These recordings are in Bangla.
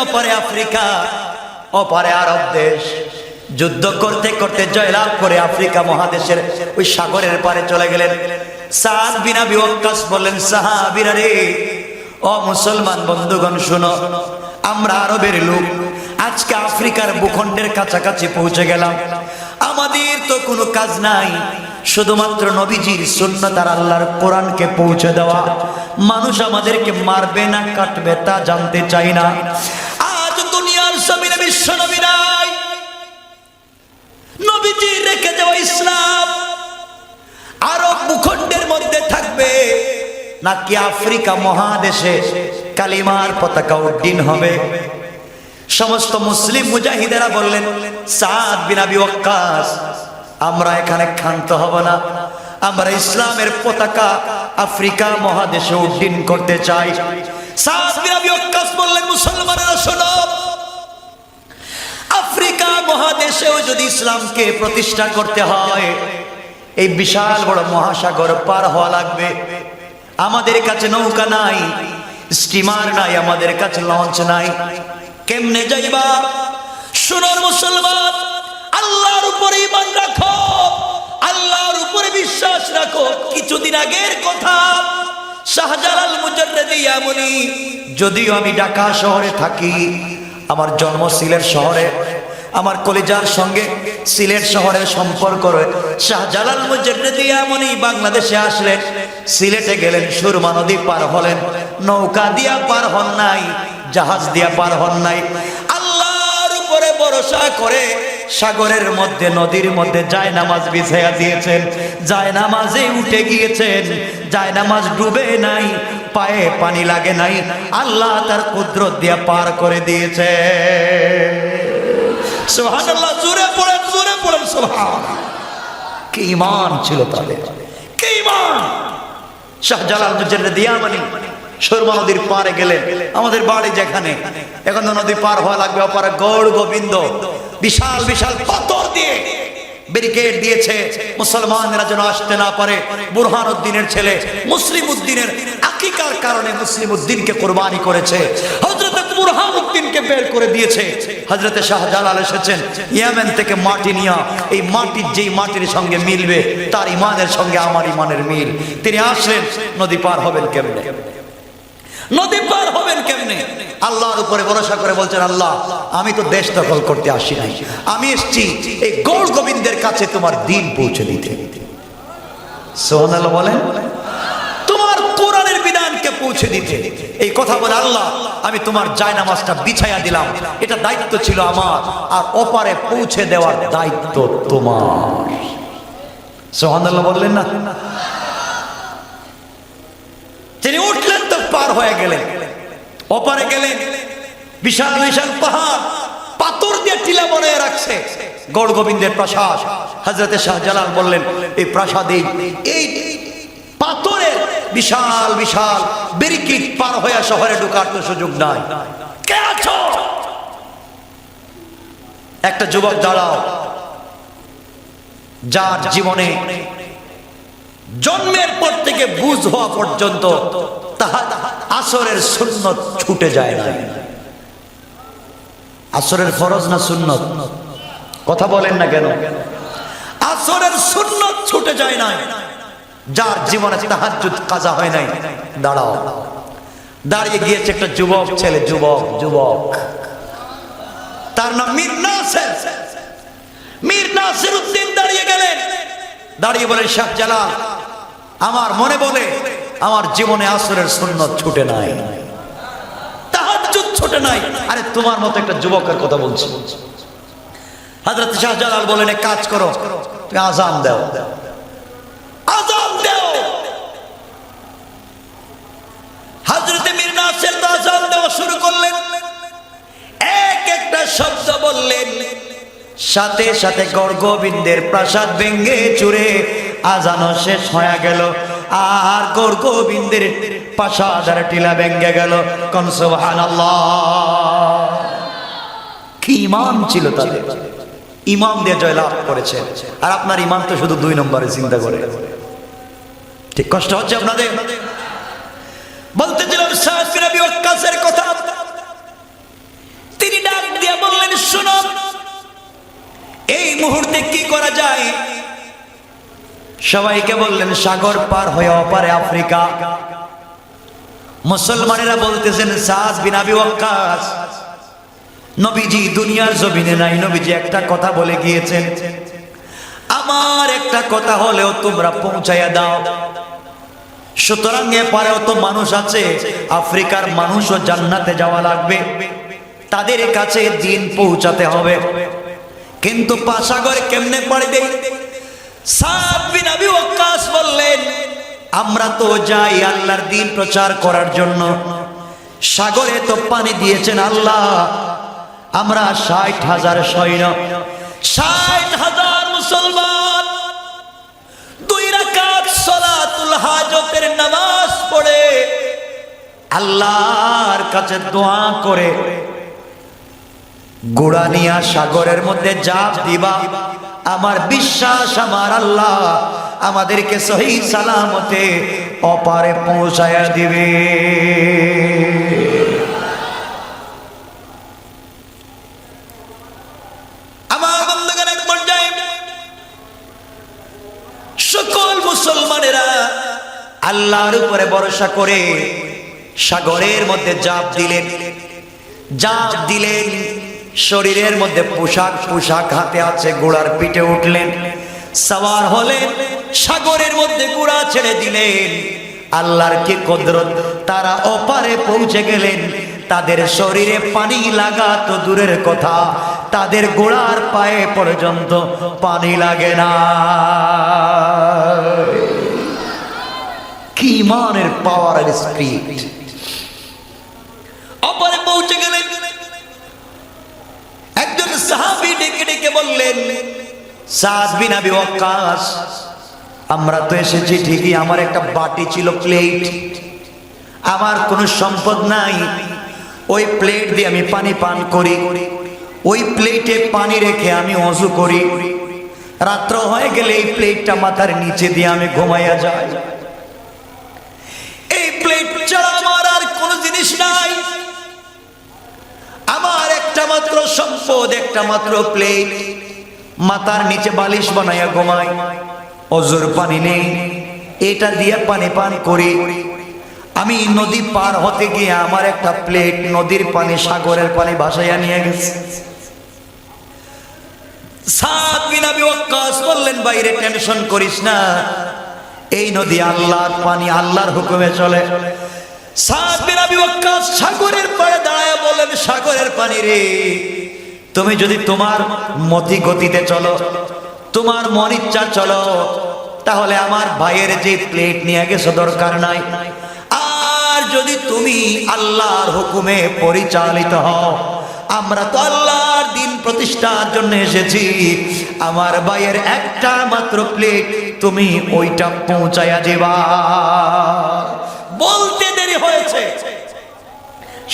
ওপারে আফ্রিকা, ওপারে আরব দেশ। যুদ্ধ করতে করতে জয়লাভ করে আফ্রিকা মহাদেশের ওই সাগরের পারে চলে গেলেন। সাদ বিন আবি ওয়াক্কাস বললেন, সাহাবীরা রে, ও মুসলমান বন্ধুগণ শুনো, আমরা আরবের লোক, আজকে আফ্রিকার ভূখণ্ডের কাছাকাছি পৌঁছে গেলাম। আমাদের তো কোনো কাজ নাই, শুধুমাত্র নবীজির সুন্নাত আর আল্লাহর কোরআনকে পৌঁছে দেওয়া। মানুষ আমাদেরকে মারবে না কাটবে তা জানতে চাই না। আজ দুনিয়ার জমিনে বিশ্ব নবী নাই, নবীজি রেখে যাওয়া ইসলাম আরব ভূখণ্ডের মধ্যে থাকবে নাকি আফ্রিকা মহাদেশে কালিমার পতাকা উড্ডীন হবে? সমস্ত মুসলিম মুজাহিদেরা বললেন, সাদ বিন আবি ওয়াক্কাস, আমরা এখানে ক্ষান্ত হব না, আমরা ইসলামের পতাকা আফ্রিকা মহাদেশে উড্ডীন করতে চাই। সাদ বিন আবি ওয়াক্কাস বললেন, মুসলমানেরা শোনো, আফ্রিকা মহাদেশেও যদি ইসলামকে প্রতিষ্ঠা করতে হয়, এই বিশাল বড় মহাসাগর পার হওয়া লাগবে। আমাদের কাছে নৌকা নাই, স্টিমার নাই, আমাদের কাছে লঞ্চ নাই, কেমনে যাইবা? শুনোর মুসলমান, আল্লাহর উপরে ঈমান রাখো, আল্লাহর উপরে বিশ্বাস রাখো। কিছুদিন আগের কথা, শাহজালাল মুজাদ্দিদ ইয়ামানি, যদিও আমি ঢাকা শহরে থাকি, আমার জন্ম সিলেট শহরে, আমার কলিজার সঙ্গে সিলেট শহরের সম্পর্ক রয়েছে। শাহজালাল মুজাদ্দিদ ইয়ামানি বাংলাদেশে আসলেন, সিলেটে গেলেন, সুরমা নদী পার হলেন, নৌকা দিয়া পার হন নাই, জাহাজ দিয়া পার হন নাই, আল্লাহর উপরে ভরসা করে সাগরের মধ্যে, নদীর মধ্যে জায়নামাজ বিছাইয়া দিয়েছেন, জায়নামাজে উঠে গিয়েছেন, জায়নামাজ ডুবে নাই, পায়ে পানি লাগে নাই, আল্লাহ তার কুদরত দিয়া পার করে দিয়েছে। সুবহানাল্লাহ, জোরে পড়েন, জোরে পড়েন সুবহানাল্লাহ। কি ঈমান ছিল তাদের, কি ঈমান! শাহজালাল মুজাদ্দিদ ইয়ামানি সুরমা নদীর পারে গেলেন। আমাদের বাড়ি যেখানে, এখন তো নদী পার হওয়া লাগবে, ওপারে গৌড় গোবিন্দ বিশাল বিশাল পাথর দিয়ে ব্যারিকেড দিয়েছে, মুসলমানরা যেন আসতে না পারে। বুরহানুদ্দিনের ছেলে মুসলিম উদ্দিনের আকিকার কারণে মুসলিম উদ্দিনকে কোরবানি করেছে, হযরত বুরহানুদ্দিনকে বের করে দিয়েছে। হযরত শাহজালাল এসেছেন ইয়েমেন থেকে মাটি নিয়ে, এই মাটির যেই মাটির সঙ্গে মিলবে তার ইমানের সঙ্গে আমার ইমানের মিল। তিনি আসলেন, নদী পার হবেন কেমনে? নদী পার হবেন কেমনে? আল্লাহর উপরে ভরসা করে বলছেন, আল্লাহ, আমি তো দেশ দখল করতে আসি নাই, আমি এসেছি এই গৌড় গোবিন্দের কাছে তোমার দ্বীন পৌঁছে দিতে। সুবহানাল্লাহ বলেন, তোমার কোরআনের বিধানকে পৌঁছে দিতে। এই কথা বলে, আল্লাহ, আমি তোমার জায়নামাজটা বিছাইয়া দিলাম, এটা দায়িত্ব ছিল আমার, আর ওপারে পৌঁছে দেওয়ার দায়িত্ব তোমার। সুবহানাল্লাহ বললেন না? তিনি উঠলেন তো পার হয়ে গেলেন, ওপারে গেলেন, বিশাল বিশাল পাহাড়, পাথর দিয়ে টিলা বানিয়ে রাখছে, গৌড় গোবিন্দের প্রাসাদ। হযরত শাহজালাল বললেন, এই প্রাসাদে এই পাথরের বিশাল বিশাল ব্যারিকেড পার হয়ে শহরে ঢোকার তো সুযোগ নাই। কে আছো? একটা যুবক দাঁড়াও, যার জীবনে জন্মের পর থেকে বুঝ হওয়া পর্যন্ত তাহার আসরের সুন্নত ছুটে যায় না। আসরের ফরজ না সুন্নত? কথা বলেন না কেন? আসরের সুন্নত ছুটে যায় না। যার জীবনে তাহাজ্জুদ কাজা হয় নাই, দাঁড়াও। দাঁড়িয়ে গিয়েছে একটা যুবক ছেলে, যুবক, তার নাম মীর নাসির। মীর নাসির উদ্দিন দাঁড়িয়ে গেলেন, দাঁড়িয়ে বলেন, শাহজালাল, আমার মনে বলে আমার জীবনে আসরের সুন্নত ছুটে নাই, তাহাজ্জুদ ছুটে নাই। আরে তোমার মতো একটা যুবকের কথা বলছি। হযরত শাহজালাল বলেন, এক কাজ করো, তুমি আযান দাও, আযান দাও। হযরত মীর নাসির আযান দেওয়া শুরু করলেন, এক একটা শব্দ বললেন, সাথে সাথে গৌড় গোবিন্দের প্রাসাদ ভেঙে চুরে আজানও শেষ হয়ে গেল, আর গৌড় গোবিন্দের প্রাসাদ আর টিলা ভেঙে গেল। কোন সুবহানাল্লাহ! কি ঈমান ছিল তাদের, ঈমান দিয়ে জয়লাভ করেছে। আর আপনার ঈমান তো শুধু 2 নম্বরে চিন্তা করে। ঠিক কষ্ট হচ্ছে আপনাদের? বলতেছিলাম সাদ বিন আবি ওয়াক্কাসের কথা। মুহূর্তে কি করা যায়? সবাইকে বললেন সাগর পার হয়ে অপারে আফ্রিকা। মুসলমানেরা বলতেছেন সাদ বিন আবি ওয়াক্কাস, নবীজি দুনিয়ার জমিনে নাই, নবীজি একটা কথা বলে গিয়েছেন, আমার একটা কথা হলেও তোমরা পৌঁছাইয়া দাও। সুতরাং এপারেও তো মানুষ আছে, আফ্রিকার মানুষও জান্নাতে যাওয়া লাগবে, তাদের কাছে দিন পৌঁছাতে হবে। কিন্তু পাসাগরে কেমনে পারবে? সাদ বিন আবি ওয়াক্কাস বললেন, আমরা তো যাই আল্লাহর দ্বীন প্রচার করার জন্য, সাগরে তো পানি দিয়েছেন আল্লাহ, আমরা 60,000 সৈন্য, 60,000 মুসলমান 2 রাকাত সালাতুল হাজতের নামাজ পড়ে আল্লাহর কাছে দোয়া করে গোড়া নিয়া সাগরের মধ্যে জাপ দিবা, আমার বিশ্বাস আমার আল্লাহ আমাদেরকে সহি সালামতে অপারে পৌঁছায়া দিবে। আমার বন্ধুগণ, এক পর্যায়ে সকল মুসলমানেরা আল্লাহর উপরে ভরসা করে সাগরের মধ্যে জাপ দিলেন। জাপ দিলেন, শরীরের মধ্যে পোশাক হাতে আছে, ঘোড়ার পিঠে উঠলেন, সওয়ার হলেন, সাগরের মধ্যে ঘোড়া ছেড়ে দিলেন। আল্লাহর কি কুদরত, তারা ওপারে পৌঁছে গেলেন। তাদের শরীরে পানি লাগা তো দূরের কথা, তাদের ঘোড়ার পায়ে পর্যন্ত পানি লাগে না। কি ইমানের পাওয়ার আর স্পিড! ওপারে পৌঁছে গেলেন, একজন সাহাবী ডেকে ডেকে বললেন, সাদ বিন আবি ওয়াক্কাস, আমরা তো এসেছি ঠিকই, আমার একটা বাটি ছিল, প্লেট, আমার কোনো সম্পদ নাই, ওই প্লেট দিয়ে আমি পানি পান করি, ওই প্লেটে পানি রেখে আমি ওযু করি, রাত্র হয়ে গেলে এই প্লেটটা মাথার নিচে দিয়ে আমি ঘুমাইয়া যাই। এই প্লেট ছাড়া আমার আর কোনো জিনিস নাই, আমার একটা মাত্র সম্পদ, একটা মাত্র প্লেট, মাথার নিচে বালিশ বানাইয়া ঘুমাই, ওযুর পানি নেই, এটা দিয়ে পানি পান করি। আমি নদী পার হতে গিয়ে আমার একটা প্লেট নদীর পানি, সাগরের পানি ভাসাইয়া নিয়ে গেছে। সাদ বিন আবি ওয়াক্কাস বললেন, বাইরে টেনশন করিস না, এই নদী আল্লাহর পানি, আল্লাহর হুকুমে চলে। সাদ বিন আবি ওয়াক্কাস সাগরের পাড়ে দাঁড়ায় বলেন, সাগরের পানি রে, তুমি যদি তোমার মতি গতিতে চলো, তোমার মন ইচ্ছা চলো, তাহলে আমার ভাইয়ের যে প্লেট নিয়ে গেছো দরকার নাই। আর যদি তুমি আল্লাহর হুকুমে পরিচালিত হও, আমরা তো আল্লাহর দ্বীন প্রতিষ্ঠার জন্য এসেছি, আমার ভাইয়ের একটা মাত্র প্লেট তুমি ওইটা পৌঁছায়া দিবা। বলতে দেরি হয়েছে,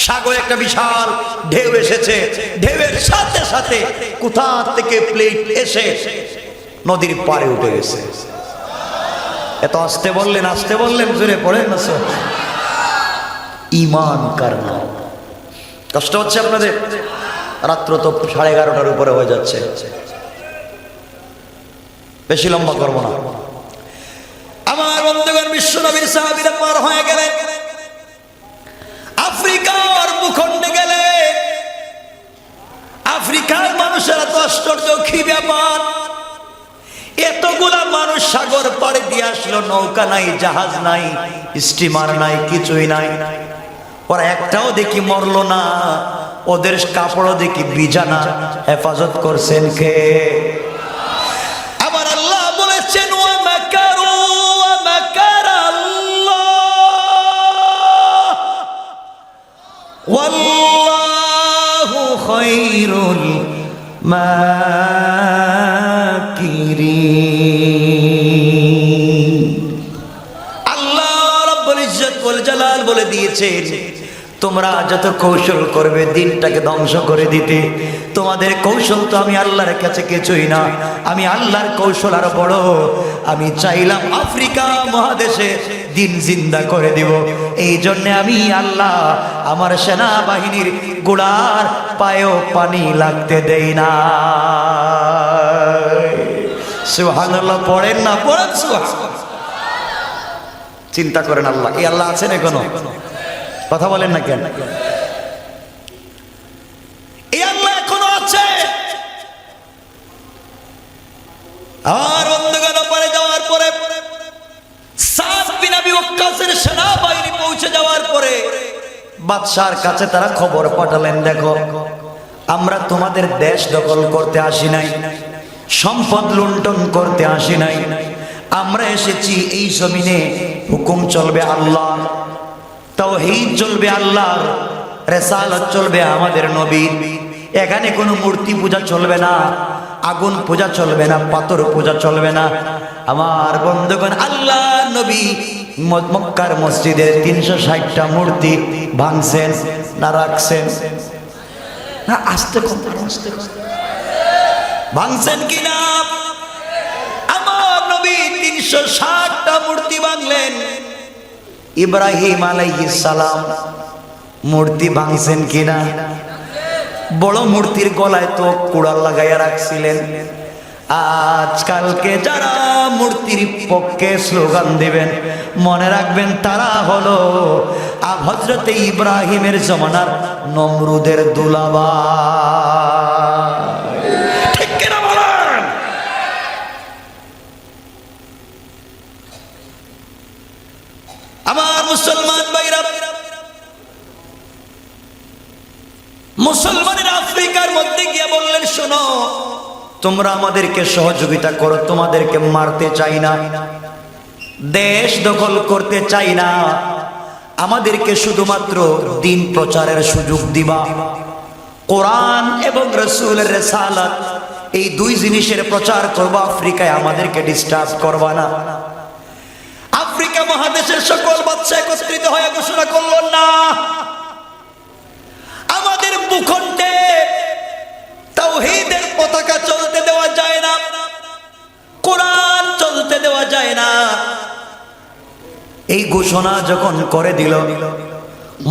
সাগরে একটা বিশাল ঢেউ এসেছে, ঢেউয়ের সাথে সাথে কোথা থেকে প্লেট এসে নদীর পাড়ে উঠে গেছে। এত আসতে বললেন, আসতে বললেন, জোরে পড়েন না স্যার। ঈমান কারণ কষ্ট হচ্ছে আপনাদের? রাত্র তো 11:30টার উপরে হয়ে যাচ্ছে, বেশি লম্বা করবো না। আমার বন্ধুগণ, বিশ্বনবীর সাহাবীরা পার হয়ে গেলেন, আফ্রিকার ভূখণ্ডে গেলে। আফ্রিকার মানুষেরা তো আশ্চর্য, কি ব্যাপার, এতগুলা মানুষ সাগর পাড়ে দিয়ে আসলো, নৌকা নাই, জাহাজ নাই, স্টিমার নাই, কিছুই নাই, ওরা একটাও দেখি মরলো না, ওদের কাপড়ও দেখি বিছানা, হেফাজত করছেন কে? আমার আল্লাহ বলেছেন, ওয়া মাকারু ওয়া মাকারাল্লাহ ওয়াল্লাহু খায়রুল মাকিরিন। আল্লাহ রাব্বুল ইজ্জত ওয়াল জালাল বলে দিয়েছেন, তোমরা যত কৌশল করবে দিনটাকে ধ্বংস করে দিতে, তোমাদের কৌশল তো আমি আল্লাহর কাছে কিছুই না, আমি আল্লাহর কৌশল আরো বড়। আমি চাইলাম আফ্রিকা মহাদেশে দিন জিন্দা করে দিব, এই জন্য আমি আল্লাহ আমার সেনাবাহিনীর গোড়ার পায়েও পানি লাগতে দেই না। সুবহানাল্লাহ পড়েন না, পড়েন সুবহানাল্লাহ। চিন্তা করেন, আল্লাহ, এই আল্লাহ আছেন এখনো? কথা বলেন না কেন? এই আল্লাহ এখনো আছে। আর বন্ধুগণ, পরে যাওয়ার পরে সাদ বিন আবি ওয়াক্কাসের সেনাবাহিনী পৌঁছে যাওয়ার পরে বাদশার কাছে তারা খবর পাঠালেন, দেখো আমরা তোমাদের দেশ দখল করতে আসি নাই, সম্পদ লুণ্ঠন করতে আসি নাই, আমরা এসেছি এই জমিনে হুকুম চলবে আল্লাহ, তাওহীদ চলবে আল্লাহর, রিসালাত চলবে আমাদের নবীর। এখানে কোনো মূর্তি পূজা চলবে না, আগুন পূজা চলবে না, পাথর পূজা চলবে না। আমার বন্ধুগণ, আল্লাহ নবী মক্কার মসজিদের 360টা মূর্তি ভাঙছেন না রাখছেন? না, আস্তে ভাঙছেন কিনা? আমার নবী 360টা মূর্তি ভাঙলেন। ইব্রাহিম আলাইহিস সালাম মূর্তি ভাঙছেন কিনা? বড় মূর্তির গলায় তো কুড়াল লাগাইয়া রাখছিলেন। আজকালকে যারা মূর্তির পক্ষে স্লোগান দিবেন, মনে রাখবেন তারা হলো হযরতে ইব্রাহিমের জমানার নমরুদের দুলাভাই। ঠিক কিনা বলেন? আমার মুসলমান ভাইরা, মুসলমানের আফ্রিকার মধ্যে গিয়ে বললেন, শোনো, তোমরা আমাদেরকে সহযোগিতা করো, তোমাদেরকে মারতে চাই না, দেশ দখল করতে চাই না, আমাদেরকে শুধুমাত্র দ্বীন প্রচারের সুযোগ দিবা, কোরআন এবং রাসূলের রিসালাত এই দুই জিনিসের প্রচার করবা, আফ্রিকায় আমাদেরকে ডিস্টার্ব করবা না। আফ্রিকা মহাদেশের সকল বাদশা একত্রিত হয়ে ঘোষণা করলো, না, আমাদের ভূখণ্ডে তাওহীদের পতাকা চলতে দেওয়া যায় না, কোরআন চলতে দেওয়া যায় না। এই ঘোষণা যখন করে দিল,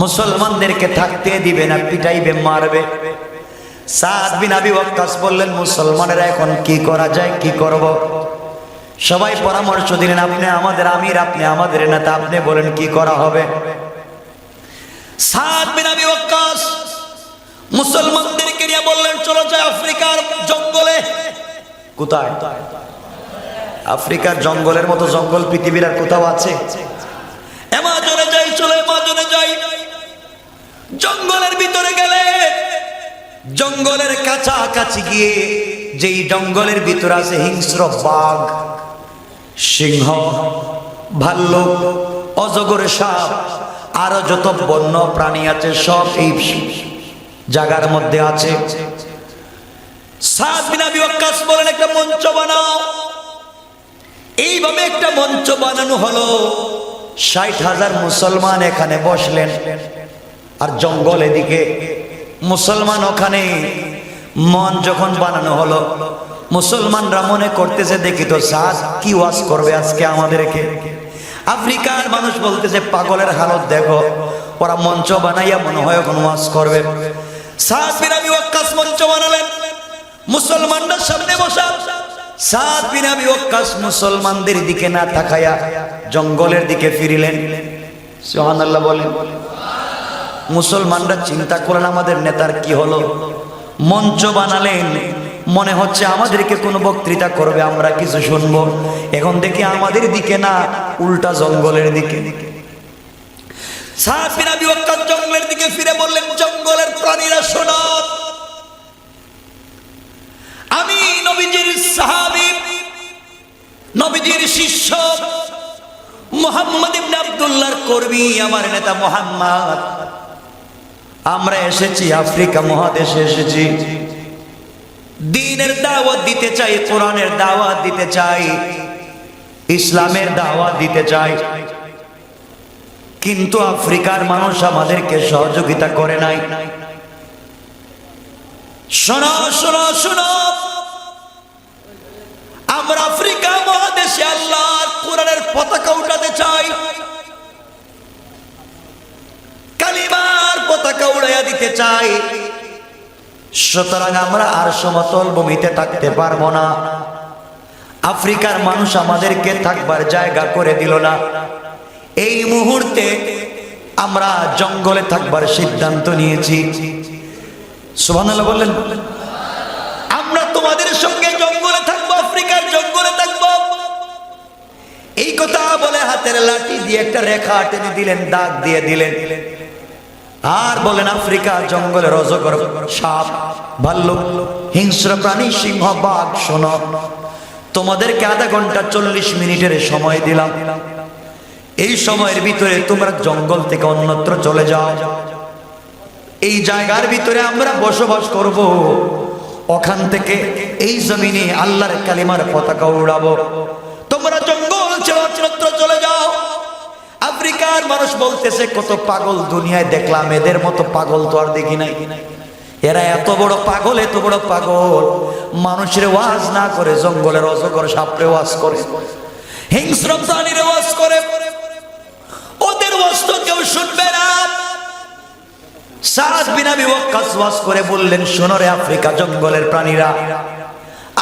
মুসলমানদেরকে থাকতে দিবে না, পিটাইবে, মারবে। সাদ বিন আবি ওয়াক্কাস বললেন, মুসলমানেরা এখন কি করা যায়, কি করব? সবাই পরামর্শ দিলেন, আপনি আমাদের আমির, আপনি আমাদের নেতা, আপনি বলেন কি করা হবে। সাদ বিন আবি ওয়াক্কাস মুসলমানদেরকে নিয়ে বললেন, চলো যাই আফ্রিকার জঙ্গলে। কোথায়? আফ্রিকার জঙ্গলের মতো জঙ্গল পৃথিবীর আর কোথাও আছে? এমাজনে যাই, চলো এমাজনে যাই। জঙ্গলের ভিতরে গেলে, জঙ্গলের কাছাকাছি গিয়ে যেই জঙ্গলের ভিতরে আছে হিংস্র বাঘ, সিংহ, ভাল্লুক, অজগর, সাপ, আরো যত বন্য প্রাণী আছে সব এই জায়গার মধ্যে আছে। সাদ বিন আবি ওয়াক্কাস বলেন, একটা মঞ্চ বানাও। এইভাবে একটা মঞ্চ বানানো হলো। 60,000 মুসলমান এখানে বসলেন, আর জঙ্গল এদিকে, মুসলমান ওখানে। মন যখন বানানো হলো, মুসলমানরা মনে করতেছে, দেখি তো সাদ কি ওয়াজ করবে আজকে আমাদেরকে। আফ্রিকার মানুষ বলতেছে, পাগলের হালত দেখো, ওরা মঞ্চ বানাইয়া মনে হয় এখন ওয়াজ করবে। সাদ বিন আবি ওয়াক্কাস মঞ্চ বানালেন, মুসলমানদের সামনে বসা। সাদ বিন আবি ওয়াক্কাস মুসলমানদের দিকে না তাকায়া জঙ্গলের দিকে ফিরিলেন। সুবহানাল্লাহ বলেন। মুসলমানরা চিন্তা করলেন, আমাদের নেতার কি হলো? মঞ্চ বানালেন, মনে হচ্ছে আমাদেরকে কোনো বক্তৃতা করবে, আমরা কিছু শুনবো। এখন দেখি আমাদের দিকে না, উল্টা জঙ্গলের দিকে। সাদ বিন আবি ওয়াক্কাস জঙ্গলের দিকে ফিরে বললেন, জঙ্গলের প্রাণীরা শোনো, আমি নবীজির সাহাবী, নবীজির শিষ্য, মুহাম্মদ ইবনে আব্দুল্লাহর কর্মী, আমার নেতা মুহাম্মদ। আমরা এসেছি আফ্রিকা মহাদেশে, এসেছি দ্বীনের দাওয়াত দিতে চাই, কোরআনের দাওয়াত দিতে চাই, ইসলামের দাওয়াত দিতে চাই। কিন্তু আফ্রিকার মানুষ আমাদেরকে সহযোগিতা করে নাই। শোনো শোনো শোনো, আমরা আফ্রিকা মহাদেশে আল্লাহর কোরআনের পতাকা উঠাতে চাই, কালিমার পতাকা উড়াইয়া দিতে চাই। সুতরাং আমরা আর সমতল ভূমিতে থাকতে পারবো না, আফ্রিকার মানুষ আমাদেরকে থাকবার জায়গা করে দিল না। এই মুহূর্তে আমরা জঙ্গলে থাকবার সিদ্ধান্ত নিয়েছি। সুবহানাল্লাহ বললেন। আমরা তোমাদের সঙ্গে জঙ্গলে থাকবো, আফ্রিকার জঙ্গলে থাকবো। এই কথা বলে হাতের লাঠি দিয়ে একটা রেখা টেনে দিলেন, দাগ দিয়ে দিলেন, আর বলেন আফ্রিকা জঙ্গলের অজগর, সাপ, ভাল্লুক, হিংস্র প্রাণী, সিংহ, বাঘ, শোনো, তোমাদেরকে আধা ঘন্টা 40 মিনিটের সময় দিলাম। এই সময়ের ভিতরে তোমরা জঙ্গল থেকে অন্যত্র চলে যাও। এই জায়গার ভিতরে আমরা বসবাস করব, ওখান থেকে এই জমিনে আল্লাহর কালিমার পতাকা উড়াবো। তোমরা জঙ্গল ছেড়ে অন্যত্র চলে যাও। আফ্রিকার মানুষ বলতেছে, কত পাগল দুনিয়ায় দেখলাম, এদের মতো পাগল তো আর দেখি নাই। এরা এত বড় পাগল, এত বড় পাগল, মানুষের ওয়াজ না করে জঙ্গলের অজগর সাপরে ওয়াজ করে, হিংস্র প্রাণীর ওয়াজ করে। ওদের ওয়াজ তো কেউ শুনবে না। সাদ বিন আবি ওয়াক্কাস ওয়াজ করে বললেন, শোনো রে আফ্রিকা জঙ্গলের প্রাণীরা,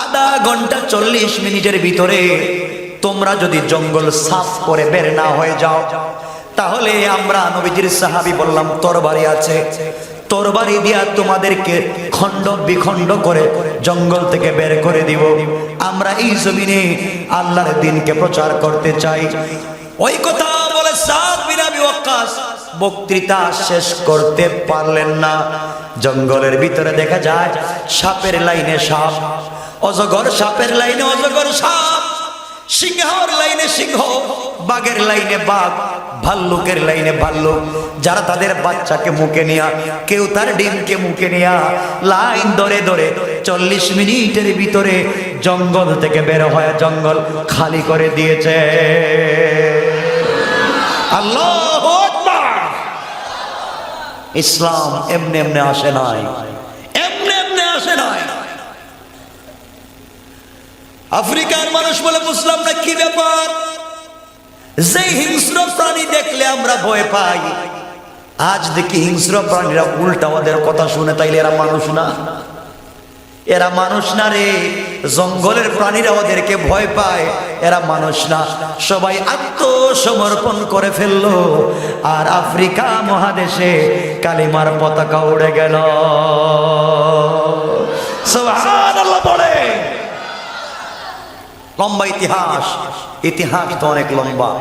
আধা ঘন্টা 40 মিনিটের ভিতরে তোমরা যদি জঙ্গল সাফ করে বের না হয়ে যাও, তাহলে আমরা নবীজির সাহাবী বললাম তরবারি আছে, তরবারি দিয়া তোমাদেরকে খণ্ড বিখণ্ড করে জঙ্গল থেকে বের করে দিব। আমরা এই জমিনে আল্লাহর দ্বীনকে প্রচার করতে চাই। ওই কথা বলে সাদ বিন আবি ওয়াক্কাস বক্তৃতা শেষ করতে পারলেন না। জঙ্গলের ভিতরে দেখা যায় সাপের লাইনে সাপ, অজগর সাপের লাইনে অজগর সাপ, সিংহের লাইনে সিংহ, বাঘের লাইনে বাঘ, ভাল্লুকের লাইনে ভাল্লুক। যারা তাদের বাচ্চাকে মুখে নিয়া, কেউ তার ডিমকে মুখে নিয়া লাইন ধরে ধরে 40 মিনিটের ভিতরে জঙ্গল থেকে বের হয়ে জঙ্গল খালি করে দিয়েছে। আল্লাহু আকবার। ইসলাম এমনি এমনি আসে নাই, এমনি এমনি আসে নাই। আফ্রিকার মানুষ বলে, বুঝলাম না কি ব্যাপার, যে হিংস্র প্রাণী দেখলে আমরা ভয় পাই, আজ দেখি হিংস্র প্রাণীরা উল্টা ওদের কথা শুনে, তাইলে এরা মানুষ না? এরা মানুষ না রে। জঙ্গলের প্রাণীরা ওদেরকে ভয় পায়, এরা মানুষ না। সবাই আত্মসমর্পণ করে ফেললো, আর আফ্রিকা মহাদেশে কালিমার পতাকা উড়ে গেল। সুবহানাল্লাহ বলে। লম্বা ইতিহাস, ইতিহাস তো অনেক লম্বা,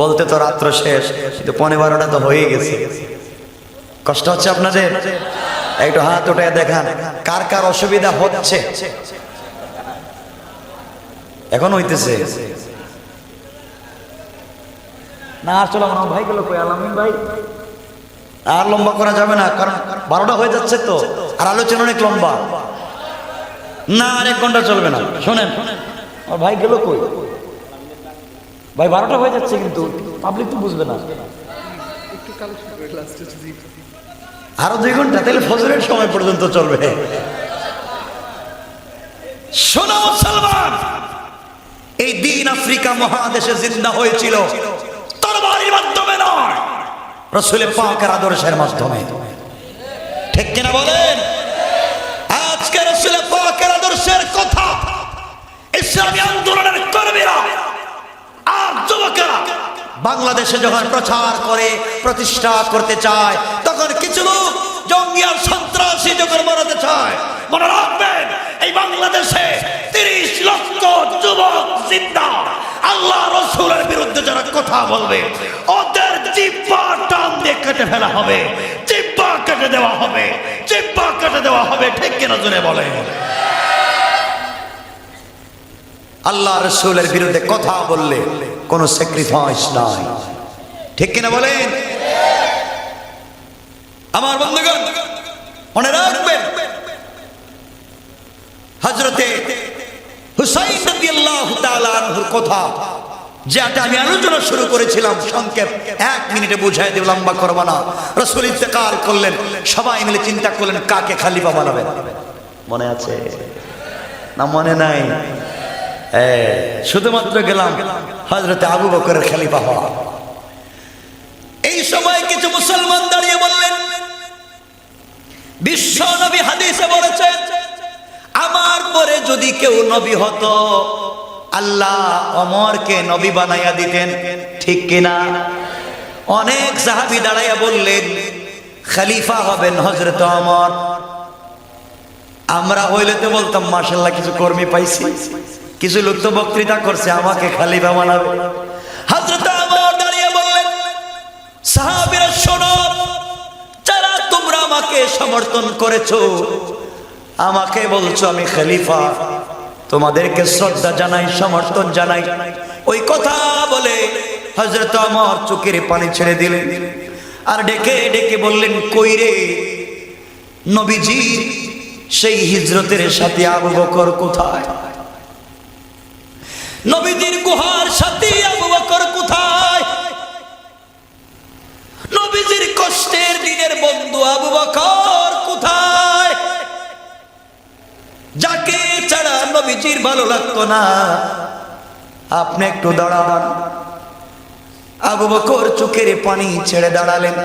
বলতে তো রাত্র শেষ, কিন্তু 12:15 তো হয়ে গেছে। কষ্ট হচ্ছে আপনাদের? একটু হাত উঠে দেখান কার কার অসুবিধা হচ্ছে। এখন হইতেছে না? আর চলো আমার ভাইগুলো কই, আলামিন ভাই, আর লম্বা করা যাবে না, কারণ 12টা হয়ে যাচ্ছে তো, আর আলোচনা অনেক লম্বা না, আর 1 ঘন্টা চলবে না। শোনেন, আমার ভাই গেল কই? ভাই 12টা হয়ে যাচ্ছে, কিন্তু পাবলিক তো বুঝবে না। আরো 2 ঘন্টা, তাহলে ফজরের সময় পর্যন্ত চলবে। শোনো মুসলমান, এই দিন আফ্রিকা মহাদেশে জিন্দা হয়েছিল তরবারির মাধ্যমে নয়, রাসূল পাকের আদর্শের মাধ্যমে। ঠিক কিনা বলেন? আজকে রাসূল পাকের আদর্শের কথা ইসলামী আন্দোলনের কর্মীরা আর যুবকেরা বাংলাদেশে যখন প্রচার করে, প্রতিষ্ঠা করতে চায়, তখন কিছু লোক জঙ্গি আর সন্ত্রাসী যখন বানাতে চায়। মনে রাখবেন, এই বাংলাদেশে 30 লক্ষ যুবক জিন্দা আল্লাহ রাসূলের বিরুদ্ধে যারা কথা বলবে, ওদের জিহ্বা টান দিয়ে কেটে ফেলা হবে, জিহ্বা কেটে দেওয়া হবে, জিহ্বা কেটে দেওয়া হবে। ঠিক কিনা জোরে বলেন? আল্লাহ রাসূলের বিরুদ্ধে কথা বললে কোনো স্যাক্রিফাইস নাই। ঠিক কিনা বলেন? আমার বন্ধুগণ, মনে রাখবেন, হযরতে হুসাইন রাদিয়াল্লাহু তাআলা আনহুর কথা, যেটা আমি আলোচনা শুরু করেছিলাম, সংক্ষেপ 1 মিনিটে বুঝাই দেব, লম্বা করব না। রাসূল ইন্তেকাল করলেন, সবাই মিলে চিন্তা করলেন কাকে খলিফা বানাবেন। মনে আছে না? মনে নাই? শুধুমাত্র গেলাম হযরতে আবু বকরের খলিফা হওয়া। এই সময় কিছু মুসলমান দাঁড়িয়ে বললেন, বিশ্ব নবী হাদিসে বলেছেন, আমার পরে যদি কেউ নবী হতো আল্লাহ ওমরকে নবী বানাইয়া দিতেন, ঠিক কিনা? অনেক সাহাবী দাঁড়াইয়া বললেন খলিফা হবেন হযরত ওমর। আমরা হইলে তো বলতাম মাশাআল্লাহ কিছু কর্মী পাইছি, কিছু লোক তো বক্তৃতা করছে আমাকে খলিফা বানাবে। হযরত ওমর দাঁড়িয়ে বললেন সাহাবীরা শোনো, যারা তোমরা আমাকে সমর্থন করেছো, আমাকে বলছো আমি খলিফা, তোমাদেরকে শ্রদ্ধা জানাই, সমর্থন জানাই। ওই কথা বলে হযরত ওমর চোখের পানি ছেড়ে দিলেন আর ডেকে ডেকে বললেন কই রে নবীজি সেই হিজরতের সাথে আবু বকর কোথায়? নবীজির গুহার সাথে আবু বকর কোথায়? নবীজির কষ্টের দিনের বন্ধু আবু বকর কোথায়? যাকে ছাড়া নবীজির ভালো লাগতো না, আপনি একটু দাঁড়ান। আবু বকর চোখের পানি ছেড়ে দাঁড়ালেন।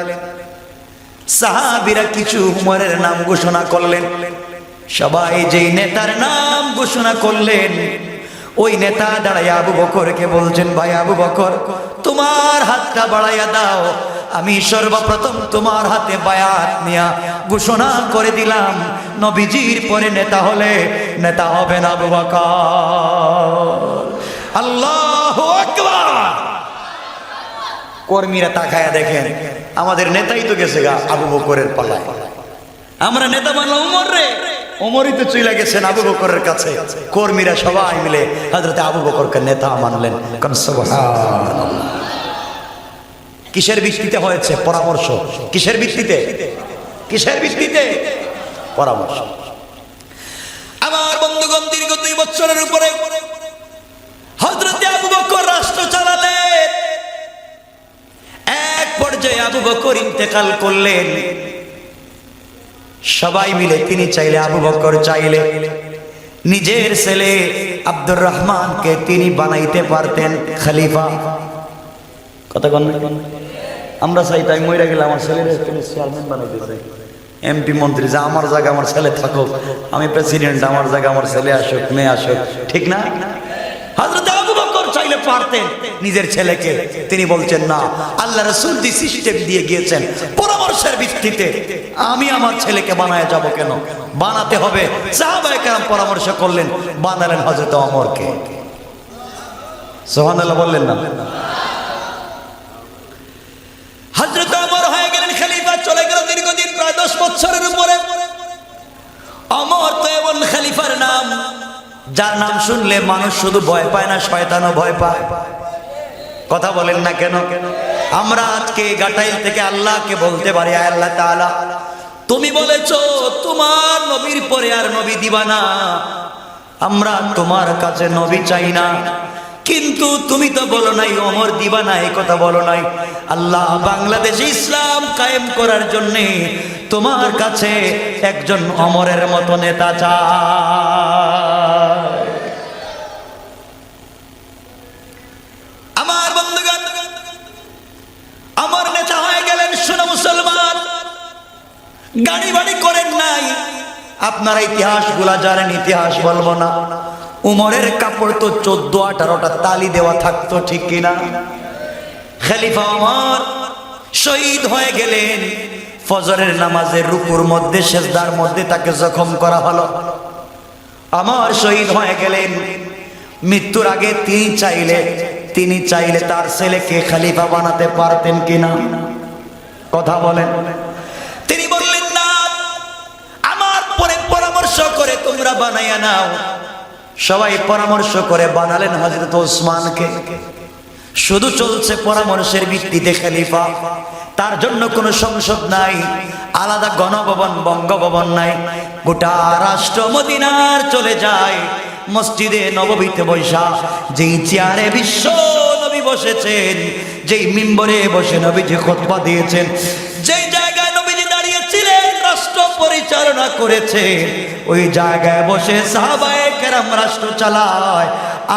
সাহাবীরা কিছু উমরের নাম ঘোষণা করলেন। সবাই যেই নেতার নাম ঘোষণা করলেন, ওই নেতা দাঁড়াইয়া আবু বকরকে বলছেন ভাই আবু বকর, তোমার হাতটা বাড়াইয়া দাও, আমি সর্বপ্রথম তোমার হাতে বায়াত নিয়া ঘোষণা করে দিলাম নবীজির পরে নেতা হলে নেতা হবেন আবু বকর। আল্লাহু আকবার। কর্মীরা তাকায়া দেখেন আমাদের নেতাই তো গেছে গা আবু বকরের পালায়, আমরা নেতা বানলাম ওমর রে, ওমরই তো চলে গেছেন আবু বকরের কাছে। কর্মীরা সবাই মিলে হযরত আবু বকরকে নেতা মানলেন। কোন সুবহানাল্লাহ। কিসের ভিত্তিতে হয়েছে? পরামর্শ। কিসের ভিত্তিতে? কিসের ভিত্তিতে? পরামর্শ। আমার বন্ধুগণ, দীর্ঘ 2 বছরের উপরে হযরত আবু বকর রাষ্ট্র চালালেন। এক পর্যায়ে আবু বকর ইন্তেকাল করলেন। সবাই মিলে তিনি চাইলে, আবু বকর চাইলে নিজের ছেলে আব্দুর রহমানকে তিনি বানাইতে পারতেন খলিফা। কথা বল না, আমরা চাই তাই মইরা গেলে আমার ছেলের তিনি চেয়ারম্যান বানাইতে চাই, এমপি মন্ত্রী, যা আমার জায়গা আমার ছেলে থাকুক, আমি প্রেসিডেন্ট, আমার জায়গা আমার ছেলে আসুক, মেয়ে আসুক, ঠিক না? হযরত আবু বকর চাইলে পারতেন নিজের ছেলেকে, তিনি বলছেন না, আল্লাহ রাসূল দি সিস্টেম দিয়ে গিয়েছেন পরামর্শের ভিত্তিতে, আমি আমার ছেলেকে বানায় যাব কেন? বানাতে হবে। সাহাবায়ে কেরাম পরামর্শ করলেন, বানালেন হযরত ওমরকে। সুবহানাল্লাহ বললেন না? হযরত ওমর হয়ে গেলেন খলিফা। চলে গেল দীর্ঘদিন, প্রায় 10 বছরের উপরে। ওমর তো এমন খলিফার নাম, যার নাম শুনলে মানুষ শুধু ভয় পায় না, শয়তানও ভয় পায়। কথা বলেন না কেন? আমরা আজকে গাটাইল থেকে আল্লাহকে বলতে পারি, আল্লাহ তাআলা তুমি বলেছো তোমার নবীর পরে আর নবী দিবা না, আমরা তোমার কাছে নবী চাই না, কিন্তু তুমি তো বলো নাই ওমর দিবা না, এই কথা বলো নাই। আল্লাহ বাংলাদেশে ইসলাম কায়েম করার জন্য তোমার কাছে একজন ওমরের মতো নেতা চায়। আমার বন্ধুগণ, ওমর নেতা হয়ে গেলেন। শোনো মুসলমান, গাড়ি বাড়ি করেন নাই, আপনারা ইতিহাস গুলা জানেন, ইতিহাস বলবো না। উমরের কাপড় তো 14-18টা তালি দেওয়া থাকতো, ঠিক কিনা? খলিফা ওমর শহীদ হয়ে গেলেন। ফজরের নামাজের রুকুর মধ্যে, সেজদার মধ্যে তাকে জখম করা হলো। ওমর শহীদ হয়ে গেলেন। মৃত্যুর আগে তিনি চাইলে তার ছেলেকে খলিফা বানাতে পারতেন কিনা? কথা বলেন। তিনি বললেন না, আমার পরে পরামর্শ করে তোমরা বানাইয়া নাও। সবাই পরামর্শ করে বানালেন হযরত ওসমানকে। শুধু চলছে পরামর্শের ভিত্তিতে খলিফা। তার জন্য কোনো সংসদ নাই, আলাদা গণভবন, বঙ্গভবন নাই। গোটা রাষ্ট্র মদিনার চলে যায়। মসজিদে নববীতে বৈশা যেই চেয়ারে বিশ্ব নবী বসেছেন, যেই মিম্বরে বসে নবীজি খুতবা দিয়েছেন, যেই জায়গায় নবীজি দাঁড়িয়েছিলেন রাষ্ট্র পরিচালনা করেছে, ওই জায়গায় বসে সাহাবায়ে কেরাম রাষ্ট্র চালায়।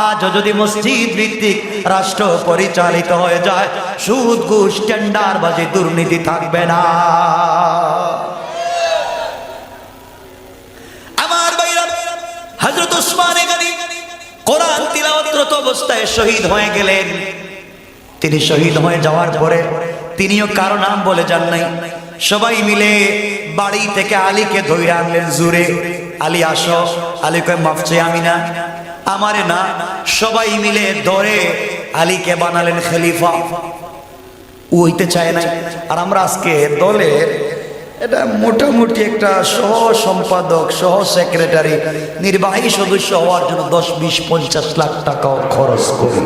আজও যদি মসজিদ ভিত্তিক রাষ্ট্র পরিচালিত হয়ে যায়, সুদ ঘুষ টেন্ডারবাজি দুর্নীতি থাকবে না। আমার ভাইরা, হযরত ওসমান গনি কোরআন তিলাওয়াত অবস্ত্রত অবস্থায় শহীদ হয়ে গেলেন। তিনি শহীদ হয়ে যাওয়ার পরে তিনিও কারো নাম বলে যান নাই, সবাই মিলে বাড়ি থেকে আলীকে ধরে আনলেন জোরে, আলী আসো। আলী কয় মাফ চাই, আমি না, আমারে না। সবাই মিলে ধরে আলীকে বানালেন খলিফা। ও হইতে চায় নাই। আর আমরা আজকে দলের এটা মোটামুটি একটা সহ সম্পাদক, সহ সেক্রেটারি, নির্বাহী সদস্য হওয়ার জন্য 10, 20, 50 লাখ টাকাও খরচ করি।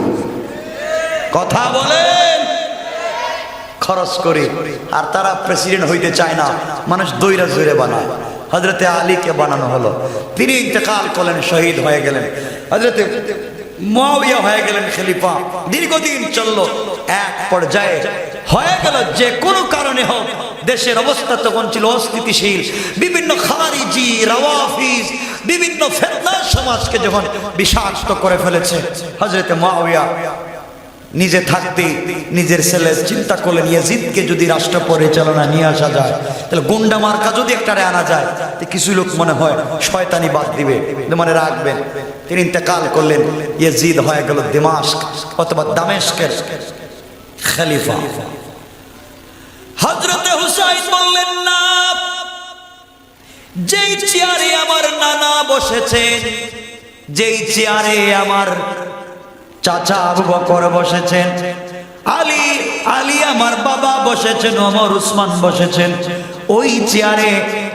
কথা বলেন, খরচ করি। আর তারা প্রেসিডেন্ট হইতে চায় না, মানুষ দৈরা জোরে বানায়। হযরতে আলীকে বানানো হলো, তিনি ইন্তেকাল করলেন, শহীদ হয়ে গেলেন। হযরতে মুআবিয়া হয়ে গেলেন খলিফা। দীর্ঘদিন চললো, এক পর্যায়ে হয়ে গেল যে কোনো কারণে হোক দেশের অবস্থা তখন ছিল অস্থিতিশীল। বিভিন্ন খারিজি, রাওয়াফিজ, বিভিন্ন ফিতনা সমাজকে যখন বিষাক্ত করে ফেলেছে, হযরতে মুআবিয়া নিজে থাকতে নিজের ছেলে চিন্তা করলেন, ইয়াজিদকে যদি রাষ্ট্র পরিচালনা নিয়ে আসা যায়, তাহলে গুন্ডা মার্কা যদি একটা আনা যায়, তো কিছু লোক মনে হয় শয়তানি বাদ দিবে, মনে রাখবেন। তিনি ইন্তেকাল করলেন, ইয়াজিদ হয়ে গেল দিমাশক অথবা দামেস্কের খলিফা। হযরতে হুসাইন বললেন, না, যেই চেয়ারে আমার নানা বসেছেন, যেই চেয়ারে আমার চাচা আবু বকর বসেছেন, আলী আমার বাবা বসেছেন, ওমর উসমান বসেছেন, ওই চেয়ারে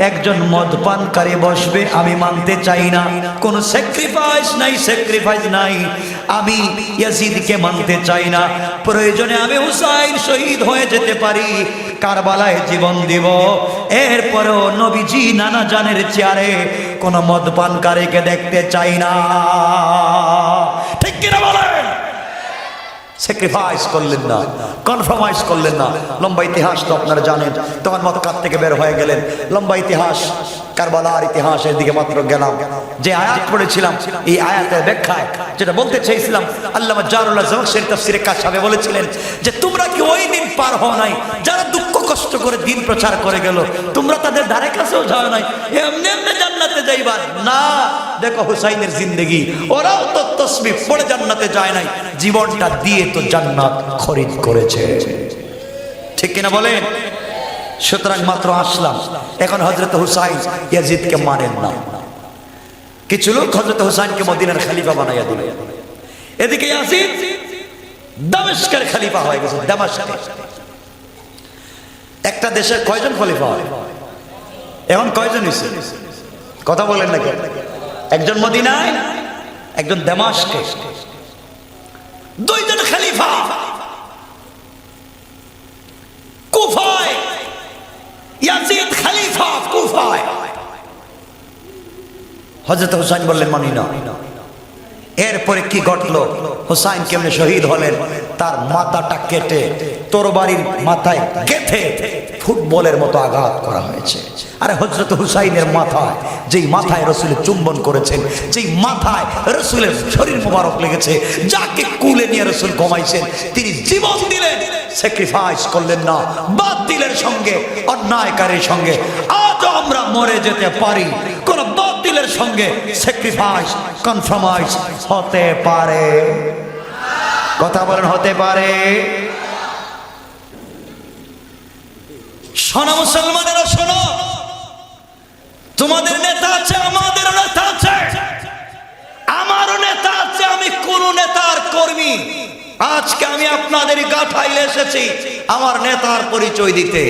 একজন মদপানকারী বসবে আমি মানতে চাই না। কোনো স্যাক্রিফাইস নাই, আমি ইয়াজিদকে মানতে চাই না। প্রয়োজনে আমি হুসাইন শহীদ হয়ে যেতে পারি, কারবালায় জীবন দিব, এরপরেও নবীজি নানা জানের চেয়ারে কোনো মদপানকারীকে দেখতে চাই না। ঠিক কিনা বলেন? স্যাক্রিফাইস করলেন না, কনফার্মাইজ করলেন না। লম্বা ইতিহাস তো আপনারা জানেন। তখন মক্কা থেকে বের হয়ে গেলেন। লম্বা ইতিহাস, কারবালার ইতিহাসের দিকে মাত্র গেলাম। যে আয়াত পড়েছিলাম, এই আয়াতের ব্যাখ্যায় যেটা বলতে চাইছিলাম, আল্লামা জালালুল্লাহ জামাখশরী তাফসীরে কাশফে বলেছিলেন যে তোমরা কি ওই দিন পার হও নাই যারা দুঃখ কষ্ট করে দিন প্রচার করে গেল, তোমরা তাদের ধারে কাছেও যাও নাই, এমনি এমনি জান্নাতে যাইবা না। দেখো হুসাইনের জিন্দেগি, ওরাও তো তাসবিহ পড়ে জান্নাতে যায় নাই, জীবনটা দিয়ে তো জান্নাত খরিদ করেছে। ঠিক কিনা বলেন? সুতরাং মাত্র আসলাম, এখন হযরত হুসাইন ইয়াজিদকে মানেন না। কিছু লোক হযরত হুসাইনকে মদিনার খলিফা বানাইয়া দিল। এদিকে ইয়াজিদ দামেস্কের খলিফা হয়ে গেছে। দামেস্কে একটা দেশের কয়জন খলিফা হয়? এখন কয়জন হয়েছে? কথা বলেন না কেন? একজন মদিনায়, একজন দামেস্কে, দুইজন খলিফা। কুফায় ইয়াজিদ খলিফা, কুফায়। হযরত হুসাইন বললেন মানি না। এরপরে কি ঘটলো? হুসাইন কেমনে শহীদ হলেন? তার মাথাটা কেটে তরবারির মাথায় গেঁথে ফুটবলের মতো আঘাত করা হয়েছে। আরে হযরত হুসাইনের মাথায়, যেই মাথায় রাসূল চুম্বন করেছেন, যেই মাথায় রাসূলের শরীর মোবারক লেগেছে, যাকে কুলে নিয়ে রাসূল ঘুমাইছেন, তিনি জীবন দিলেন, স্যাক্রিফাইস করলেন না বাতিলের সঙ্গে, অন্যায়কারীর সঙ্গে। আজও আমরা মরে যেতে পারি, কোন বাতিলের সঙ্গে স্যাক্রিফাইস, কনফার্মাইজ হতে পারে। কথা বলেন, হতে পারে। শোনো মুসলমানেরা, শোনো, তোমাদের নেতা আছে, আমাদের নেতা আছে, আমারও নেতা আছে। আমি কোন নেতার কর্মী? আজকে আমি আপনাদের গাঠাইলে এসেছি আমার নেতার পরিচয় দিতে,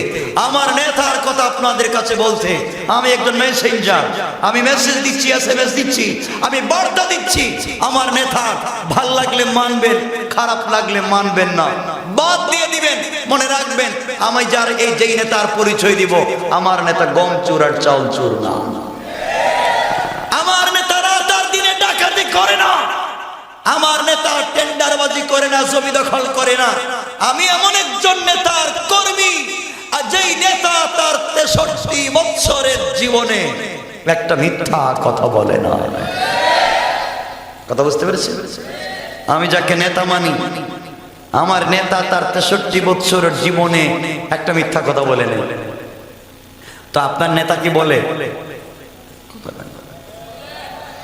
আমার নেতার কথা আপনাদের কাছে বলতে। আমি একজন মেসেঞ্জার, আমি মেসেজ দিচ্ছি, এসএমএস দিচ্ছি, আমি বার্তা দিচ্ছি। আমার নেতা ভাল লাগলে মানবেন, খারাপ লাগলে মানবেন না, বাদ দিয়ে দিবেন। মনে রাখবেন, আমি যার যেই নেতার পরিচয় দিব, আমার নেতা গম চুর আর চাউল চুর না। আমার নেতারা তার দিনে ডাকাতি করে না, আমার নেতা টেন্ডারবাজি করে না, জমি দখল করে না। আমি এমন একজন নেতার কর্মী, আর যেই নেতা তার 63 বছরের জীবনে একটা মিথ্যা কথা বলে না। কথা বুঝতে পেরেছেন? আমি যাকে নেতা মানি, আমার নেতা তার 63 বছরের জীবনে একটা মিথ্যা কথা বলে নেই। তো আপনার নেতা কি বলে?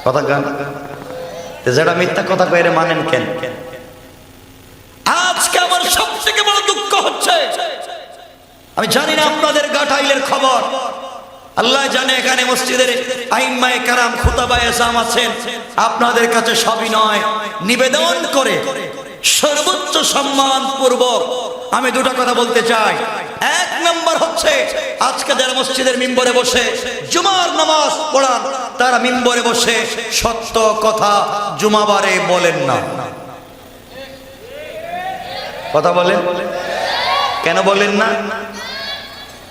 কথা গান যেটা মিথ্যা কথা কয়ে মানেন কেন? আজকে আমার সব থেকে বড় দুঃখ হচ্ছে, আমি জানি না আপনাদের গাটাইলের খবর, আল্লাহ জানে এখানে মসজিদের আইম্মায়ে কেরাম খুতাবায়ে আযম আছেন, আপনাদের কাছে সবই নয় নিবেদন করে সর্বোচ্চ সম্মান পূর্বক আমি দুটো কথা বলতে চাই। এক নম্বর হচ্ছে, আজকে যারা মসজিদের মিম্বরে বসে জুমার নামাজ পড়ান, তারা মিম্বরে বসে সত্য কথা জুমাবারে বলেন না। কথা বলেন, কেন বলেন না?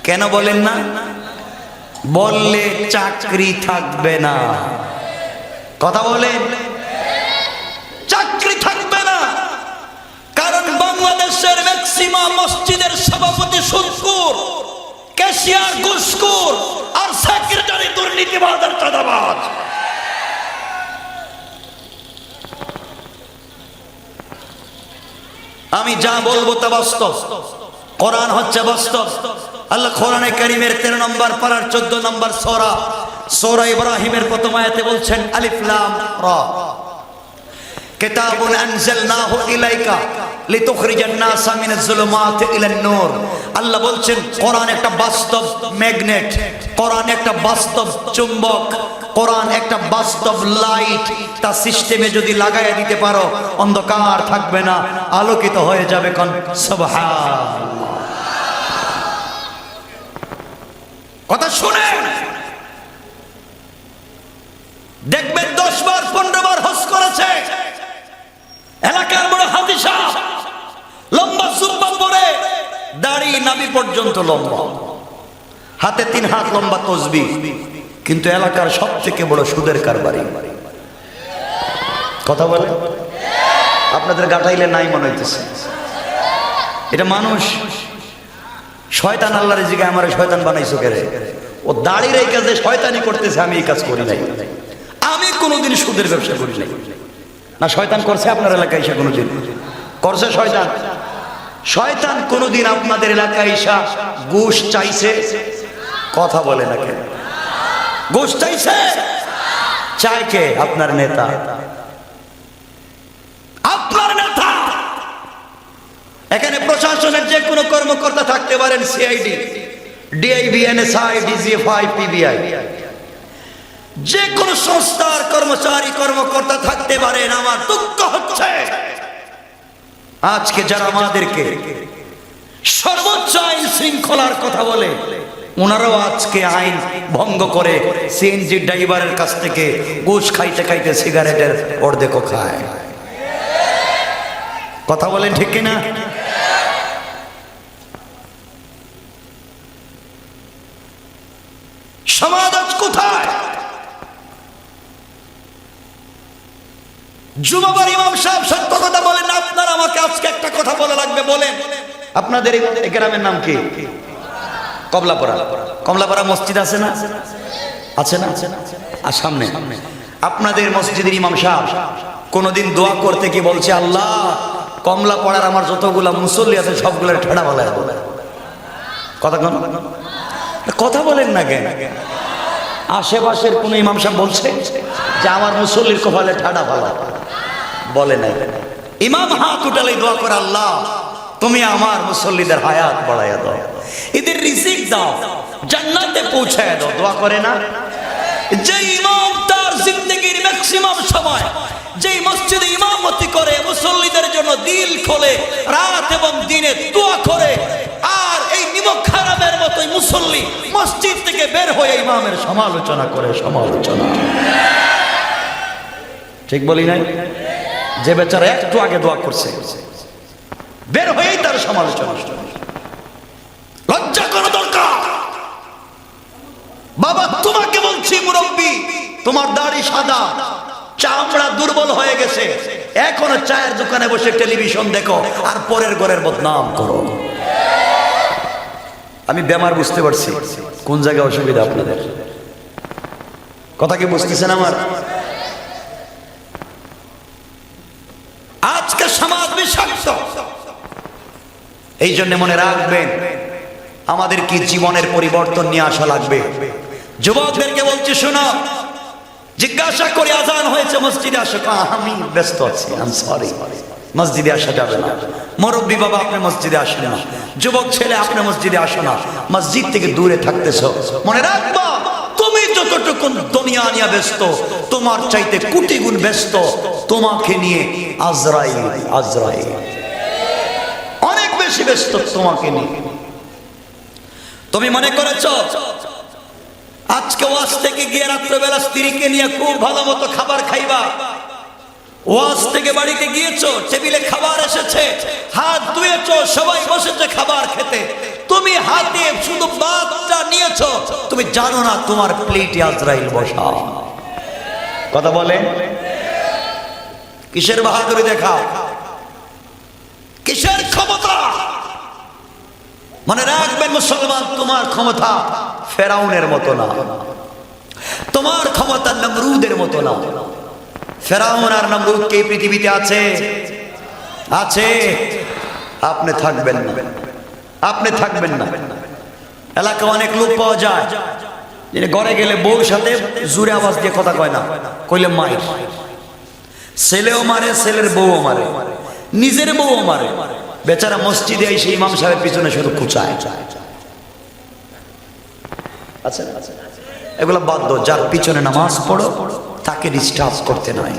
কেন বলেন না? বললে চাকরি থাকবে না। কথা বলেন, চাকরি থাকবে না। কারণ বাংলাদেশের ম্যাক্সিমাম মসজিদের সভাপতি সুদখোর, ক্যাশিয়ার ঘুষখোর, আর সেক্রেটারি দুর্নীতিবাজ আর চাঁদাবাজ। আমি যা বলবো তা বাস্তব, কোরআন হচ্ছে বাস্তব। আল্লাহ কোরআনে কারীমের 13 নম্বর পারার 14 নম্বর সূরা ইব্রাহিমের প্রথম আয়াতে বলছেন, আলিফ লাম রা কিতাবুন আনজালনাহু ইলাইকা লিতুখরিজান নাসা মিনাজ যুলুমাতি ইলান নূর। আল্লাহ বলছেন কোরআন একটা বাস্তব ম্যাগনেট, কোরআন একটা বাস্তব চুম্বক, কোরআন একটা বাস্তব লাইট। তা সিস্টেমে যদি লাগাইয়া দিতে পারো, অন্ধকার থাকবে না, আলোকিত হয়ে যাবে। কোন সুবহানাল্লাহ। কথা শুনেন, দেখবেন 10 বার 15 বার হজ করেছে এলাকার বড় হাজী সাহেব, লম্বা জুব্বা পরে, দাড়ি নাভি পর্যন্ত লম্বা, হাতে 3 হাত লম্বা তসবিহ, কিন্তু এলাকার সব থেকে বড় সুদের কারবারি। কথা বলে আপনাদের গাটাইলে নাই মনে হইতেছে। এটা মানুষ, শয়তান আল্লাহর জিগায় আমারে শয়তান বানাইছো কেরে? ও দাড়ির এই কাজে শয়তানি করতেছে, আমি এই কাজ করি নাই। আমি কোনোদিন সুদের ব্যবসা করি নাই। না শয়তান করছে আপনার এলাকায় এসে? কোনোদিন করছে শয়তান? শয়তান কোনোদিন আপনাদের এলাকায় এসে ঘুষ চাইছে? কথা বলে না কেন? ঘুষ চাইছে? চায় কে? আপনার নেতা। আপনার নেতা। এখানে প্রশাসনের যে কোনো কর্মকর্তা থাকতে পারেন, CID, DIB, NSI, DGFI, PBI, যে কোনো সংস্থার কর্মচারী কর্মকর্তা থাকতে পারেন। আমার দুঃখ হচ্ছে আজকে যারা আমাদেরকে সর্বোচ্চ আইন শৃঙ্খলার কথা বলে, ওনারাও আজকে আইন ভঙ্গ করে সিএনজি ড্রাইভারের কাছ থেকে ঘুষ খাইতে খাইতে সিগারেটের অর্ধেকও খায়। কথা বলেন ঠিক কিনা? সমাজ আজ কোথায়? জুমাবার ইমাম সাহেব সত্য কথা বলেন না। আপনারা আমাকে আজকে একটা কথা বলা লাগবে, বলেন আপনাদের এই গ্রামের নাম কি? কমলাপাড়া। কমলাপাড়া মসজিদ আছে না? আছে না? আর সামনে আপনাদের মসজিদের ইমাম সাহেব কোনদিন দোয়া করতে কি বলছে, আল্লাহ কমলাপাড়ার আমার যতগুলা মুসল্লি আছে সবগুলোর ঠেড়া বলায় বলে? কথা বলেন না কেন? আশেপাশের কোন ইমাম সাহেব বলছে যে আমার মুসল্লির কপালে ঠাডা ভালা? বলে নাই। ইমাম হাত উঠালে দোয়া করে, আল্লাহ তুমি আমার মুসল্লিদের হায়াত বাড়াইয়া দাও, এদের রিজিক দাও, জান্নাতে পৌঁছায় দাও। দোয়া করে না? যে ইমাম তার জিন্দেগির ম্যাক্সিমাম সময় যে মসজিদে ইমামতি করে, মুসল্লিদের জন্য দিল খোলে, রাত এবং দিনে দোয়া করে, আর এই নিমক খারাপের মতোই মুসল্লি মসজিদ থেকে বের হয়ে ইমামের সমালোচনা করে। সমালোচনা ঠিক বলি নাই? যে বেচারা একটু আগে দোয়া করছে, বের হয়েই তার সমালোচনা। লজ্জা করা দরকার। বাবা তোমাকে বলছি মুরব্বী, তোমার দাড়ি সাদা, চামড়া দুর্বল হয়ে গেছে, এখনো চায়ের দোকানে বসে টেলিভিশন দেখো আর পরের ঘরের বদনাম করো। আমি বেমার, বুঝতে পারছি কোন জায়গায় অসুবিধা আপনাদের। কথা কি বুঝতেছেন আমার? আজকে সমাজ বিষাক্ত, এই জন্য মনে রাখবেন আমাদের কি জীবনের পরিবর্তন নিয়ে আসা লাগবে। যুবকদেরকে বলছি শোনো, জিজ্ঞাসা করে আজান হয়েছে মসজিদে আসো, আমি ব্যস্ত আছি, আই সরি, মসজিদে আসা যাবে না। মুরব্বী বাবা আপনি মসজিদে আসেন না, যুবক ছেলে আপনি মসজিদে আসো না, মসজিদ থেকে দূরে থাকতেছ। মনে রাখবা তুমি যতটুকু দুনিয়া নিয়ে ব্যস্ত, তোমার চাইতে কোটি গুণ ব্যস্ত তোমাকে নিয়ে আজরাইল। আজরাইল অনেক বেশি ব্যস্ত তোমাকে নিয়ে। তুমি মনে করেছো আজকে ওয়াজ থেকে গিয়ে রাত্রেবেলা স্ত্রীকে নিয়ে খুব ভালো মতো খাবার খাইবা, ওয়াজ থেকে বাড়িতে গিয়েছো, টেবিলে খাবার এসেছে, হাত ধুয়েছো, সবাই বসেছে খাবার খেতে, তুমি হাতে শুধু ভাতটা নিয়েছো, তুমি জানো না তোমার প্লেটে আজরাইল বসা। কথা বলে কিসের বাহাদুরি দেখাও, কিসের ক্ষমতা? মনে রাখবেন মুসলমান, তোমার ক্ষমতা ফেরাউনের মতো না, তোমার ক্ষমতা নমরুদের মতো না। ফেরাউন আর নমরুদ কে পৃথিবীতে আছে? আছে। আপনি থাকবেন না, আপনি থাকবেন না। এলাকা অনেক লোক পাওয়া যায় যিনি ঘরে গেলে বউর সাথে জোরে আওয়াজ দিয়ে কথা কয় না, কইলে মায়ের ছেলেও মারে, ছেলের বউও মারে, নিজের বউও মারে। বেচারা মসজিদে এসে ইমাম সাহেবের পিছনে শুধু খুঁচায়। আচ্ছা, এগুলো বাধ্য, যার পিছনে নামাজ পড়ো তাকে ডিস্টার্ব করতে নাই।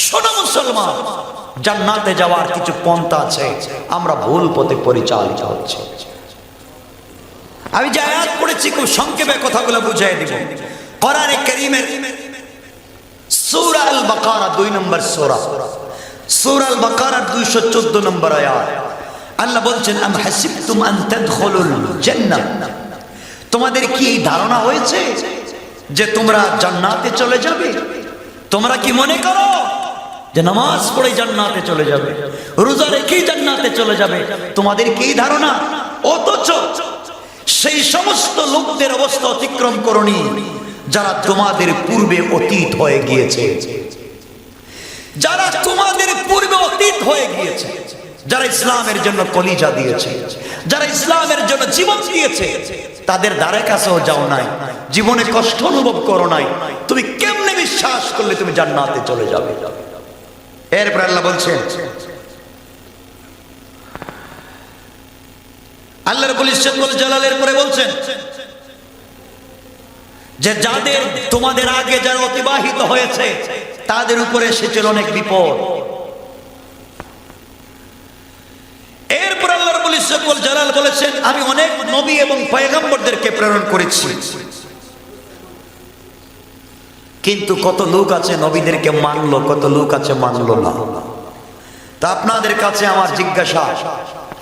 শোনো মুসলমান, জান্নাতে যাওয়ার কিছু পন্থা আছে, আমরা ভুল পথে পরিচালিত হচ্ছে। আমি যে আয়াত পড়েছি খুব সংক্ষেপে কথাগুলো বুঝিয়ে দিব। কোরআনে কারীমের সূরা আল বাকারা 2 নম্বর সূরা, সূরা আল বাকারার 214 নম্বর আয়াত। আল্লাহ বলছেন, আম হাসিবতুম আন তাদখুলুল জান্নাহ, তোমাদের কি এই ধারণা হয়েছে যে তোমরা জান্নাতে চলে যাবে? তোমরা কি মনে করো যে নামাজ পড়ে জান্নাতে চলে যাবে, রোজা রেখে জান্নাতে চলে যাবে? তোমাদের কি ধারণা? অথচ সেই সমস্ত লোকদের অবস্থা অতিক্রম করনি যারা তোমাদের পূর্বে অতীত হয়ে গিয়েছে, যারা তোমাদের পূর্বে অতীত হয়ে গিয়েছে, যারা ইসলামের জন্য কলিজা দিয়েছে, যারা ইসলামের জন্য জীবন দিয়েছে, তাদের দ্বারে কাছেও যাও নাই, জীবনে কষ্ট অনুভব করো নাই, তুমি কেমনে বিশ্বাস করলে তুমি জান্নাতে চলে যাবে? এরপর আল্লাহ বলছেন, আল্লাহ রাব্বুল ইজ্জত ওয়াল জালালের পরে বলছেন যে যাদের তোমাদের আগে যারা অতিবাহিত হয়েছে তাদের উপরে এসেছিল অনেক বিপদ। এরপর আল্লাহ রাব্বুল ইজ্জত ওয়াল জালাল বলেছেন, আমি অনেক নবী এবং পয়গম্বরদেরকে প্রেরণ করেছি, কিন্তু কত লোক আছে নবীদেরকে মানলো, কত লোক আছে মানলো না। তা আপনাদের কাছে আমার জিজ্ঞাসা,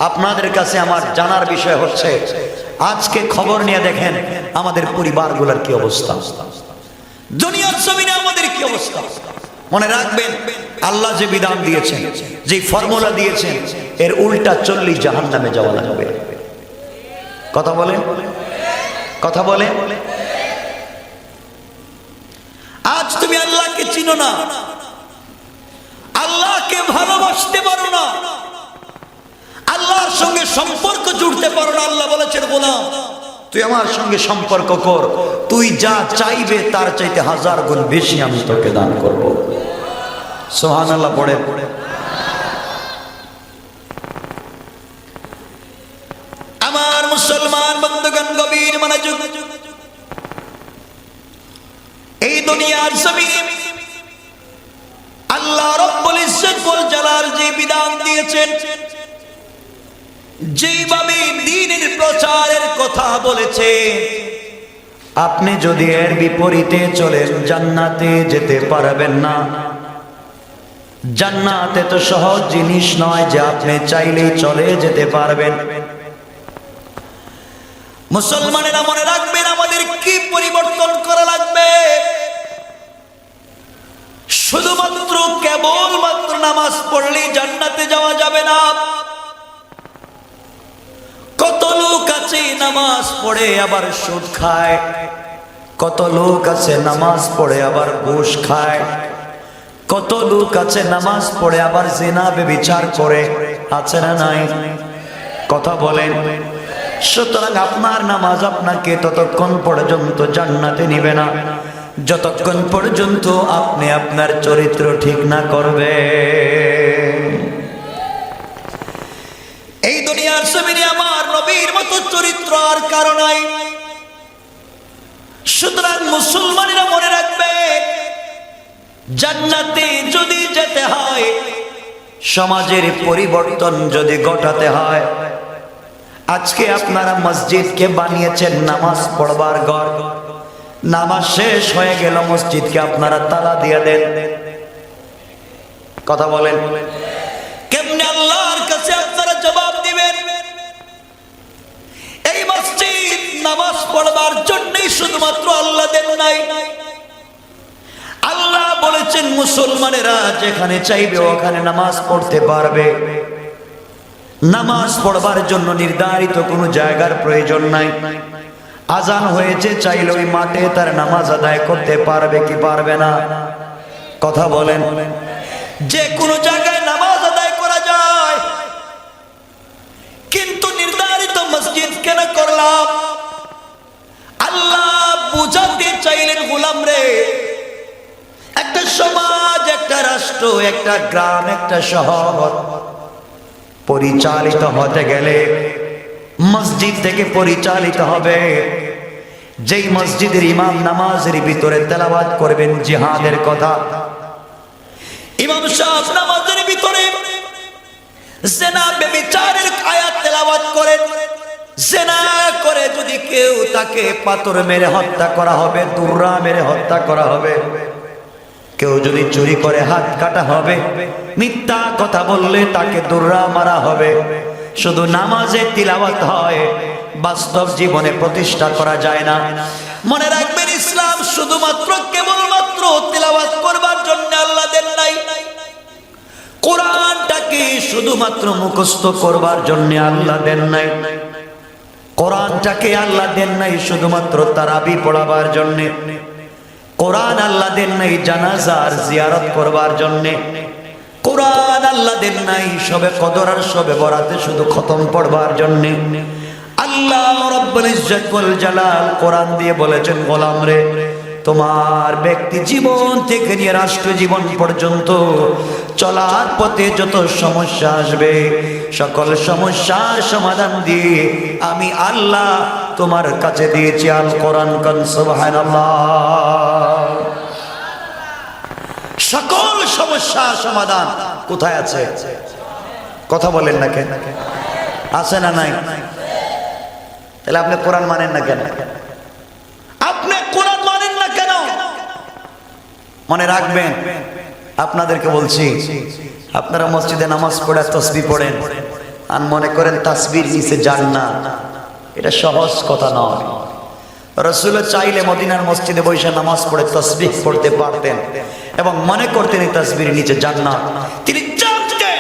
আপনাদের কাছে আমার জানার বিষয় হচ্ছে, আজকে খবর নিয়ে দেখেন আমাদের পরিবারগুলোর কি অবস্থা, দুনিয়ার জমিনে আমাদের কি অবস্থা। মনে রাখবেন, আল্লাহ যে বিধান দিয়েছেন, যে ফর্মুলা দিয়েছেন, এর উল্টা চললেই জাহান্নামে যাওয়া লাগবে। কথা বলেন, কথা বলেন। আজ তুমি আল্লাহকে চিনো না, আল্লাহকে ভালোবাসতে পারো না, আল্লাহর সঙ্গে সম্পর্ক জুড়তে পারো না। আল্লাহ বলেছেন, গোলাম তুই আমার সঙ্গে সম্পর্ক কর, তুই যা চাইবে তার চাইতে 1000 গুণ বেশি আমি তোকে দান করব। সুবহানাল্লাহ পড়ে। আমার মুসলমান বন্ধুগণ, গভীর মনোযোগ। এই দুনিয়ার জমিনে আল্লাহ রাব্বুল ইজ্জত ওয়াল জালাল যে বিধান দিয়েছেন, যেভাবে দ্বীনের প্রচারের কথা বলেছে, আপনি যদি এর বিপরীতে চলেন জান্নাতে যেতে পারবেন না। জান্নাতে তো সহজ জিনিস নয় যে আপনি চাইলেই চলে যেতে পারবেন। মুসলমানেরা মনে রাখবেন, আমাদের কি পরিবর্তন করা লাগবে? শুধুমাত্র কেবলমাত্র নামাজ পড়লেই জান্নাতে যাওয়া যাবে না। কত লোক আছে নামাজ পড়ে আবার সুদ খায়, কত লোক আছে নামাজ পড়ে আবার ঘুষ খায়, কত লোক আছে নামাজ পড়ে আবার জিনা ব্যভিচার করে, আছে না নাই? কথা বলেন। সুতরাং আপনার নামাজ আপনাকে ততক্ষণ পর্যন্ত জান্নাতে নিবে না যতক্ষণ পর্যন্ত আপনি আপনার চরিত্র ঠিক না করবে। এই দুনিয়ার জমিনে আমার নবীর মতো চরিত্র আর কারো নাই। সুতরাং মুসলমানেরা মনে রাখবে, জান্নাতে যদি যেতে হয়, সমাজের পরিবর্তন যদি ঘটাতে হয়, আজকে আপনারা মসজিদকে বানিয়েছেন নামাজ পড়বার ঘর, নামাজ শেষ হয়ে গেল মসজিদকে আপনারা তালা দিয়ে দেন। কথা বলেন, কেমনে আল্লাহর কাছে আপনারা জবাব দিবেন? এই মসজিদ নামাজ পড়বার জন্যই শুধুমাত্র আল্লাহ দেন নাই। আল্লাহ বলেছেন মুসলমানেরা যেখানে চাইবে ওখানে নামাজ পড়তে পারবে। নামাজ পড়বার জন্য নির্ধারিত কোনো জায়গার প্রয়োজন নাই। আজান হয়েছে, চাইলে ওই মাঠে তার নামাজ আদায় করতে পারবে কি পারবে না? কথা বলেন, যে কোনো জায়গায় নামাজ আদায় করা যায়, কিন্তু নির্ধারিত মসজিদ কেন করলাম? আল্লাহ বুঝাতে চাইলেন, গোলাম রে, একটা সমাজ, একটা রাষ্ট্র, একটা গ্রাম, একটা শহর পরিচালিত হতে গেলে মসজিদ থেকে পরিচালিত হবে। যেই মসজিদের ইমাম নামাজের ভিতরে তেলাওয়াত করবেন জিহাদের কথা, ইমাম সাহেব নামাজের ভিতরে জিনা ব্যভিচারের আয়াত তেলাওয়াত করেন, জিনা করে যদি কেউ তাকে পাথর মেরে হত্যা করা হবে, দুর্রা মেরে হত্যা করা হবে। কেউ যদি চুরি করে হাত কাটা হবে, মিথ্যা কথা বললে তাকে দুর্রা মারা হবে। শুধু নামাজে তিলাওয়াত হয়, বাস্তব জীবনে প্রতিষ্ঠা করা যায় না। মনে রাখবেন, ইসলাম শুধুমাত্র কেবলমাত্র তিলাওয়াত করবার জন্য আল্লাহ দেন নাই। কোরআনটাকে শুধুমাত্র মুখস্থ করবার জন্য আল্লাহ দেন নাই। কোরআনটাকে আল্লাহ দেন নাই শুধুমাত্র তারাবি পড়াবার জন্য। কোরআন আল্লাহ দেন নাই জানাজার জিয়ারত করবার জন্য। কোরআন আল্লাহ দেন নাই সবে কদর আর সবে বরাতে শুধু খতম পড়বার জন্য। আল্লাহ রাব্বুল ইজ্জত ওয়াল জালাল কোরআন দিয়ে বলেছেন, গোলাম রে, তোমার ব্যক্তি জীবন থেকে নিয়ে রাষ্ট্র জীবন পর্যন্ত চলার পথে যত সমস্যা আসবে, সকল সমস্যার সমাধান দিয়ে আমি আল্লাহ তোমার কাছে দিয়েছি আল কোরআন। কান সুবহানাল্লাহ। সকল সমস্যার সমাধান কোথায় আছে? কথা বলেন না কেন? আছে না নাই? তাহলে আপনি কোরআন মানেন না কেন? আপনি কোরআন মানেন না কেন? মনে রাখবেন, আপনাদেরকে বলছি, আপনারা মসজিদে নামাজ পড়ে তাসবিহ পড়েন আর মনে করেন তাসবির নিচে যান না। এটা সহজ কথা নয়। রাসূল চাইলে মদিনার মসজিদে বসে নামাজ পড়ে তাসবিহ পড়তে পারতেন এবং মনে করতেন এই তাসবির নিচে জান্নাত। তিনি জানতেন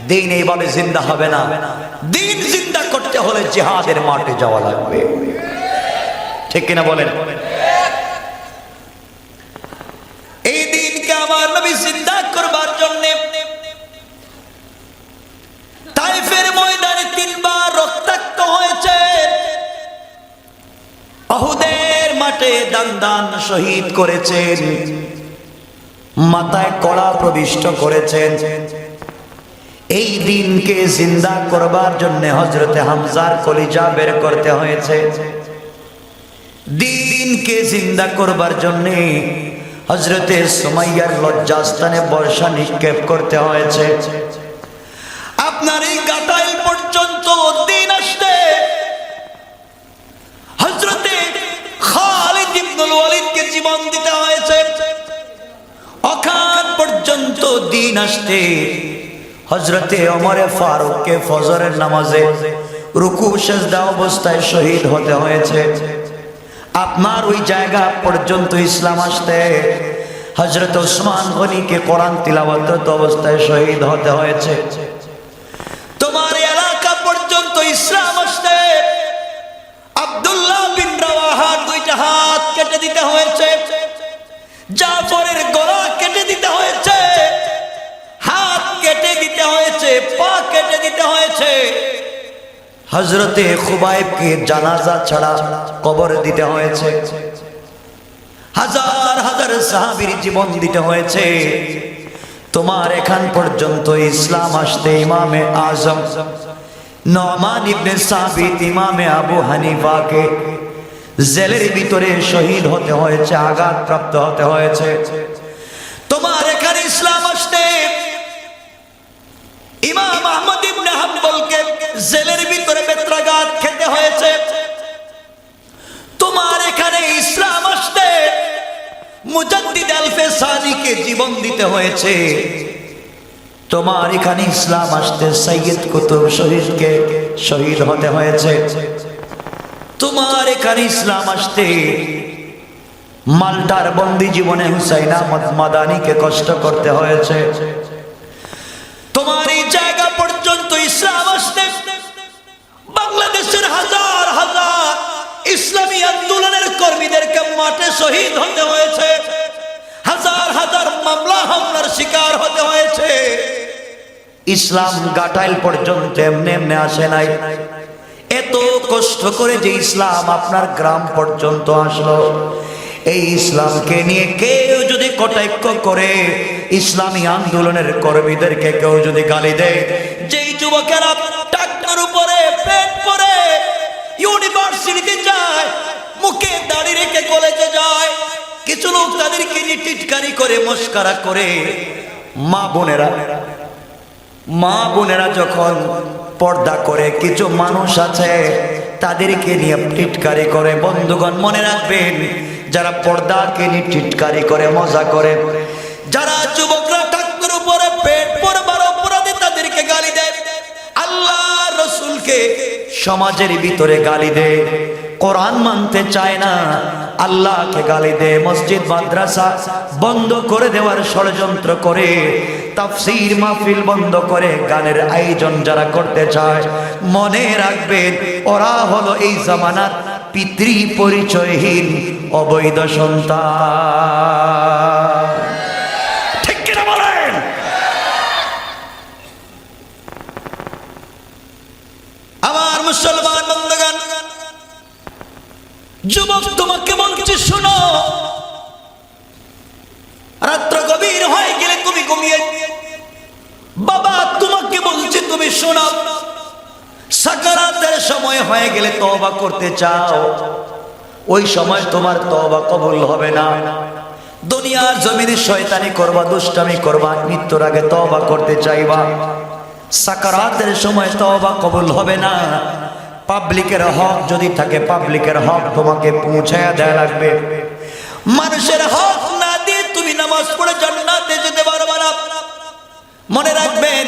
দিন এইভাবে জিন্দা হবে না, দিন জিন্দা করতে হলে জিহাদের মাঠে যাওয়া লাগবে। ঠিক কিনা বলেন? এই দিনকে আমার নবী জিন্দা করবার জন্য তায়েফের ময়দানে 3 বার রক্তাক্ত হয়েছে। উহুদের মাঠে দান শহীদ করেছেন, মাথায় কড়া প্রবিষ্ট করেছেন। এই দিনকে জিন্দা করবার জন্য হযরতে হামজার কলিজা বের করতে হয়েছে। দিনকে জিন্দা করবার জন্য হযরতে সুমাইয়ার লজ্জাস্থানে বর্ষা নিক্ষেপ করতে হয়েছে। আপনার এই গাটাইল পর্যন্ত দিন আসতে হযরতে খালিদ ইবনুল ওয়ালিদকে জীবন দিতে হয়েছে। ওখান পর্যন্ত দিন আসতে হযরতে ওমরে ফারুককে ফজরের নামাজে রুকু সিজদা অবস্থায় শহীদ হতে হয়েছে। আপনার ওই জায়গা পর্যন্ত ইসলাম আসতে হযরত ওসমান গনিকে কোরআন তিলাওয়াত অবস্থায় শহীদ হতে হয়েছে। তোমার এলাকা পর্যন্ত ইসলাম আসতে আব্দুল্লাহ বিন রাওয়াহার 2টা হাত কেটে দিতে হয়েছে, জাফরের গলা কেটে দিতে হয়েছে, হাত কেটে দিতে হয়েছে, পা কেটে দিতে হয়েছে। হযরতে খুবাইবকে জানাজা ছাড়া কবর দিতে হয়েছে। হাজার হাজার সাহাবীর জীবন দিতে হয়েছে তোমার এখান পর্যন্ত ইসলাম আসতে ইমামে আজম নুমান ইবনে সাবিত ইমামে আবু হানিফাকে জেলের ভিতরে শহীদ হতে হয়েছে, আঘাতপ্রাপ্ত হতে হয়েছে। তোমার এখানে ইসলাম আসতে ইমাম আহমদ ইবনে হাম্বলকে জেলের ভিতরে বেত্রাঘাত খেতে হয়েছে। তোমার এখানে ইসলাম আসতে মুজাদ্দিদ আল-ফেসানিকে জীবন দিতে হয়েছে। তোমার এখানে ইসলাম আসতে সৈয়দ কুতুব শহীদকে শহীদ হতে হয়েছে। তোমার এখানে ইসলাম আসতে মাল্টার বন্দি জীবনে হুসাইন আহমদ মাদানিকে কষ্ট করতে হয়েছে। তোমার এই জায়গা পর্যন্ত ইসলাম আসতে বাংলাদেশের হাজার হাজার ইসলামী আন্দোলনের কর্মীদেরকে মাঠে শহীদ হতে হয়েছে, হাজার হাজার মামলা হামলার শিকার হতে হয়েছে। ইসলাম গাটাইল পর্যন্ত এমনি এমনি আসে নাই। এত কষ্ট করে যে ইসলাম আপনার গ্রাম পর্যন্ত আসলো, এই ইসলামকে নিয়ে কেউ যদি কটাক্ষ করে, ইসলামী আন্দোলনের কর্মীদেরকে কেউ যদি গালি দেয়, যেই যুবকেরা ট্রাক্টর উপরে পেট পরে ইউনিভার্সিটিতে যায়, মুখে দাড়ি রেখে কলেজে যায়, কিছু লোক তাদেরকে নিয়ে টিটকারি করে মস্কারা করে, মা বোনেরা যখন পর্দা করে, কিছু মানুষ আছে তাদেরকে নিয়ে টিটকারি করে। বন্ধুগণ মনে রাখবেন, যারা পর্দাকে নিয়ে টিটকারি করে মজা করে, যারা যুবকরা ট্রাক্টর উপরে পেট পরবার অপরাধে তাদেরকে গালি দেয়, আল্লাহ রসুলকে সমাজের ভিতরে গালি দেয়, কোরআন মানতে চায় না, আল্লাহকে গালি দেয়, মসজিদ মাদ্রাসা বন্ধ করে দেওয়ার ষড়যন্ত্র করে, তাফসীর মাহফিল বন্ধ করে গানের আয়োজন যারা করতে চায়, মনে রাখবেন ওরা হলো এই জামানার পিতৃ পরিচয়হীন অবৈধ সন্তান। ঠিক কিনা বলেন? আমার মুসলমান বন্ধুগণ, যুবক তোমাকে বলছি শোনো, রাত্র গভীর হয়ে গেলে তুমি ঘুমিয়ে, বাবা তোমাকে বলছি তুমি শোনো, সাকারাতের সময় হয়ে গেলে তওবা করতে চাও, ওই সময় তোমার তওবা কবুল হবে না। দুনিয়ার জমিনে শয়তানি করবা, দুষ্টামি করবা, মৃত্যুর আগে তওবা করতে চাইবা, সাকারাতের সময় তওবা কবুল হবে না। পাবলিকের হক যদি থাকে, পাবলিকের হক তোমাকে পৌঁছায়া দেয়া লাগবে। মানুষের হক না দিয়ে তুমি নামাজ পড়ে জান্নাতে যেতে পারবে না। মনে রাখবেন,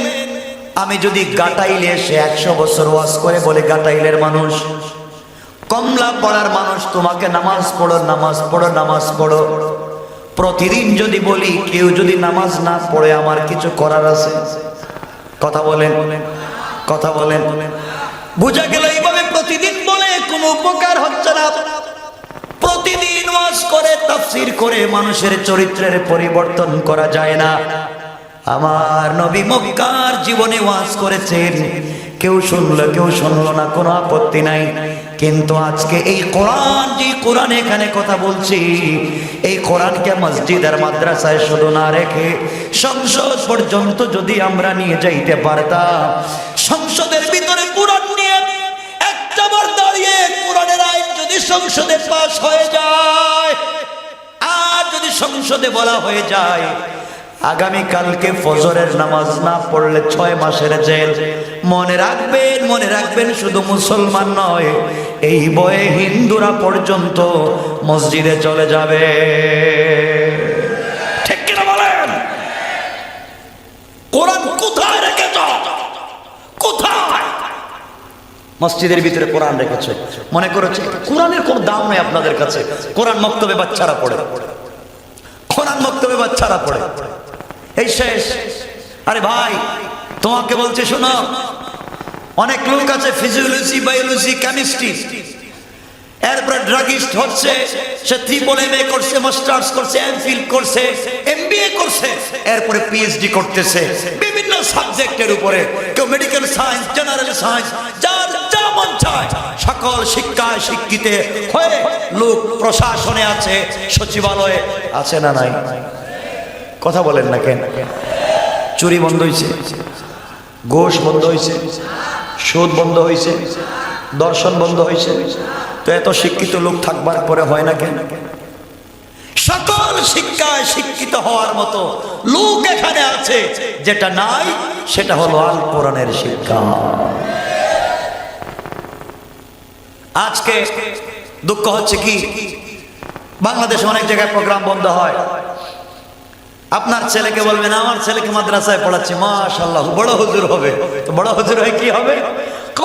আমি যদি গাটাইলে এসে 100 বছর ওয়াজ করে বলে, গাটাইলের মানুষ, কমলা পড়ার মানুষ, তোমাকে নামাজ পড়ো, নামাজ পড়ো, নামাজ পড়ো, প্রতিদিন যদি বলি, কেউ যদি নামাজ না পড়ে আমার কিছু করার আছে? কথা বলেন, কথা বলেন। বুঝা গেল এইভাবে প্রতিদিন বলে কোনো উপকার হচ্ছে না। প্রতিদিন ওয়াজ করে, তাফসীর করে মানুষের চরিত্রের পরিবর্তন করা যায় না। আমার নবী মক্কার জীবনে ওয়াজ করেছেন, কেউ শুনলো কেউ শুনলো না, কোনো আপত্তি নাই। কিন্তু আজকে এই কোরআন, যে কোরআন এখানে কথা বলছি, এই কোরআনকে মসজিদ আর মাদ্রাসায় শুধু না রেখে সংসদ পর্যন্ত যদি আমরা নিয়ে যাইতে পারতাম, সংসদের ভিতরে কোরআন নিয়ে একটা বার দাঁড়িয়ে কোরআনের আইন যদি সংসদে পাশ হয়ে যায়, আর যদি সংসদে বলা হয়ে যায় আগামী কালকে ফজরের নামাজ না পড়লে 6 মাসের জেল, মনে রাখবেন, মনে রাখবেন, শুধু মুসলমান নয়, এই বয়ে হিন্দুরা পর্যন্ত মসজিদে চলে যাবে। ঠিক কিনা বলেন? কোরআন কোথায় রেখেছ? কোথায়? মসজিদের ভিতরে কোরআন রেখেছে। মনে করেছে কোরআনের কোনো দাম নেই আপনাদের কাছে। কোরআন মক্তবে বাচ্চারা পড়ে, কোরআন মক্তবে বাচ্চারা পড়ে, এই শেষ। আরে ভাই তোমাকে বলছে শোনো, অনেক লোক আছে ফিজিওলজি, বায়োলজি, কেমিস্ট্রি, এরপরে ড্রাগিস্ট হচ্ছে, সে ট্রিপল MA করছে, মাস্টার্স করছে, এমফিল করছে, MBA করছে, এরপরে PhD করতেছে বিভিন্ন সাবজেক্টের উপরে, কেউ মেডিকেল সায়েন্স, জেনারেল সায়েন্স, যার যা মন চায় সকল শিক্ষায় শিক্ষিত হয়ে লোক প্রশাসনে আছে, সচিবালয়ে আছে না নাই? কথা বলেন না কেন? চুরি বন্ধ হয়েছে, ঘুষ বন্ধ হয়েছে, সুদ বন্ধ হয়েছে, দর্শন বন্ধ হয়েছে, তো এত শিক্ষিত লোক থাকবার পরে হয় না কেন? সকল শিক্ষায় শিক্ষিত হওয়ার মতো লোক এখানে আছে, যেটা নাই সেটা হলো আল কোরআনের শিক্ষা। আজকে দুঃখ হচ্ছে কি, বাংলাদেশে অনেক জায়গায় প্রোগ্রাম বন্ধ হয়। আপনার ছেলেকে বলবেন আমার ছেলেকে মাদ্রাসায় পড়াচ্ছি, মাশাআল্লাহ বড় হুজুর হবে। তো বড় হুজুর হয়ে কি হবে?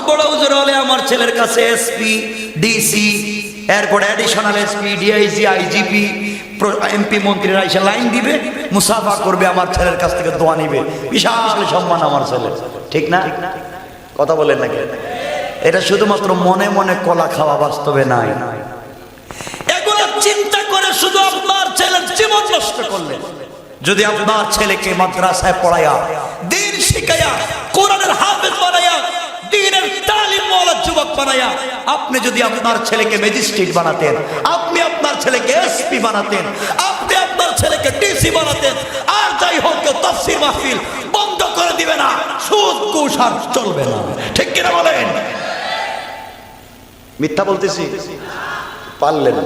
বড় হুজুর হলে আমার ছেলের কাছে এসপি, ডিসি, এরপর additional SP, DIG, IGP, MP, মন্ত্রীরা এসে লাইন দিবে, মুসাফা করবে, আমার ছেলের কাছ থেকে দোয়া নিবে, বিশাল সম্মান আমার ছেলে। ঠিক না? কথা বলেন নাকি? এটা শুধুমাত্র মনে মনে কলা খাওয়া, বাস্তবে নাই। এগুলো চিন্তা করে শুধু আপনার ছেলের জীবন নষ্ট করলেন। যদি আপনার ছেলেকে মাদ্রাসায় পড়ায়া, দ্বীন শিখায়া, কোরআনের হাফেজ বানায়া, দ্বীনের তালিমওয়ালা যুবক বানায়া আপনি যদি আপনার ছেলেকে ম্যাজিস্ট্রেট বানাতেন, আপনি আপনার ছেলেকে এসপি বানাতেন, আপনি আপনার ছেলেকে ডিসি বানাতেন, আর যাই হোক কেউ তাফসীর মাহফিল বন্ধ করে দিবে না, সুদ ঘুষ আর চলবে না। ঠিক কিনা বলেন? মিথ্যা বলতেছি? পারলেন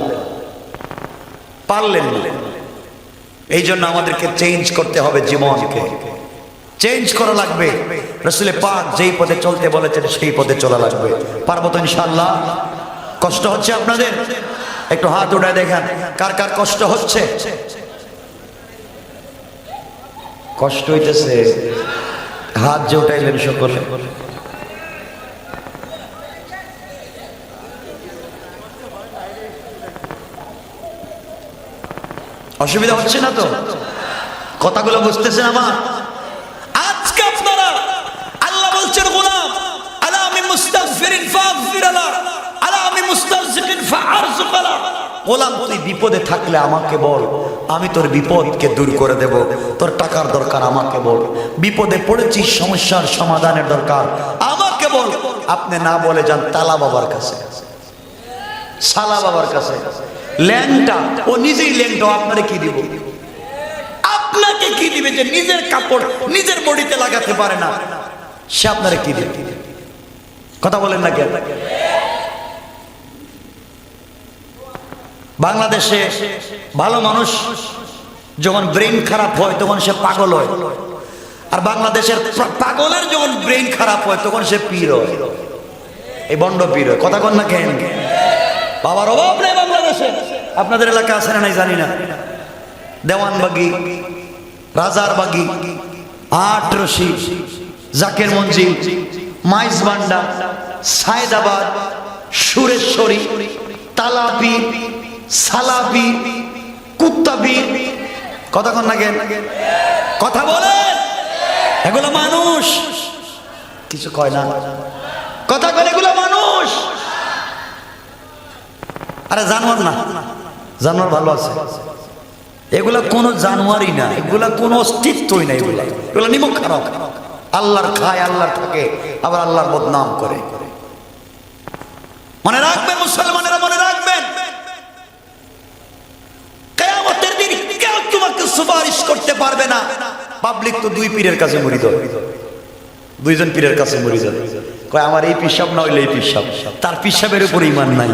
না। এই জন্য আমাদেরকে চেঞ্জ করতে হবে, জীবনকে চেঞ্জ করা লাগবে। রাসূল পাক যেই পথে চলতে বলেছেন সেই পথে চলা লাগবে। পারবো তো ইনশাআল্লাহ? কষ্ট হচ্ছে আপনাদের? একটু হাত উঠায় দেখেন কার কার কষ্ট হচ্ছে। কষ্ট হইতেছে? হাত যে উঠাইলেন সকলে। অসুবিধা হচ্ছে না তো? কথাগুলো বুঝতেছেন আমার? আজকে আপনারা, আল্লাহ বলছেন গোলাম আলা আমি মুস্তাগফিরিন ফাগফির লা, আলা আমি মুস্তারজিকিন ফাআরযুক লা। গোলাম তুই বিপদে থাকলে আমাকে বল, আমি তোর বিপদকে দূর করে দেব। তোর টাকার দরকার আমাকে বল, বিপদে পড়েছিস সমস্যার সমাধানের দরকার আমাকে বল। আপনি না বলে যান তালা বাবার কাছে, সালা বাবার কাছে। ল্যাংটা, ও নিজেই ল্যাংটা, আপনারে কি দিব? আপনাকে কি দিবে? যে নিজের কাপড় নিজের বডিতে লাগাতে পারে না, সে আপনারে কি দিবে? কথা বলেন না কেন? বাংলাদেশে ভালো মানুষ যখন ব্রেন খারাপ হয় তখন সে পাগল হয়, আর বাংলাদেশের পাগলের যখন ব্রেন খারাপ হয় তখন সে পীর হয়, এই বন্ড পীর হয়। কথা কন না কেন? বাবার অভাব নেই বাংলাদেশে। আপনাদের এলাকা আছে না নাই জানি না। দেওয়ানবাগি, রাজারবাগি, আটরশি, জাকের মঞ্জিল, মাইজবান্ডা, সায়দাবাদ, সুরেশ্বরী, তালাপি, সালাপি, কুত্তাপি। কথা কন না কেন? কথা বলেন। এগুলো মানুষ, কিছু কয় না। কথা কয় এগুলো মানুষ। আরে জানোয়ার না, জানোয়ার ভালো আছে। এগুলা কোনো জানোয়ারই না, এগুলা কোনো অস্তিত্বই না। এগুলা নিমক খারাপ, আল্লাহর খায়, আল্লাহর থাকে, আবার আল্লাহর বদনাম করে। মনে রাখবেন মুসলমানেরা, মনে রাখবেন, কিয়ামতের দিন কেউ তোমাকে সুপারিশ করতে পারবে না। পাবলিক তো দুই পীরের কাছে মুরিদ, দুইজন পীরের কাছে মুরিদ। কয় আমার এই পিসাব না হইলে এই পিসাব, তার পিসাবের উপর ঈমান নাই।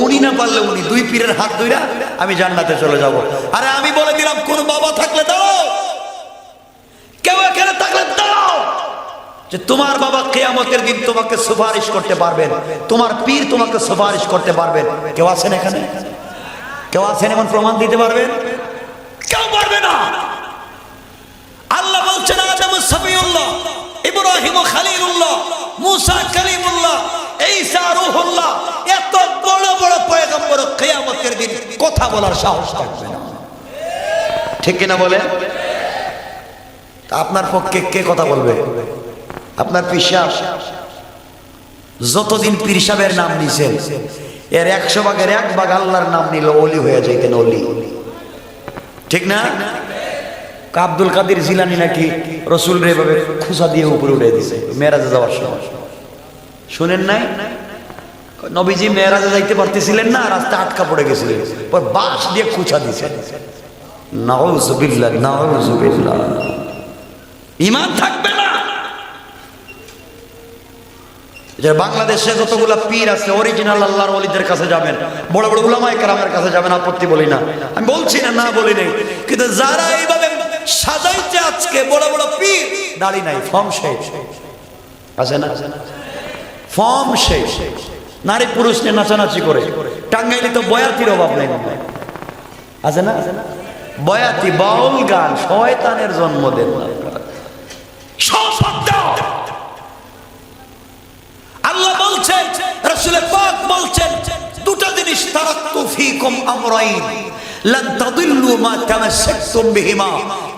উনি না পারলে উনি, দুই পীরের হাত ধইরা আমি জান্নাতে চলে যাব। আরে আমি বলে দিলাম, কোন বাবা থাকলে দাও, কেউ এখানে থাকলে দাও, যে তোমার বাবা কিয়ামতের দিন তোমাকে সুপারিশ করতে পারবেন, তোমার পীর তোমাকে সুপারিশ করতে পারবেন। কেউ আছেন এখানে? কেউ আছেন এমন প্রমাণ দিতে পারবেন? কেউ পারবে না। আল্লাহ বলছেন আদম সফিউল্লাহ, ইব্রাহিম খলিলুল্লাহ, মুসা কালিমুল্লাহ, ঈসা রূহুল্লাহ, এত বড় বড় পয়গম্বর কিয়ামতের দিন কথা বলার সাহস থাকবে না। ঠিক কিনা বলেন? আপনার পক্ষে কে কথা বলবে? আপনার পিসাব। যতদিন পীর সাহেবের নাম নিছেন এর 100 ভাগের 1 ভাগ আল্লাহর নাম নিল ওলি হয়ে যাইতেন, ওলি। ঠিক না? আব্দুল কাদের জিলানী নাকি রসুল রে ভাবে খুসা দিয়ে উপরে উঠে দিছে মেরাজে যাওয়ার সময়। শুনেন নাই? নবীজি মেরাজে যাইতে পারতেছিলেন না, রাস্তা আটকা পড়ে গেছিলেন, পর বাঁশ দিয়ে খুঁচা দিয়েছেন। নাউযুবিল্লাহ, নাউযুবিল্লাহ। ঈমান থাকবে না। যে বাংলাদেশে যতগুলা পীর আছে অরিজিনাল আল্লাহর ওলিদের কাছে যাবেন, বড় বড় উলামায়ে কেরামের কাছে যাবেন, আপত্তি বলি না, আমি বলছি না, না বলি নাই, কিন্তু যারা এইভাবে সাজাইছে আজকে বড় বড় পীর, দাড়ি নাই, ফর্ম শেষ আছে না, ফর্ম শেষ, নারী পুরুষ নিয়ে নাচানাচি করে, টাঙ্গাইলে তো বয়াতির অভাব নেই, আছে না? বয়াতি, বাউল গান, শয়তানের জন্মদিন। আল্লাহ বলছেন, রাসূল পাক বলছেন, দুটো জিনিস তারাক্তু ফীকুম আমরাইন লান তাদিল্লু মা তামাসসাকতুম বিহিমা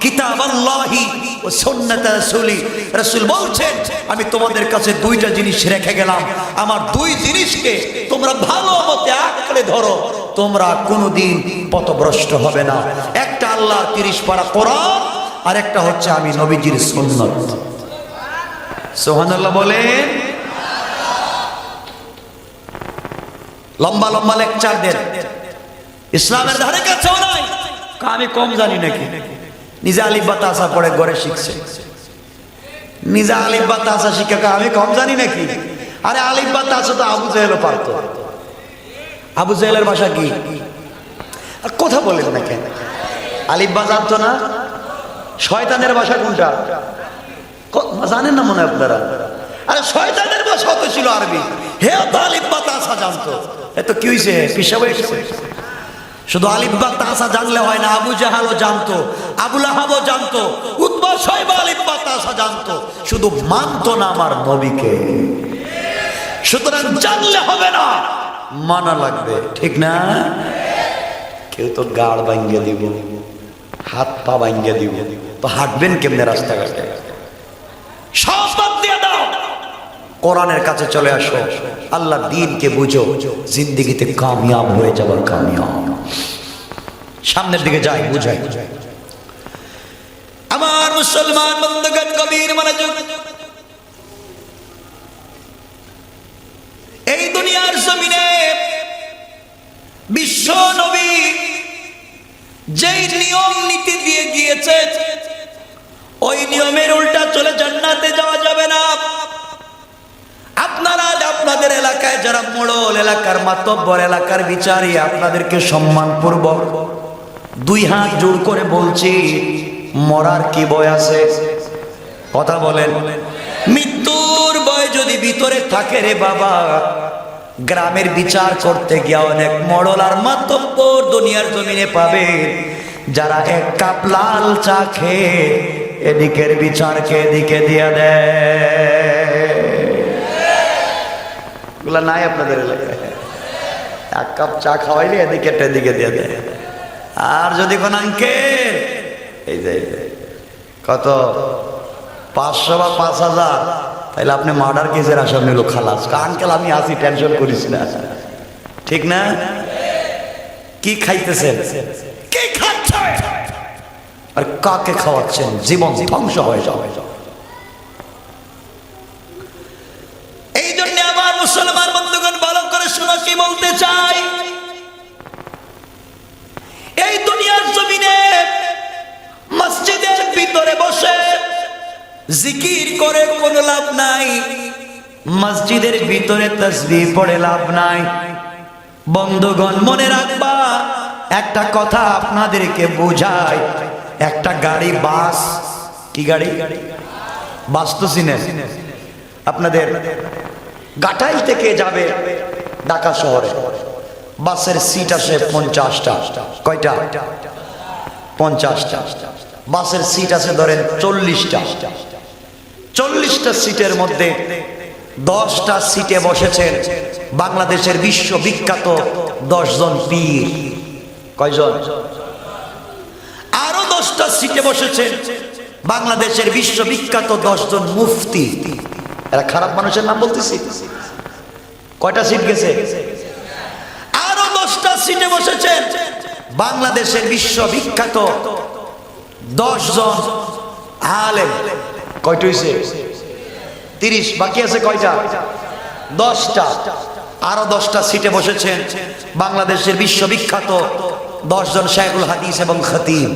কিতাবাল্লাহি ওয়া সুন্নাত রাসূলি। রাসূল বলছেন, আমি তোমাদের কাছে দুইটা জিনিস রেখে গেলাম, আমার দুই জিনিসকে তোমরা ভালো মতে আঁকড়ে ধরো, তোমরা কোনোদিন পথভ্রষ্ট হবে না। একটা আল্লাহর 30 পারা কোরআন, আর একটা হচ্ছে আমি নবীজির সুন্নাত। সুবহানাল্লাহ বলেন। লম্বা লম্বা লেকচার দেন, ইসলামের ধারে কাছেও নাই, আমি কম জানি নাকি? নিজে আলিফ বা তাসা পড়ে ঘরে শিখছে, নিজে আলিফ বা তাসা শিখে আমি কম জানি নাকি? আরে আলিফ বা তাসা তো আবু জাহেলও পারত। আবু জাহেলের ভাষা কি? আর কথা বলেন না কেন? আলিফ বা জানতো না? শয়তানের ভাষা কোনটা জানেন না মনে হয় আপনারা? আরে শয়তানের ভাষা তো ছিল আরবি, হে তো আলিফ বা তাসা জানতো। এত কি হয়েছে? পিসাব হয়ে গেছে। শুধু আলিফ বা তাসা জানলে হয় না, আবু জাহালও জানতো, আবু লাহাবও জানতো, উতবা শাইবা আলিফ বা তাসা জানতো, শুধু মানতো না আমার নবীকে। সুতরাং জানলে হবে না, মানা লাগবে, ঠিক না? কেউ তো গাড় ভাঙ্গিয়ে দিব, হাত পা ভাঙ্গিয়ে দিব, তো হাঁটবেন কেমনে রাস্তাঘাটে? সব বাদ দিয়ে দাও, কোরআনের কাছে চলে আসো, আল্লাহ দ্বীনকে বুঝো, জিন্দেগিতে কামিয়াব হয়ে যাবার, কামিয়াব। সামনের দিকে যাই, বুঝাই। আমার মুসলমান বন্ধুগণ, গভীর মনোযোগ। এই দুনিয়ার জমিনে বিশ্ব নবী যেই নিয়ম নীতি দিয়ে গিয়েছে, ওই নিয়মের উল্টা চলে জান্নাতে যাওয়া যাবে না। আপনারা আপনাদের এলাকায় যারা মোড়ল, এলাকার মাতব্বর, এলাকার বিচারী, আপনাদেরকে সম্মানপূর্বক দুই হাত জোড় করে বলছি, মরার কি ভয় আছে? কথা বলেন। মৃত্যুর ভয় যদি ভিতরে থাকে রে বাবা, গ্রামের বিচার করতে গিয়ে অনেক মোড়ল আর মাতব্বর দুনিয়ার জমিনে পাবে, যারা এক কাপ লাল চা খেয়ে এদিকের বিচারকে এদিকে দিয়ে দেয়। এগুলা নাই আপনাদের এলাকায়? এক কাপ চা খাওয়াইলে এদিকে এদিকে দিয়ে দেয়। আর যদি কোন আঙ্কেল এই যে কত 500 বা 5000, তাহলে আপনি মার্ডার কেসের আসামি লোক খালাস। আঙ্কেল আমি আসি, টেনশন করিস না, ঠিক না? কি খাইতেছেন, কি খাচ্ছেন, আর কাকে খাওয়াচ্ছেন? জীবন ধ্বংস হয়ে যাবে। এই জন্য আমার মুসলমান বন্ধুগণ ভালো করে শোনো, কি বলতে চাই। এই দুনিয়ার জমিনে মসজিদের ভিতরে বসে জিকির করে কোনো লাভ নাই, মসজিদের ভিতরে তাসবিহ পড়ে লাভ নাই। বন্ধুগণ মনে রাখবা, একটা কথা আপনাদেরকে বোঝাই, একটা গাড়ি, বাস, কি গাড়ি? বাস তো চিনেন আপনাদের, গাটাইল থেকে যাবে ঢাকা শহরে, বাসের সিট আসে 50টা। কয়টা? 50টা। বাসের সিট আছে ধরেন 40টা। 40টা সিটের মধ্যে 10টা সিটে বসেছেন বাংলাদেশের বিশ্ববিখ্যাত 10 জন পীর। কয়জন? আরো 10টা সিটে বসেছেন বাংলাদেশের বিশ্ববিখ্যাত 10 জন মুফতি। এরা খারাপ মানুষের নাম বলতেছি? কয়টা সিট গেছে? আরো 10টা সিটে বসেছেন বাংলাদেশের বিশ্ববিখ্যাত 10 জন আলেম। কয়টা হইছে? 30। বাকি আছে কয়টা? 10টা, আরো 10টা সিটে বসেছেন বাংলাদেশের বিশ্ববিখ্যাত 10 জন শায়খুল হাদিস এবং খতিব।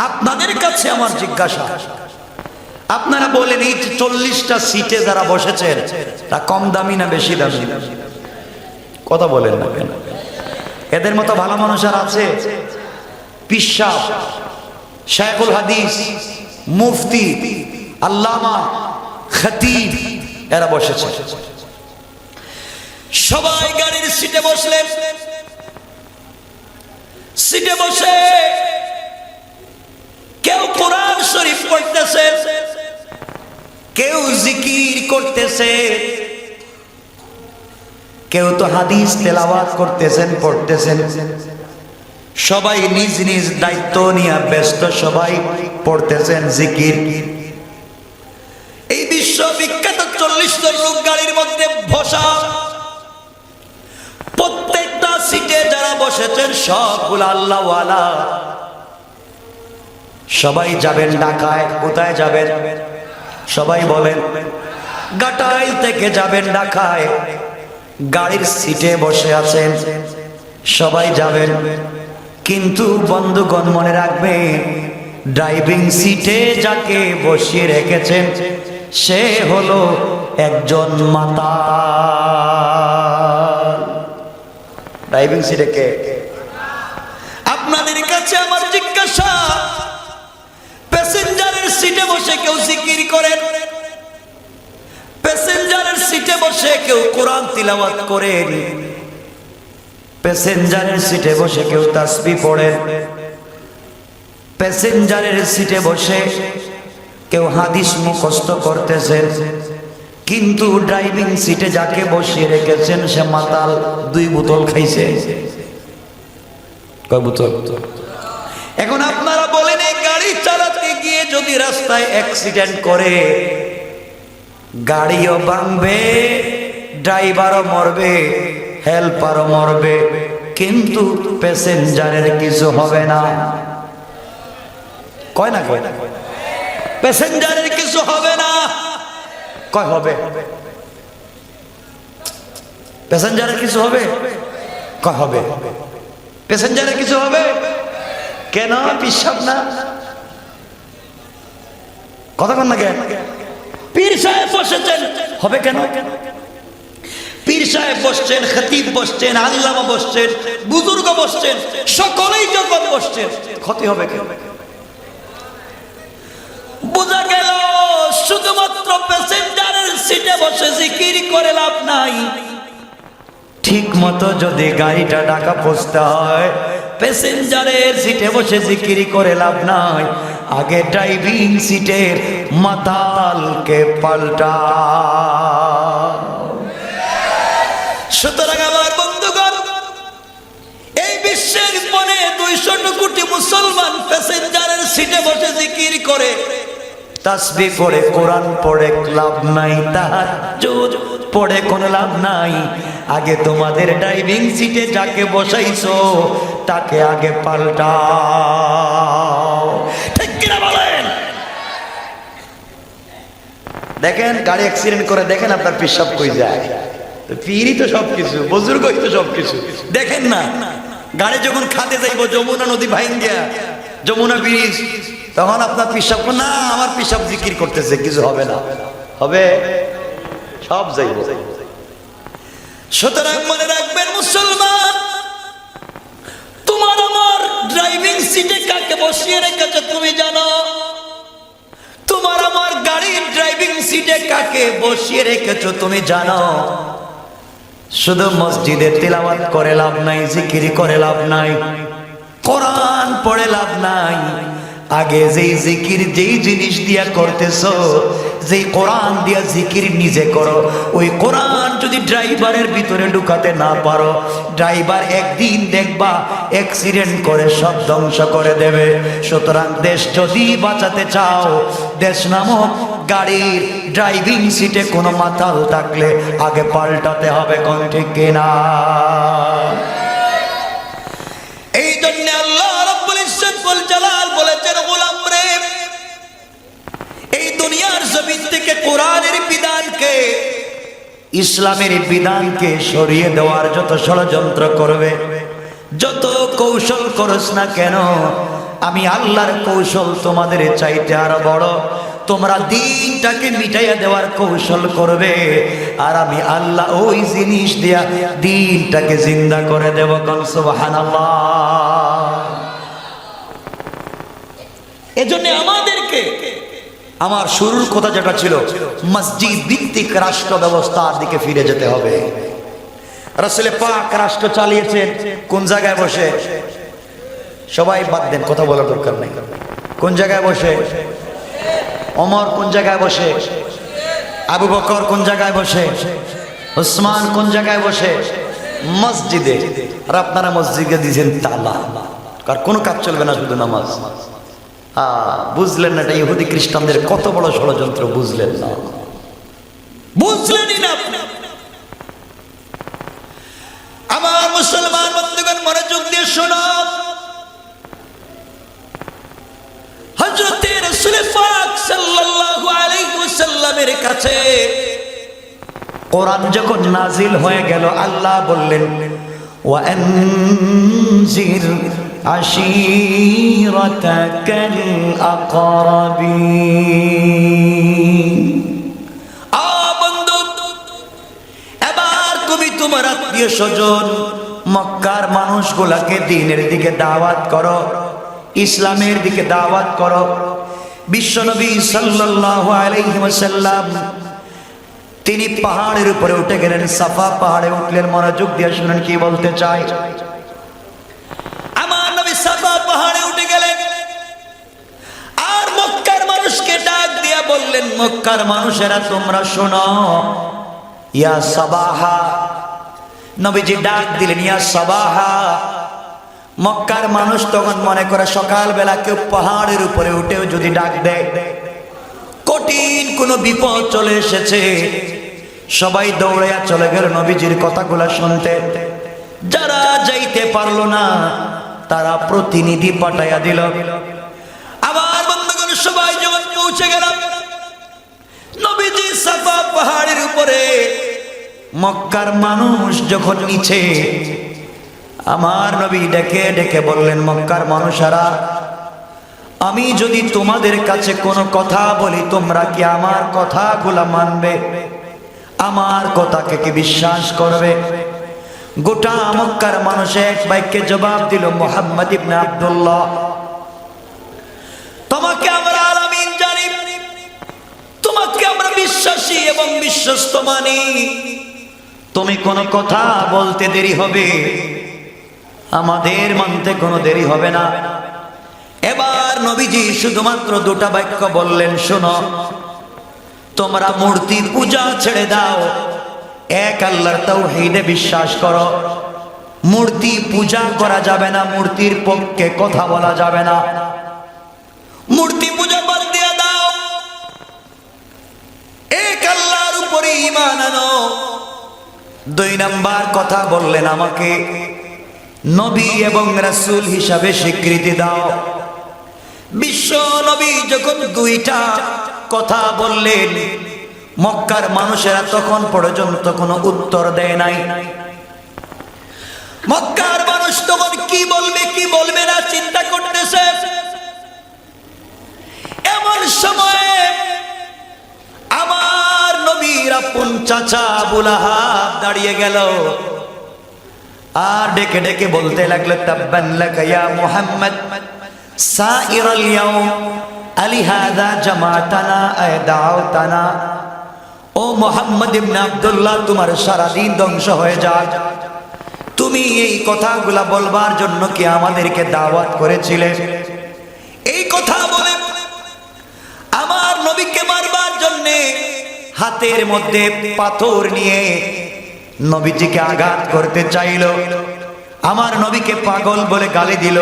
আপনাদের কাছে আমার জিজ্ঞাসা, আপনারা বলেন এই 40টা সিটে যারা বসেছেন তা কম দামি না বেশি দামি? কথা বলেন না কেন? এদের মতো ভালো মানুষ আর আছে? পিশা, শায়খুল হাদিস, মুফতি, আল্লামা, খতিব এরা বসেছে। সবাই গাড়ির সিটে বসলেন। সিটে বসে কেউ কোরআন শরীফ পড়তেছে, কেউ জিকির করতেছে, কেউ তো হাদিস তেলাওয়াত করতেছেন, পড়তেছেন। সবাই নিজ নিজ দায়িত্ব নিয়ে ব্যস্ত, সবাই পড়তেছেন জিকির। এই বিশ্ববিখ্যাত 40 জন লোক গাড়ির মধ্যে বসা। প্রত্যেকটা সিটে যারা বসেছেন সবগুলো আল্লাহওয়ালা। সবাই যাবেন ঢাকায়। কোথায় যাবেন? সবাই বলেন। গাটাইল থেকে যাবেন ঢাকায়। গাড়ির সিটে বসে আছেন, সবাই যাবেন। কিন্তু বন্ধুগণ মনে রাখবেন, ড্রাইভিং সিটে যাকে বসিয়ে রেখেছেন সে হলো একজন মাতাল। ড্রাইভিং সিটে কে? আপনাদের কাছে আমার জিজ্ঞাসা, প্যাসেঞ্জারের সিটে বসে কেউ জিকির করেন, প্যাসেঞ্জারের সিটে বসে কেউ কোরআন তিলাওয়াত করেন, প্যাসেঞ্জারের সিটে বসে কেউ তাসবিহ পড়েন, প্যাসেঞ্জারের সিটে বসে কেউ হাদিস মুখস্থ করতেছেন। কিন্তু ড্রাইভিং সিটে যাকে বসিয়ে রেখেছেন সে মাতাল, 2 বোতল খাইছে। কয় বোতল? এখন আপনারা বলেন, এই গাড়ি চালাতে গিয়ে যদি রাস্তায় অ্যাক্সিডেন্ট করে, গাড়িও ভাঙবে, ড্রাইভারও মরবে, হেল্পারও মরবে, কিন্তু প্যাসেঞ্জারের কিছু হবে না। কয় না? কয় না? প্যাসেঞ্জারের কিছু হবে না। কয় হবে? প্যাসেঞ্জারের কিছু হবে? কয় হবে? প্যাসেঞ্জারের কিছু হবে? কেন? পিসাব না? কথা কন না কেন? পীর সাহেব বসেছেন, হবে কেন? পীর সাহেব বসছেন, খতিব বসছেন, আল্লামা বসছেন, বুজুর্গ বসছেন, সকলেই যখন বসছেন ক্ষতি হবে কেন? বোঝা গেল শুধুমাত্র প্যাসেঞ্জারের সিটে বসে জিকির করে লাভ নাই। ঠিক মতো যদি গাড়িটা ঢাকা পৌঁছতে হয়, প্যাসেঞ্জারের সিটে বসে জিকির করে লাভ নাই। আগে ড্রাইভিং সিটের মাতালকে পাল্টা। সুতরাং আমার বন্ধুগণ, এই বিশ্বের মনে 200 কোটি মুসলমান প্যাসেঞ্জারের সিটে বসে জিকির করে, তাসবিহ পড়ে, কোরআন পড়ে লাভ নাই, তাহাজ্জুদ পড়ে কোনো লাভ নাই। আগে তোমাদের ড্রাইভিং সিটে যাকে বসাইছো তাকে আগে পাল্টাও। ঠিক কিনা বলেন? দেখেন গাড়ি অ্যাক্সিডেন্ট করে, দেখেন আপনার পেশাব কই যায়। পীরই তো সবকিছু, বুজুর্গই তো সবকিছু। দেখেন না, গাড়ি যখন খাতে যাইব, যমুনা নদী ভাঙ্গিয়া, যমুনা ব্রিজ, তখন আপনার পিসাব না, আমার পিসাব জিকির করতেছে, কিছু হবে না। হবে? সব যাইব। সুতরাং মনে রাখবেন মুসলমান, তোমার আমার ড্রাইভিং সিটে কাকে বসিয়ে রেখেছে তুমি জানো? তোমার আমার গাড়ির ড্রাইভিং সিটে কাকে বসিয়ে রেখেছো তুমি জানো? শুধু মসজিদে তিলাওয়াত করে লাভ নাই, জিকির করে লাভ নাই, কোরআন পড়ে লাভ নাই। আগে যেই জিকির, যেই জিনিস দিয়া করতেছো, যেই কোরআন দিয়া জিকির নিজে করো, ওই কোরআন যদি ড্রাইভারের ভিতরে ঢুকাতে না পারো, ড্রাইভার একদিন দেখবা অ্যাক্সিডেন্ট করে সব ধ্বংস করে দেবে। সুতরাং দেশ যদি বাঁচাতে চাও, দেশ নামক গাড়ির ড্রাইভিং সিটে কোনো মাতাল থাকলে আগে পাল্টাতে হবে। কোন ঠিক কিনা? এই জন্য আল্লাহ রাব্বুল ইজ্জত ওয়াল জালাল বলেছেন, গোলাম রে, এই দুনিয়ার জমিন থেকে কোরআনের বিধানকে ইসলামের বিধানকে সরিয়ে দেওয়ার যত ষড়যন্ত্র করবে, যত কৌশল করস না কেন, আমি আল্লাহর কৌশল তোমাদের চাইতে আরো বড়। তোমরা দিনটাকে মিটাইয়া দেওয়ার কৌশল করবে, আর আমি আল্লাহ ওই জিনিস দিয়া দিনটাকে জিন্দা করে দেব। কোন সুবহানাল্লাহ। এজন্য আমাদেরকে, আমার শুরুর কথা যেটা ছিল, মসজিদ ভিত্তিক রাষ্ট্র ব্যবস্থার দিকে ফিরে যেতে হবে। রাসূল পাক রাষ্ট্র চালিয়েছেন কোন জায়গায় বসে? সবাই বাদ দেন, কথা বলার দরকার নেই। কোন জায়গায় বসে? ওমর কোন জায়গায় বসে? আবু বকর কোন জায়গায় বসে? উসমান কোন জায়গায় বসে? মসজিদে। আর আপনারা মসজিদে দিয়েছেন তালা, কার কোনো কাজ চলবে না, শুধু নামাজ। বুঝলেন না এটা ইহুদি খ্রিস্টানদের কত বড় ষড়যন্ত্র? বুঝলেন না, বুঝলেনই না। আমার মুসলমান বন্ধুগণ মনোযোগ দিয়ে শোনো। হযরত রাসূল পাক সাল্লাল্লাহু আলাইহি ওয়াসাল্লামের কাছে কোরআন যখন নাজিল হয়ে গেল, আল্লাহ বললেন ওয়া আনজির আশীরাতাকাল আকরাবিন। বন্ধু, এবার তুমি তোমার আত্মীয় স্বজন মক্কার মানুষগুলাকে দ্বীনের দিকে দাওয়াত করো, ইসলামের দিকে দাওয়াত করো। বিশ্বনবী সাল্লাল্লাহু আলাইহি ওয়াসাল্লাম তিনি পাহাড়ের উপরে উঠে গেলেন, সাফা পাহাড়ে উঠলেন। মনোযোগ দিয়ে শুনুন কি বলতে চাই। আমার নবী সাফা পাহাড়ে উঠে গেলেন, আর মক্কার মানুষকে ডাক দিয়া বললেন, মক্কার মানুষেরা তোমরা শোনো, ইয়া সাবাহা। নবীজি ডাক দিলেন ইয়া সাবাহা। মক্কার মানুষ তখন মনে করে সকালবেলা কেউ পাহাড়ের উপরে উঠেও যদি ডাক দেয়, কঠিন কোনো বিপদ চলে এসেছে, সবাই দৌড়াইয়া চলে গেল নবীজির কথাগুলো শুনতে। যারা যাইতে পারলো না তারা প্রতিনিধি পাঠাইয়া দিল। আবার বন্ধুগণ সবাই যখন পৌঁছে গেল নবীজি সাফা পাহাড়ের উপরে, মক্কার মানুষ যখন নিচে, আমার নবী ডেকে ডেকে বললেন, মক্কার মানুষেরা, আমি যদি তোমাদের কাছে কোনো কথা বলি তোমরা কি আমার কথাগুলা মানবে? আমার কথাকে কি বিশ্বাস করবে? গোটা মক্কার মানুষ এক বাক্যে জবাব দিল, মুহাম্মদ ইবনে আব্দুল্লাহ, তোমাকে আমরা আলামিন জানি, তোমাকে আমরা বিশ্বাসী এবং বিশ্বস্ত মানি। তুমি কোনো কথা বলতে দেরি হবে, আমাদের মানতে কোনো দেরি হবে না। এবার নবীজি শুধুমাত্র দুটা বাক্য বললেন, শোনো, তোমরা মূর্তি পূজা ছেড়ে দাও, এক আল্লাহর তাওহীদে বিশ্বাস করো। মূর্তি পূজা করা যাবে না, মূর্তির পক্ষে কথা বলা যাবে না, মূর্তি পূজা বাদ দিয়ে দাও, এক আল্লাহর উপরে ঈমান আনো। দুই নাম্বার কথা বললেন, আমাকে নবী এবং রাসূল হিসাবে স্বীকৃতি দাও। বিশ্ব নবী যখন দুইটা কথা বললেন, মক্কার মানুষেরা তখন পর্যন্ত কোনো উত্তর দেয় নাই। মক্কার মানুষ তখন কি বলবে কি বলবে না চিন্তা করতেছে। এমন সময়ে আমার নবীর আপন চাচা আবু লাহাব দাঁড়িয়ে গেল, আর ডেকে ডেকে বলতে লাগলো, তাব্বান লাকা ইয়া মুহাম্মদ সাইরাল ইয়াউম আলিহাযা জামাতানা আয় দাওতানা। ও মুহাম্মদ ইবনে আব্দুল্লাহ, তোমার সারা দিন ধ্বংস হয়ে যাক। তুমি এই কথাগুলা বলবার জন্য কি আমাদেরকে দাওয়াত করেছিলে? এই কথা বলে আমার নবীকে মারবার জন্য হাতের মধ্যে পাথর নিয়ে নবীজিকে আঘাত করতে চাইল। আমার নবীকে পাগল বলে গালি দিল।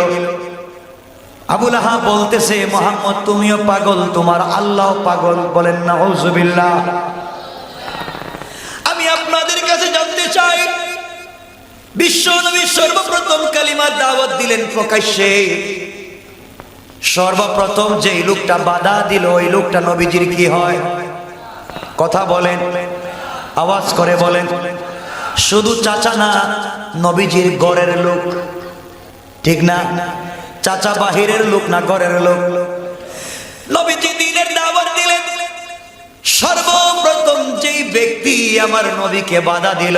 আবু লাহাব বলতেছে, মুহাম্মদ তুমিও পাগল, তোমার আল্লাহ পাগল। বলেন নাউজুবিল্লাহ। আমি আপনাদের কাছে জানতে চাই, বিশ্ব নবী সর্বপ্রথম কালিমার দাওয়াত দিলেন প্রকাশ্যে। সর্বপ্রথম যেই লোকটা বাধা দিল ওই লোকটা নবীজির কি হয়? কথা বলেন। আওয়াজ করে বলেন। শুধু চাচা না, নবীজির ঘরের লোক, ঠিক না? চাচা বাহিরের লোক না ঘরের লোক? নবীজি দ্বীনের দাওয়াত দিলেন, সর্বপ্রথম যেই ব্যক্তি আমার নবীকে বাধা দিল,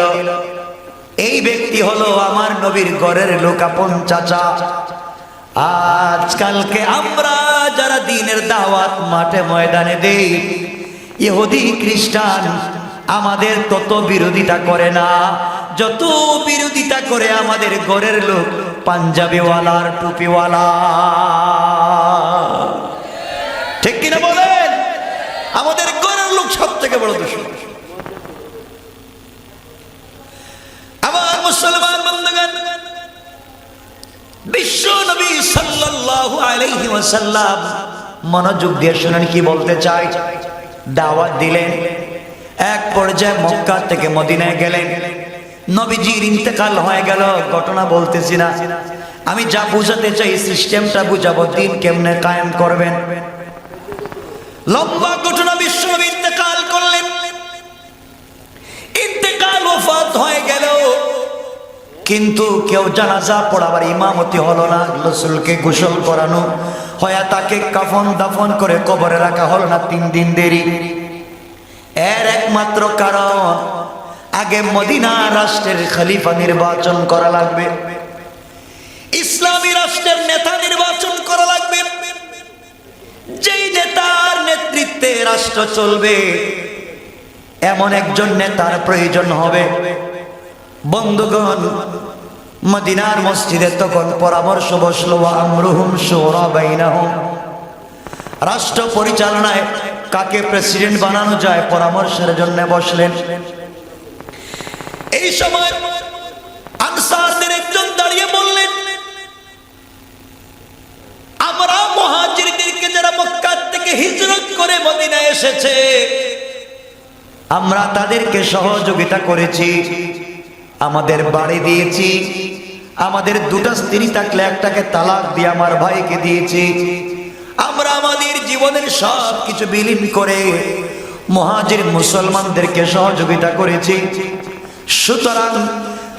এই ব্যক্তি হলো আমার নবীর ঘরের লোক, আপন চাচা। আজকালকে আমরা যারা দ্বীনের দাওয়াত মাঠে ময়দানে দেই, ইহুদি খ্রিস্টান আমাদের তত বিরোধিতা করে না যত বিরোধিতা করে আমাদের ঘরের লোক, পাঞ্জাবিওয়ালা আর টুপিওয়ালা। ঠিক কিনা বলেন? আমাদের ঘরের লোক সব থেকে বড় দুশমন। আমার মুসলমান বন্ধুগণ, বিশ্ব নবী সাল্লাল্লাহু আলাইহি ওয়াসাল্লাম মনোযোগ দিয়ে শুনেন কি বলতে চাই। দাওয়াত দিলেন, এক পর্যায়ে মক্কা থেকে মদিনায় গেলেন। নবীজির ইন্তেকাল হয়ে গেল, ঘটনা বলতেছি না, আমি যা বুঝাতে চাই সিস্টেমটা বুঝাবো, দিন কেমনে কায়েম করবেন। লম্বা ঘটনা, বিশ্ব নবী ইন্তেকাল করলেন, ইন্তেকাল ওফাত হয়ে গেল, কিন্তু কেউ জানাজা পড়াবার ইমামতি হলো না, রাসূলকে গোসল করানো হয়, তাকে কাফন দাফন করে কবরে রাখা হলো না, 3 দিন দেরি। এর একমাত্র কারণ, আগে মদিনা রাষ্ট্রের খলিফা নির্বাচন করা লাগবে, ইসলামী রাষ্ট্রের নেতা নির্বাচন করা লাগবে। যেই নেতার নেতৃত্বে রাষ্ট্র চলবে, এমন একজন নেতার প্রয়োজন হবে। বন্ধুগণ, মদিনার মসজিদে তখন পরামর্শ বসলো, আমরুহুম শুরা বাইনাহুম, রাষ্ট্র পরিচালনায় কাকে প্রেসিডেন্ট বানানো যায় পরামর্শের জন্য বসলেন। এই সময় আনসারদের একজন দাঁড়িয়ে বললেন, আমরা মুহাজিরদেরকে যারা মক্কা থেকে হিজরত করে মদিনায় এসেছে, আমরা তাদেরকে সহযোগিতা করেছি, আমাদের বাড়ি দিয়েছি, আমাদের 2টা স্ত্রী থাকলে একটাকে তালাক দিয়ে আমার ভাইকে দিয়েছি, আমরা আমাদের জীবনের সব কিছু বিলীন করে মুহাজির মুসলমানদেরকে সহযোগিতা করেছি। সুতরাং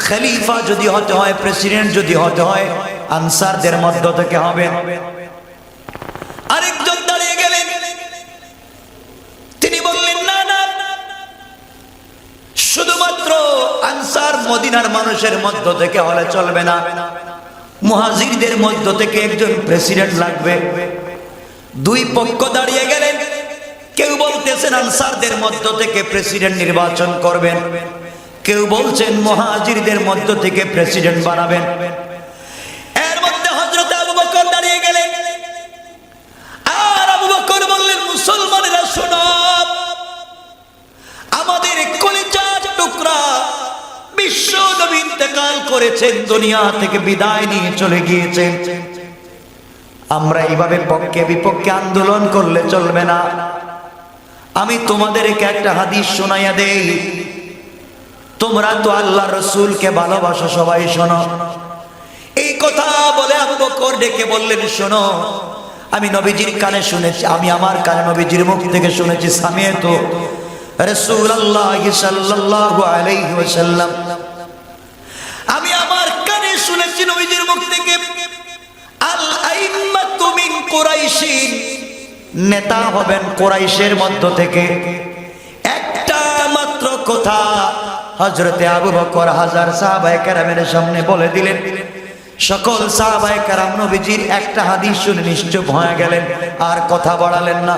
খলিফা যদি হতে হয়, প্রেসিডেন্ট যদি হতে হয়, আনসারদের মধ্য থেকে হবে। আরেকজন দাঁড়িয়ে গেলেন, তিনি বললেন, না না, শুধুমাত্র আনসার মদিনার মানুষের মধ্য থেকে হলে চলবে না, মুহাজিরদের মধ্য থেকে একজন প্রেসিডেন্ট লাগবে। 2 পক্ষ দাঁড়িয়ে গেলেন, কেউ বলতেছেন আনসারদের মধ্য থেকে প্রেসিডেন্ট নির্বাচন করবেন, কেউ বলছেন মুহাজিরদের মধ্য থেকে প্রেসিডেন্ট বানাবেন। এর মধ্যে হযরত আবু বকর দাঁড়িয়ে গেলেন, আর আবু বকর বললেন, মুসলমানেরা শোনো, আমাদের কলিজার টুকরা বিশ্ব নবী ইন্তেকাল করেছেন, দুনিয়া থেকে বিদায় নিয়ে চলে গিয়েছেন, আমরা এইভাবে পক্ষে বিপক্ষে আন্দোলন করলে চলবে না। আমি তোমাদেরকে একটা হাদিস শোনাইয়া দেই, তোমরা তো আল্লাহ রসুলকে ভালোবাসো, সবাই শোনো। এই কথা বলে আবু বকর ডেকে বললেন, শোনো, আমি নবীজির কানে শুনেছি, আমি আমার কানে নবীজির মুখ থেকে শুনেছি, সামিআতু রাসূলুল্লাহ সাল্লাল্লাহু আলাইহি ওয়াসাল্লাম, আমি আমার কানে শুনেছি নবীজির মুখ থেকে, আল আইম্মাতু মিন কুরাইশিন, নেতা হবেন কুরাইশের মধ্য থেকে। একটা মাত্র কথা হযরতে আবু বকর হাজার সাহাবায়ে কেরামের সামনে বলে দিলেন। সকল সাহাবায়ে কেরাম নবীজির একটা হাদিস শুনে নিশ্চুপ হয়ে গেলেন, আর কথা বাড়ালেন না।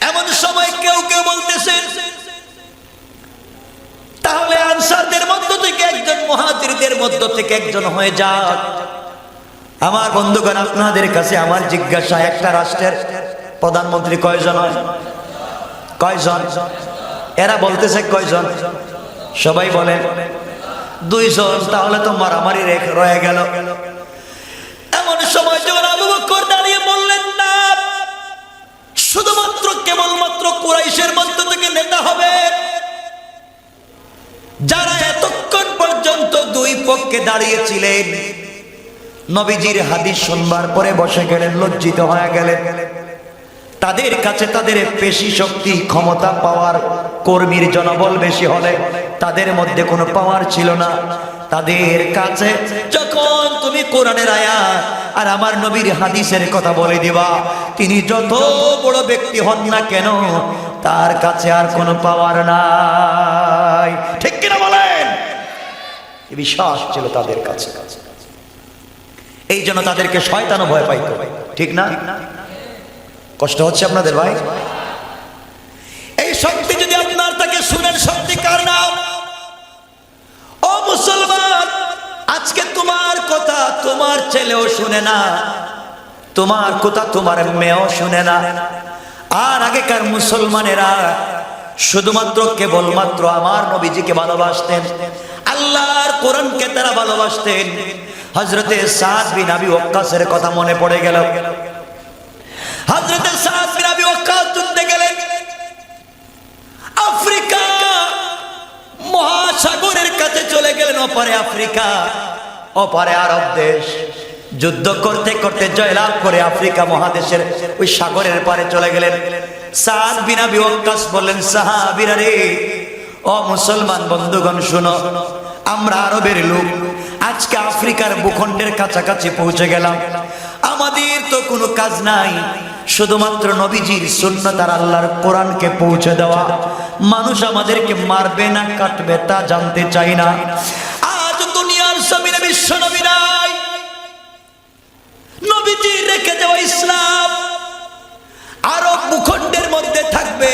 এমন সময় কেউ কেউ বলতেছেন, তাহলে আনসারদের মধ্য থেকে একজন, মুহাজিরদের মধ্য থেকে একজন হয়ে যাক। আমার বন্ধুগণ, আপনাদের কাছে আমার জিজ্ঞাসা, একটা রাষ্ট্রের প্রধানমন্ত্রী কয়জন হয়? কয়জন? এরা বলতেছে কয়জন? সবাই বলেন 2 জন। তাহলে তো মারামারি রয়ে গেল। এমন সময় যখন আবু বকর দাঁড়িয়ে বললেন, না, শুধুমাত্র কেবলমাত্র কুরাইশের মধ্য থেকে নেতা হবে। যারা এতক্ষণ পর্যন্ত 2 পক্ষে দাঁড়িয়েছিলেন, নবীজির হাদিস শুনবার পরে বসে গেলেন, লজ্জিত হয়ে গেলেন। তাদের কাছে তাদের পেশি শক্তি ক্ষমতা পাওয়ার কর্মীর জনবল বেশি হলে তাদের মধ্যে কোনো পাওয়ার ছিল না। তাদের কাছে যখন তুমি কোরআনের আয়াত আর আমার নবীর হাদিসের কথা বলে দিবা, তিনি যত বড় ব্যক্তি হন না কেন তার কাছে আর কোনো পাওয়ার নাই। ঠিক কিনা বলেন? এই বিশ্বাস ছিল তাদের কাছে। এই জন্য তাদেরকে শয়তানও ভয় পাইতো। ঠিক না? কষ্ট হচ্ছে আপনাদের ভাই? এই শক্তি যদি আপনার তাকে শুনেন, শক্তি কার নাম? ও মুসলমান, আজকে তোমার কথা তোমার ছেলেও শুনে না, তোমার কথা তোমার মেয়েও শুনে না। আর আগেকার মুসলমানেরা শুধুমাত্র কেবলমাত্র আমার নবীজিকে ভালোবাসতেন, আল্লাহর কোরআনকে তারা ভালোবাসতেন। হযরতে সাদ বিন আবি ওয়াক্কাসের কথা মনে পড়ে গেল। হযরতে সাদ বিন আবি ওয়াক্কাস যুদ্ধে গেলেন আফ্রিকা মহাসাগরের কাছে চলে গেলেন, ওপারে আফ্রিকা, ওপারে আরব দেশ। যুদ্ধ করতে করতে জয়লাভ করে আফ্রিকা মহাদেশের ওই সাগরের পারে চলে গেলেন। সাদ বিন আবি ওয়াক্কাস বললেন, সাহাবীরা রে, ও মুসলমান বন্ধুগণ শুনো, আমরা আরবের লোক, আজকে আফ্রিকার ভূখণ্ডের কাছাকাছি পৌঁছে গেলাম। আমাদের তো কোনো কাজ নাই, শুধুমাত্র নবীজির সুন্নাত আর আল্লাহর কোরআনকে পৌঁছে দেওয়া। মানুষ আমাদেরকে মারবে না কাটবে তা জানতে চাই না। আজ দুনিয়ার জমিনে বিশ্ব নবী নাই, নবীজি রেখে দেওয়া ইসলাম আরব ভূখণ্ডের মধ্যে থাকবে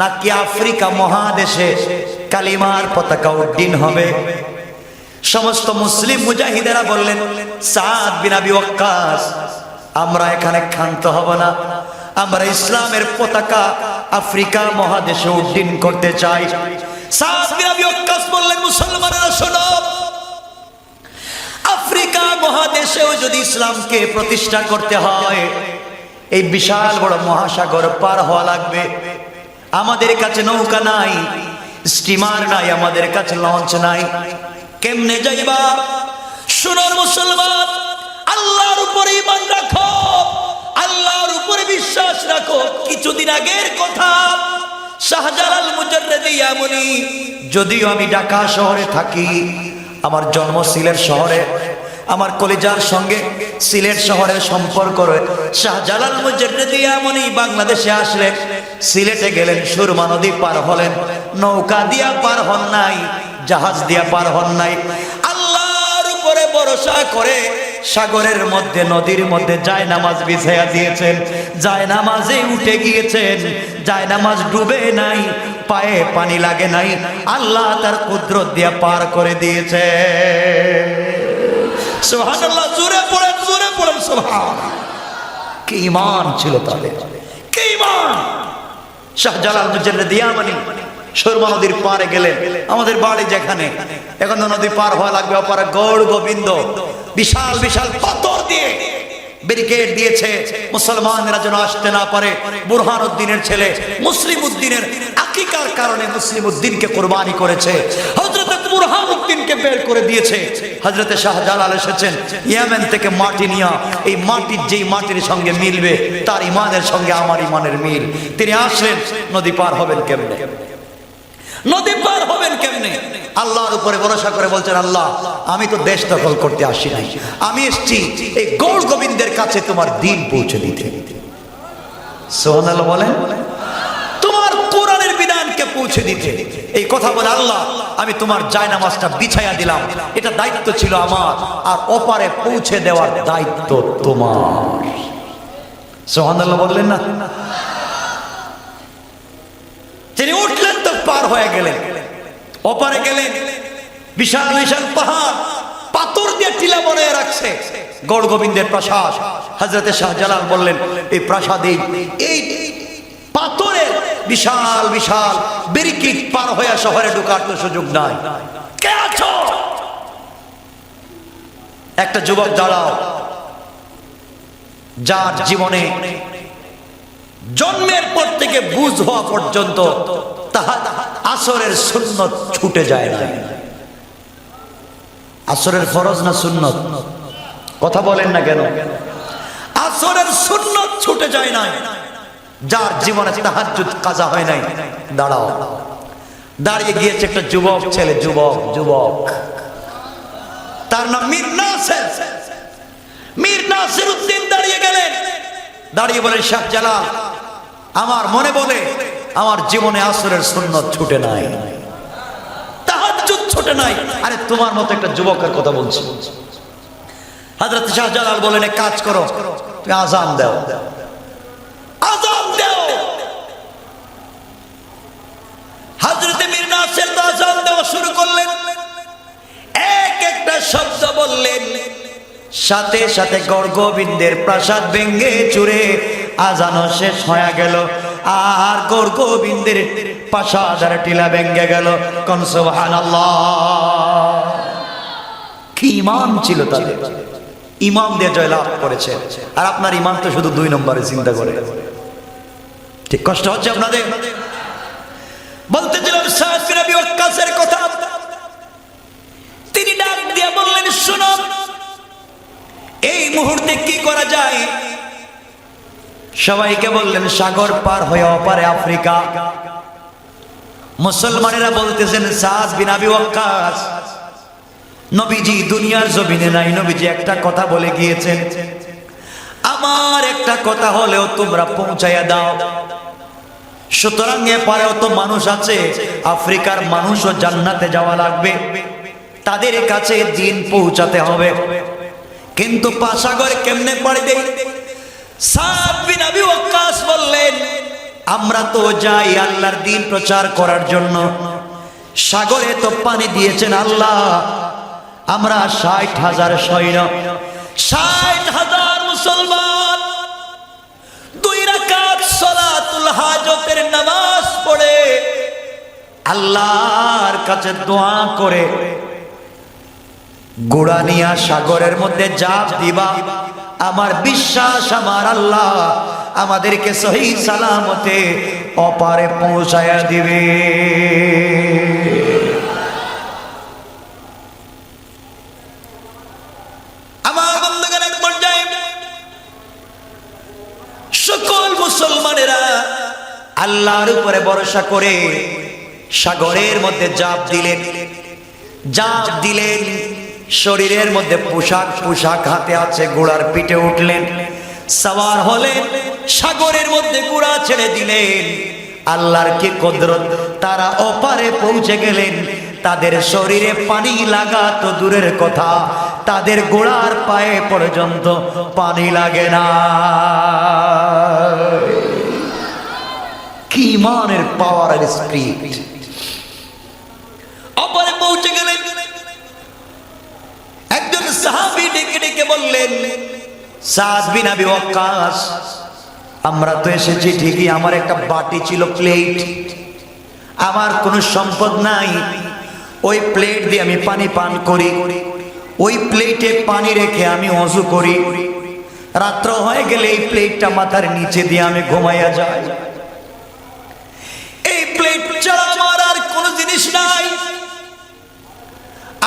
নাকি আফ্রিকা মহাদেশে কালিমার পতাকা উড্ডীন হবে? সমস্ত মুসলিম মুজাহিদেরা বললেন, সাদ বিন আবি ওয়াক্কাস, আমরা এখানে ক্ষান্ত হব না, আমরা ইসলামের পতাকা আফ্রিকা মহাদেশে উড্ডীন করতে চাই। সাদ বিন আবি ওয়াক্কাস বললেন, মুসলমানেরা শোনো, আফ্রিকা মহাদেশেও যদি ইসলামকে প্রতিষ্ঠা করতে হয় এই বিশাল বড় মহাসাগর পার হওয়া লাগবে। আমাদের কাছে নৌকা নাই, স্টিমার নাই, আমাদের কাছে লঞ্চ নাই, কেমনে যাইবা? শুনোর মুসলমান, আল্লাহর উপরে ঈমান রাখো, আল্লাহর উপরে বিশ্বাস রাখো। কিছুদিন আগের কথা, শাহজালাল মুজাররিদি ইয়ামানি, যদিও আমি ঢাকা শহরে থাকি, আমার জন্ম সিলেট শহরে, আমার কলিজার সঙ্গে সিলেট শহরের সম্পর্ক রয়েছে। শাহজালাল মুজাররিদি ইয়ামানি বাংলাদেশে আসলেন, সিলেটে গেলেন, সুরমা নদী পার হলেন, নৌকা দিয়া পার হন নাই, জাহাজ দিয়া পার হন নাই, আল্লাহর উপরে ভরসা করে সাগরের মধ্যে নদীর মধ্যে জায়নামাজ বিছাইয়া দিয়েছেন, জায়নামাজে উঠে গিয়েছেন, জায়নামাজ ডুবে নাই, পায়ে পানি লাগে নাই, আল্লাহ তার কুদরত দিয়া পার করে দিয়েছে। সুবহানাল্লাহ, জোরে পড়েন, জোরে পড়েন সুবহানাল্লাহ। কি ঈমান ছিল তাদের, কি ঈমান! শাহজালাল মুজাররিদি ইয়ামানি সুরমা নদীর পারে গেলেন। আমাদের বাড়ি যেখানে, এখন নদী পার হওয়া লাগবে, ওপারে গৌড় গোবিন্দ বিশাল বিশাল পাথর দিয়ে ব্যারিকেড দিয়েছে, মুসলমানরা যেন আসতে না পারে। বুরহান উদ্দিনের ছেলে মুসলিম উদ্দিনের আকিকার কারণে মুসলিম উদ্দিনকে কোরবানি করেছে, হযরত বুরহান উদ্দিনকে বের করে দিয়েছে। হযরতে শাহজালাল এসেছেন ইয়েমেন থেকে মাটি নিয়ে, এই মাটির যেই মাটির সঙ্গে মিলবে তার ইমানের সঙ্গে আমার ইমানের মিল। তিনি আসলেন, নদী পার হবেন কেমনে? নদী পার হবেন কেমনে? আল্লাহর উপরে ভরসা করে বলছেন, আল্লাহ আমি তো দেশ দখল করতে আসি নাই, আমি এসেছি এই গৌড় গোবিন্দের কাছে তোমার দিন পৌঁছে দিতে। সুবহানাল্লাহ বলেন, তোমার কোরআনের বিধানকে পৌঁছে দিতে। এই কথা বলে, আল্লাহ আমি তোমার জায়নামাজটা বিছাইয়া দিলাম, এটা দায়িত্ব ছিল আমার, আর ওপারে পৌঁছে দেওয়ার দায়িত্ব তোমার। সুবহানাল্লাহ বললেন না? তিনি উঠলেন তো পার হয়ে গেলেন, ওপারে গেলেন, বিশাল বিশাল পাহাড় পাথর দিয়ে টিলা বানিয়ে রাখছে, গৌড় গোবিন্দের প্রাসাদ। হযরতে শাহজালাল বললেন, এই প্রাসাদে এই পাথরের বিশাল বিশাল ব্যারিকেড পার হয়ে শহরে ঢোকার তো সুযোগ নাই। কে আছো? একটা যুবক দাঁড়াও, যার জীবনে জন্মের পর থেকে বুঝ হওয়া পর্যন্ত তাহার আসরের সুন্নত ছুটে যায় না। আসরের ফরজ না সুন্নত? কথা বলেন না কেন? আসরের সুন্নত ছুটে যায় না। যার জীবনে তাহাজ্জুদ কাজা হয় নাই, দাঁড়াও। দাঁড়িয়ে গিয়েছে একটা যুবক ছেলে, যুবক, তার নাম মীর নাসির। মীর নাসির উদ্দিন দাঁড়িয়ে গেলেন, দাঁড়িয়ে বলেন, শাহজালাল, আমার মনে বলে আমার জীবনে আসরের সুন্নত ছুটে নাই, তাহাজ্জুদ ছুটে নাই। আরে তোমার মতো একটা যুবকের কথা বলছি। হযরত শাহজালাল বলেন, এক কাজ করো, তুমি আযান দাও, আযান দাও। হযরত মীর নাসির তো আযান দেওয়া শুরু করলেন, এক একটা শব্দ বললেন, সাথে সাথে গড়গোবিন্দের প্রাসাদ ভেঙ্গে চুরে আজানও শেষ হয়ে গেল, আর গড়গোবিন্দের প্রাসাদের টিলা ভেঙ্গে গেল। কোন সুবহানাল্লাহ। কি ঈমান ছিল তাদের, ঈমান দিয়ে জয়লাভ করেছে। আর আপনার ঈমান তো শুধু 2 নম্বরে চিন্তা করে। ঠিক কষ্ট হচ্ছে আপনাদের? বলতেছিলাম সাদ বিন আবি ওয়াক্কাসের কথা। তিনি ডাক দিয়ে বললেন, শুনো, এই মুহূর্তে কি করা যায়? সবাইকে বললেন, সাগর পার হয়ে অপারে আফ্রিকা। মুসলমানেরা বলতেছেন, সাদ বিন আবি ওয়াক্কাস, নবীজি দুনিয়ার জমিনে নাই, নবীজি একটা কথা বলে গিয়েছেন, আমার একটা কথা হলেও তোমরা পৌঁছাইয়া দাও। সুতরাং এপারেও তো মানুষ আছে, আফ্রিকার মানুষও জান্নাতে যাওয়া লাগবে, তাদের কাছে দিন পৌঁছাতে হবে। কিন্তু পাসাগর কেমনে পাড়ি দেই? সাদ বিন আবি ওয়াক্কাস বললেন, আমরা তো যাই আল্লাহর দিন প্রচার করার জন্য, সাগরে তো পানি দিয়েছেন আল্লাহ, আমরা 60,000 সৈন্য, 60,000 মুসলমান 2 রাকাত সালাতুল হাজতের নামাজ পড়ে আল্লাহর কাছে দোয়া করে গোড়া নিয়া সাগরের মধ্যে জাপ দিবা। আমার বিশ্বাস, আমার আল্লাহ আমাদেরকে সহি সালামতে অপারে পৌঁছায়া দিবে। আমার বন্ধুগণ, এক পর্যায়ে সকল মুসলমানেরা আল্লাহর উপরে ভরসা করে সাগরের মধ্যে জাপ দিলেন। শরীরের মধ্যে পোশাক হাতে আছে, ঘোড়ার পিঠে উঠলেন, সওয়ার হলেন, সাগরের মধ্যে ঘোড়া ছেড়ে দিলেন। আল্লাহর কি কুদরত, তারা ওপারে পৌঁছে গেলেন। তাদের শরীরে পানি লাগা তো দূরের কথা, তাদের ঘোড়ার পায়ে পর্যন্ত পানি লাগে না। কি ঈমানের পাওয়ার আর স্পিড! ওপারে পৌঁছে গেলেন, একজন সাহাবী ডেকে ডেকে বললেন, সাদ বিন আবি ওয়াক্কাস, আমরা তো এসেছি ঠিকই, আমার একটা বাটি ছিল, প্লেট, আমার কোনো সম্পদ নাই, ওই প্লেট দিয়ে আমি পানি পান করি, ওই প্লেটে পানি রেখে আমি ওযু করি, রাত্র হয়ে গেলে এই প্লেটটা মাথার নিচে দিয়ে আমি ঘুমাইয়া যাই। এই প্লেট ছাড়া আমার আর কোনো জিনিস নাই,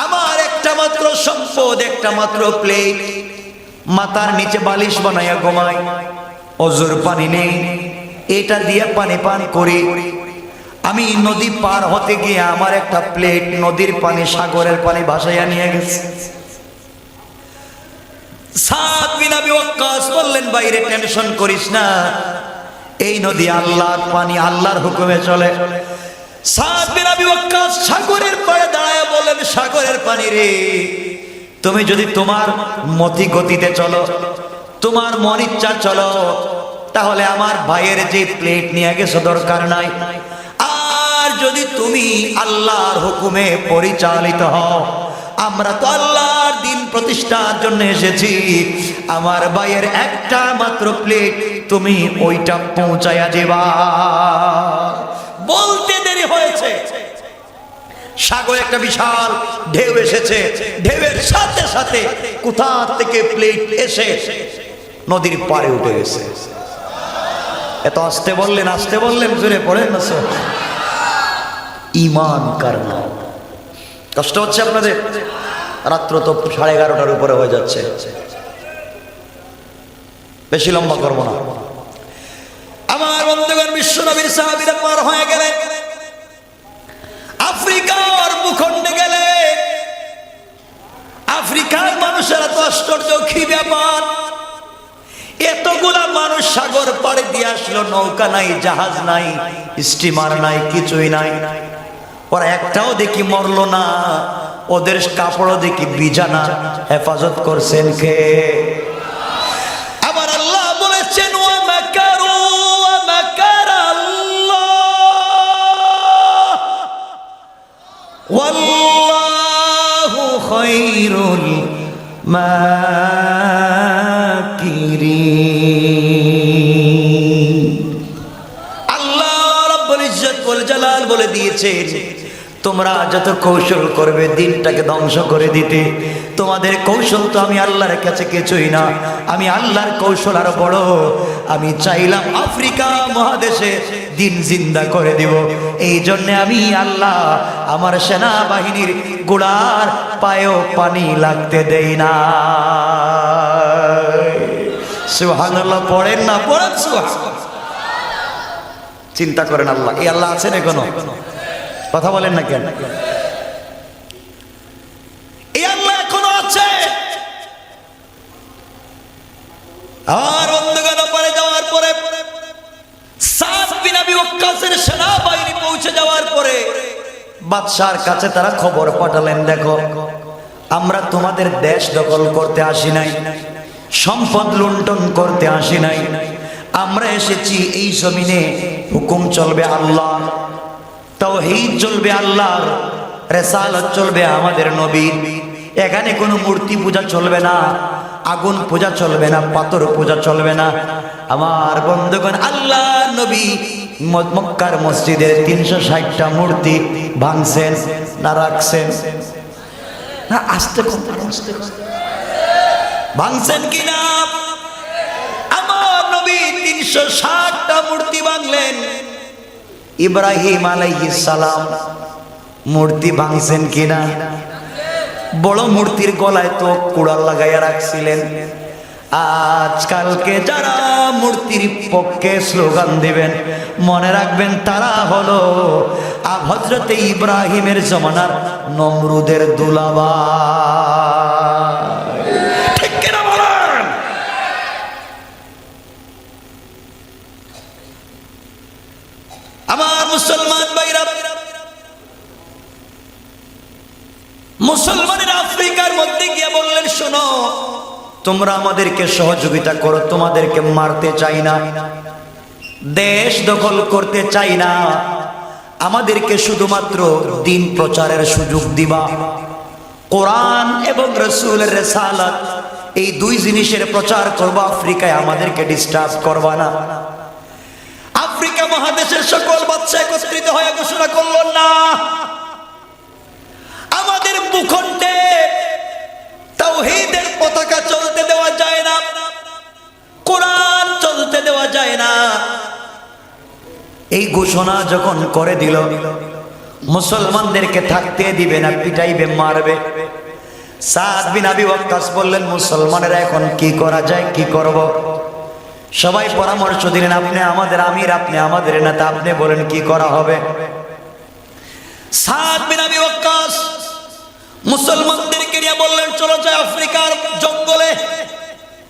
আমার একটা মাত্র সম্পদ, একটা মাত্র প্লেট, মাথার নিচে বালিশ বানাইয়া ঘুমাই, ওযুর পানি নেই, এটা দিয়ে পানি পান করি। আমি নদী পার হতে গিয়ে আমার একটা প্লেট নদীর পানি, সাগরের পানি ভাসাইয়া নিয়ে গেছে। সাদ বিন আবি ওয়াক্কাস বললেন, বাইরে টেনশন করিস না, এই নদী আল্লাহর পানি, আল্লাহর হুকুমে চলে। সাদ বিন আবি ওয়াক্কাস সাগরের পাড়ে দাঁড়ায় বলেন, সাগরের পানি রে, তুমি যদি তোমার মতি গতিতে চলো, তোমার মন ইচ্ছা চলো, তাহলে আমার ভাইয়ের যে প্লেট নিয়ে গেছো দরকার নাই। আর যদি তুমি আল্লাহর হুকুমে পরিচালিত হও, আমরা তো আল্লাহর দিন প্রতিষ্ঠার জন্য এসেছি, আমার ভাইয়ের একটা মাত্র প্লেট তুমি ওইটা পৌঁছায়া দিবা। বলতে দেরি হয়েছে, সাগরে একটা বিশাল ঢেউ এসেছে, ঢেউয়ের সাথে সাথে কোথা থেকে প্লেট এসে নদীর পাড়ে উঠে গেছে। এত আসতে বললেন, জোরে পড়েন না স্যার। ঈমান কারণে কষ্ট হচ্ছে আপনাদের? রাত্র তো 11:30টার উপরে হয়ে যাচ্ছে, বেশি লম্বা করবো না। আমার বন্ধুগণ, বিশ্ব নবীর সাহাবীরা পার হয়ে গেলেন, আফ্রিকার ভূখণ্ডে গেলে। আফ্রিকার মানুষেরা তো আশ্চর্য, কি ব্যাপার, এতগুলা মানুষ সাগর পাড়ে দিয়ে আসলো, নৌকা নাই, জাহাজ নাই, স্টিমার নাই, কিছুই নাই, ওরা একটাও দেখি মরলো না, ওদের কাপড়ও দেখি ভিজা না, হেফাজত করছেন কে? আবার আল্লাহ বলেছেন ওয়া মাকারু ওয়া মাকারাল্লাহ ওয়াল্লাহু খায়রুল মাকিরিন। আল্লাহ রাব্বুল ইজ্জত ওয়াল জালাল বলে দিয়েছেন, তোমরা যত কৌশল করবে দিনটাকে ধ্বংস করে দিতে, তোমাদের কৌশল তো আমি আল্লাহর কাছে কিছুই না, আমি আল্লাহর কৌশল আরো বড়। আমি চাইলাম আফ্রিকা মহাদেশে দিন জিন্দা করে দিব, এই জন্য আমি আল্লাহ আমার সেনাবাহিনীর গোড়ার পায়েও পানি লাগতে দেই না। সুবহানাল্লাহ পড়েন না, পড়েন সুবহানাল্লাহ। চিন্তা করেন, আল্লাহ, এই আল্লাহ আছেন এখনো? কথা বলেন না কেন? এই আল্লাহ এখনো আছে। আর বন্ধুগণ, পরে যাওয়ার পরে সাদ বিন আবি ওয়াক্কাসের সেনাবাহিনী পৌঁছে যাওয়ার পরে বাদশার কাছে তারা খবর পাঠালেন, দেখো আমরা তোমাদের দেশ দখল করতে আসি নাই, সম্পদ লুণ্ঠন করতে আসি নাই, আমরা এসেছি এই জমিনে হুকুম চলবে আল্লাহ, তাওহীদ চলবে আল্লাহর, রিসালাত চলবে আমাদের নবীর। এখানে কোনো মূর্তি পূজা চলবে না, আগুন পূজা চলবে না, পাথর পূজা চলবে না। আমার বন্ধুগণ, আল্লাহ নবী মক্কার মসজিদের 360টা মূর্তি ভাঙছেন না রাখছেন? না, আস্তে ভাঙছেন কিনা? আমার নবী 360টা মূর্তি ভাঙলেন। ইব্রাহিম আলাইহিস সালাম মূর্তি ভাঙছেন কিনা? বড় মূর্তির গলায় তো কুড়াল লাগাইয়া রাখছিলেন। আজকালকে যারা মূর্তির পক্ষে স্লোগান দিবেন, মনে রাখবেন তারা হলো হযরতে ইব্রাহিমের জমানার নমরুদের দুলাভাই। ঠিক কিনা বলেন? আমার মুসলমান ভাইরা, মুসলমানের আফ্রিকার মধ্যে গিয়ে বললেন, শোনো, তোমরা আমাদেরকে সহযোগিতা করো, তোমাদেরকে মারতে চাই না, দেশ দখল করতে চাই না, আমাদেরকে শুধুমাত্র দিন প্রচারের সুযোগ দিবা, কোরআন এবং রাসূলের রিসালাত এই দুই জিনিসের প্রচার করবা, আফ্রিকায় আমাদেরকে ডিস্টার্ব করবা না। আফ্রিকা মহাদেশের সকল বাদশা একত্রিত হয়ে ঘোষণা করল, না, আমাদের ভূখণ্ডে তাওহীদের পতাকা চলতে দেওয়া যায় না, কোরআন চলতে দেওয়া যায় না। এই ঘোষণা যখন করে দিল, মুসলমানদেরকে থাকতে দিবে না, পিটাইবে, মারবে। সাদ বিন আবি ওয়াক্কাস বললেন, মুসলমানেরা এখন কি করা যায়, কি করব? সবাই পরামর্শ দিলেন, আপনি আমাদের আমির, আপনি আমাদের নেতা, আপনি বলেন কি করা হবে। সাদ বিন আবি ওয়াক্কাস মুসলমানদেরকে নিয়ে বললেন, চলো যাই আফ্রিকার জঙ্গলে।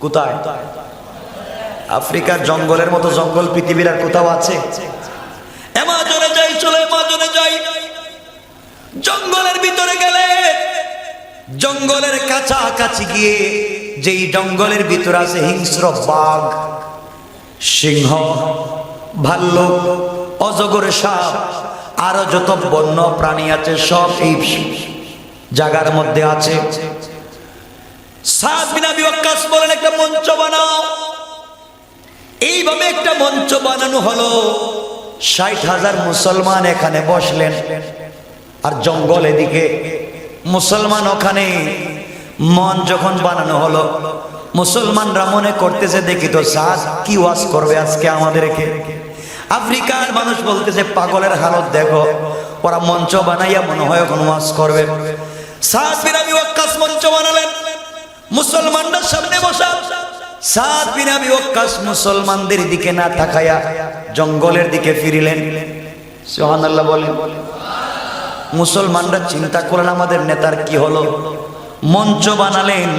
কোথায়? আফ্রিকার জঙ্গলের মতো জঙ্গল পৃথিবীর আর কোথাও আছে? এমাজনে যাই, চলে এমাজনে যাই। জঙ্গলের ভিতরে গেলে, জঙ্গলের কাছাকাছি গিয়ে যেই জঙ্গলের ভিতরে আছে হিংস্র বাঘ, সিংহ, ভাল্লুক, অজগর, সাপ, আরো যত বন্য প্রাণী আছে সব এই জায়গার মধ্যে আছে। সাদ বিন আবি ওয়াক্কাস বলেন, একটা মঞ্চ বানাও। এইভাবে একটা মঞ্চ বানানো হলো। 60,000 মুসলমান এখানে বসলেন, আর জঙ্গল এদিকে, মুসলমান ওখানে। মন যখন বানানো হলো, মুসলমানরা মনে করতেছে, দেখি তো সাদ কি ওয়াজ করবে আজকে আমাদেরকে। আফ্রিকার মানুষ বলতেছে, পাগলের হালত দেখো, ওরা মঞ্চ বানাইয়া মনে হয় এখন ওয়াজ করবে। সাদ বিন আবি ওয়াক্কাস মঞ্চ বানালেন, মুসলমানদের সামনে বসা। সাদ বিন আবি ওয়াক্কাস মুসলমানদের দিকে না তাকায়া জঙ্গলের দিকে ফিরিলেন। সুবহানাল্লাহ বলেন। মুসলমানরা চিন্তা করলেন আমাদের নেতার কি হলো, মঞ্চ বানালেন,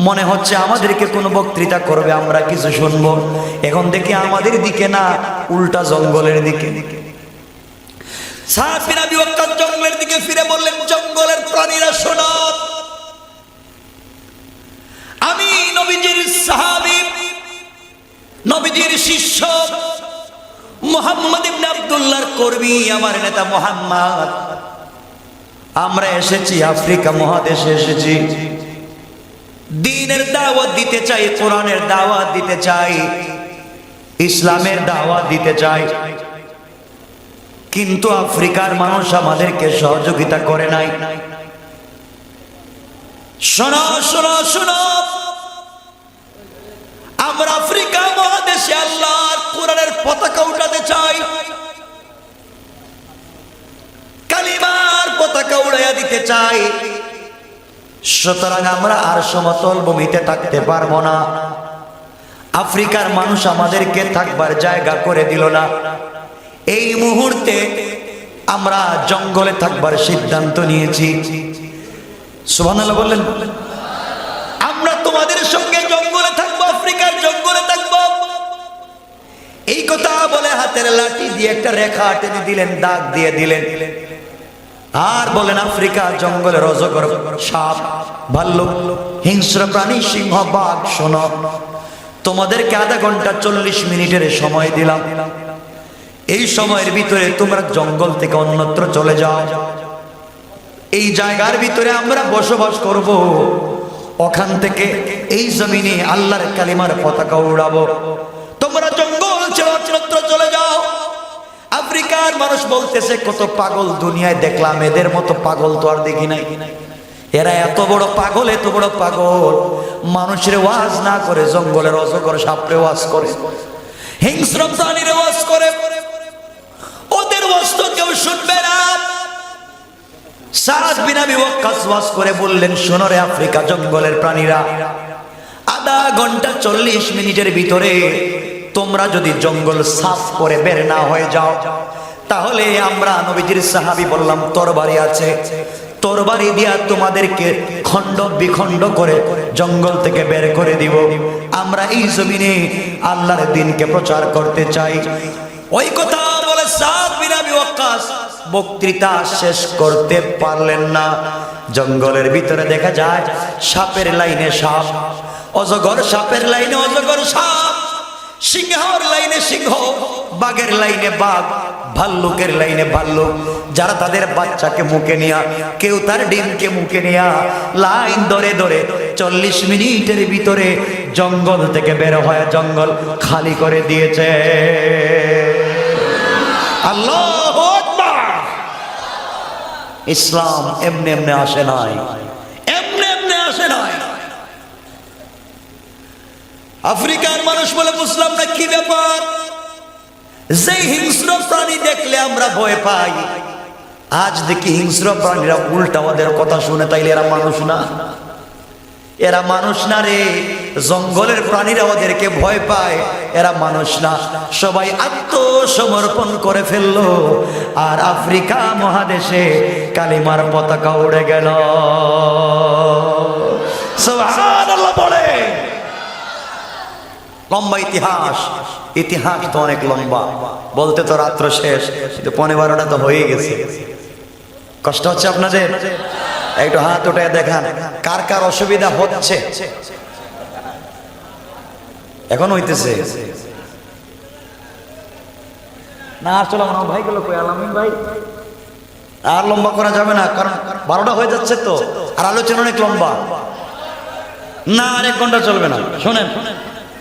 মনে হচ্ছে আমাদেরকে কোনো বক্তৃতা করবে, আমরা কিছু শুনবো। এখন দেখি আমাদের দিকে না, উল্টা জঙ্গলের দিকে। সাদ বিন আবি ওয়াক্কাস জঙ্গলের দিকে ফিরে বললেন, জঙ্গলের প্রাণীরা শোনো, আমি নবীজির সাহাবী, নবীজির শিষ্য মুহাম্মদ ইবনে আব্দুল্লাহর কর্মী, আমার নেতা মুহাম্মদ। আমরা এসেছি আফ্রিকা মহাদেশে, এসেছি দ্বীনের দাওয়াত দিতে চাই, কোরআনের দাওয়াত দিতে চাই, ইসলামের দাওয়াত দিতে চাই। কিন্তু আফ্রিকার মানুষ আমাদেরকে সহযোগিতা করে নাই। শোনো শোনো শোনো, আমরা আফ্রিকা মহাদেশে আল্লাহর কোরআনের পতাকা উঠাতে চাই, কালিমার পতাকা উড়াইয়া দিতে চাই। সুতরাং আমরা আর সমতল ভূমিতে থাকতে পারবো না। আফ্রিকার মানুষ আমাদেরকে থাকবার জায়গা করে দিল না। এই মুহূর্তে আমরা জঙ্গলে থাকবার সিদ্ধান্ত নিয়েছি। সুবহানাল্লাহ বললেন। আমরা তোমাদের সঙ্গে জঙ্গলে থাকবো, আফ্রিকার জঙ্গলে থাকবো। এই কথা বলে হাতের লাঠি দিয়ে একটা রেখা টেনে দিলেন, দাগ দিয়ে দিলেন, আর বলেন আফ্রিকা জঙ্গলের অজগর, সাপ, ভাল্লুক, হিংস্র প্রাণী, সিংহ, বাঘ, শোনো, তোমাদেরকে আধা ঘন্টা 40 মিনিটের সময় দিলাম। এই সময়ের ভিতরে তোমরা জঙ্গল থেকে অন্যত্র চলে যাও। এই জায়গার ভিতরে আমরা বসবাস করব, ওখান থেকে এই জমিনে আল্লাহর কালিমার পতাকা উড়াবো। তোমরা জঙ্গল ছেড়ে অন্যত্র চলে যাও। আফ্রিকার মানুষ বলতেছে, কত পাগল দুনিয়ায় দেখলাম, এদের মতো পাগল তো আর দেখি নাই। এরা এত বড় পাগল, এত বড় পাগল, মানুষের ওয়াজ না করে জঙ্গলের অজগর সাপরে ওয়াজ করে, হিংস্র প্রাণীর ওয়াজ করে। ওদের ওয়াজ তো কেউ শুনবে না। সাদ বিন আবি ওয়াক্কাস ওয়াজ করে বললেন, শোনো রে আফ্রিকা জঙ্গলের প্রাণীরা, আধা ঘন্টা 40 মিনিটের ভিতরে তোমরা যদি জঙ্গল সাফ করে বের না হয়ে যাও, তাহলে আমরা নবীজির সাহাবী বললাম তরবারি আছে, তরবারি দিয়া তোমাদেরকে খণ্ড বিখণ্ড করে জঙ্গল থেকে বের করে দিব। আমরা এই জমিনে আল্লাহর দ্বীনকে প্রচার করতে চাই। ওই কথা বলে সাদ বিন আবি ওয়াক্কাস বক্তৃতা শেষ করতে পারলেন না। জঙ্গলের ভিতরে দেখা যায় সাপের লাইনে সাপ, অজগর সাপের লাইনে অজগর সাপ, সিংহর লাইনে সিংহ, বাঘের লাইনে বাঘ, ভাল্লুকের লাইনে ভাল্লুক। যারা তাদের বাচ্চাকে মুখে নিয়া, কেউ তার ডিমকে মুখে নিয়া লাইন ধরে ধরে 40 মিনিটের ভিতরে জঙ্গল থেকে বের হয়ে জঙ্গল খালি করে দিয়েছে। আল্লাহু আকবার। ইসলাম এমনি এমনি আসে নাই, এমনি এমনি আসে নাই। আফ্রিকার মানুষ বলে, বুঝলাম না কি ব্যাপার, যে হিংস্র প্রাণী দেখলে আমরা ভয় পাই, আজ দেখি হিংস্র প্রাণীরা উল্টা ওদের কথা শুনে, তাইলে এরা মানুষ না, এরা মানুষ না রে। জঙ্গলের প্রাণীরা ওদেরকে ভয় পায়, এরা মানুষ না। সবাই আত্মসমর্পণ করে ফেললো, আর আফ্রিকা মহাদেশে কালিমার পতাকা উড়ে গেল। সুবহানাল্লাহ বলে। লম্বা ইতিহাস, ইতিহাস তো অনেক লম্বা, বলতে তো রাত্র শেষ, কিন্তু 11:15 তো হয়ে গেছে। কষ্ট হচ্ছে আপনাদের? একটু হাত উঠে দেখান কার কার অসুবিধা হচ্ছে। এখন হইতেছে না? চলো আমার ভাইগুলো কই, আলামিন ভাই, আর লম্বা করা যাবে না, কারণ 12টা হয়ে যাচ্ছে তো, আর আলোচনা অনেক লম্বা না, আর 1 ঘন্টা চলবে না। শোনেন,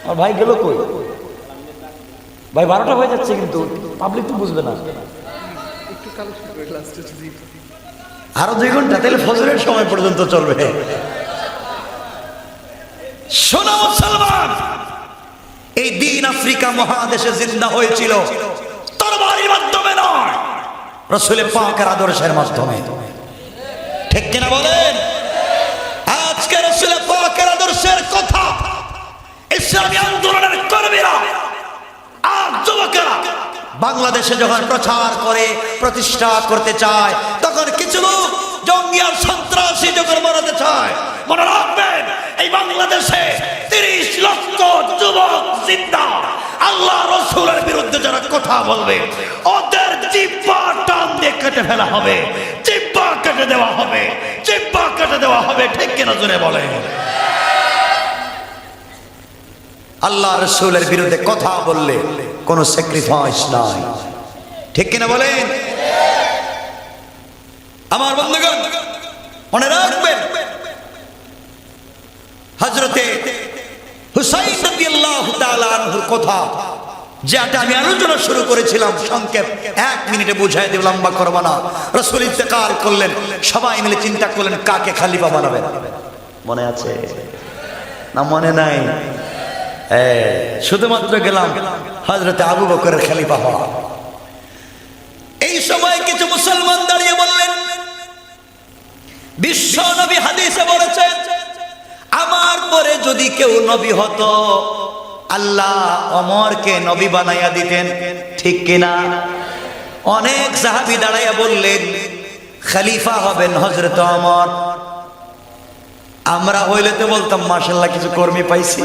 আমার ভাই গেল কই? ভাই 12টা হয়ে যাচ্ছে, কিন্তু পাবলিক তো বুঝবে না। আরো 2 ঘন্টা, তাহলে ফজরের সময় পর্যন্ত চলবে। শোনো মুসলমান, এই দিন আফ্রিকা মহাদেশে জিন্দা হয়েছিল তরবারির মাধ্যমে নয়, রাসূল পাকের আদর্শের মাধ্যমে। ঠিক কিনা বলেন? আজকে রাসূল পাকের আদর্শের কথা ইসলাম বাংলাদেশে যখন প্রচার করে প্রতিষ্ঠা করতে চায়, তখন কিছু লোক জঙ্গি আর সন্ত্রাসী যখন বানাতে চায়, মনে রাখবেন এই বাংলাদেশে 30 লক্ষ যুবক জিন্দা আল্লাহ রাসূলের বিরুদ্ধে যারা কথা বলবে, ওদের জিহ্বা টান দিয়ে কেটে ফেলা হবে, জিহ্বা কেটে দেওয়া হবে, জিহ্বা কেটে দেওয়া হবে। ঠিক কিনা জোরে বলেন? আল্লাহ রাসূলের বিরুদ্ধে কথা বললে কোনো স্যাক্রিফাইস নাই। ঠিক কিনা বলেন? আমার বন্ধুগণ মনে রাখবেন, হযরতে হুসাইন রাদিয়াল্লাহু তাআলা আনহুর কথা যেটা আমি আলোচনা শুরু করেছিলাম, সংক্ষেপ 1 মিনিটে বুঝাই দেব, লম্বা করব না। রাসূল ইন্তেকাল করলেন, সবাই মিলে চিন্তা করলেন কাকে খলিফা বানাবেন। মনে আছে না মনে নাই? শুধুমাত্র গেলাম হযরতে আবু বকরের খলিফা হওয়া। এই সময় কিছু মুসলমান দাঁড়িয়ে বললেন, বিশ্ব নবী হাদিসে বলেছেন, আমার পরে যদি কেউ নবী হতো আল্লাহ ওমরকে নবী বানাইয়া দিতেন। ঠিক কিনা? অনেক সাহাবী দাঁড়াইয়া বললেন খলিফা হবেন হযরত ওমর। আমরা হইলে তো বলতাম মাশাআল্লাহ কিছু কর্মী পাইছি,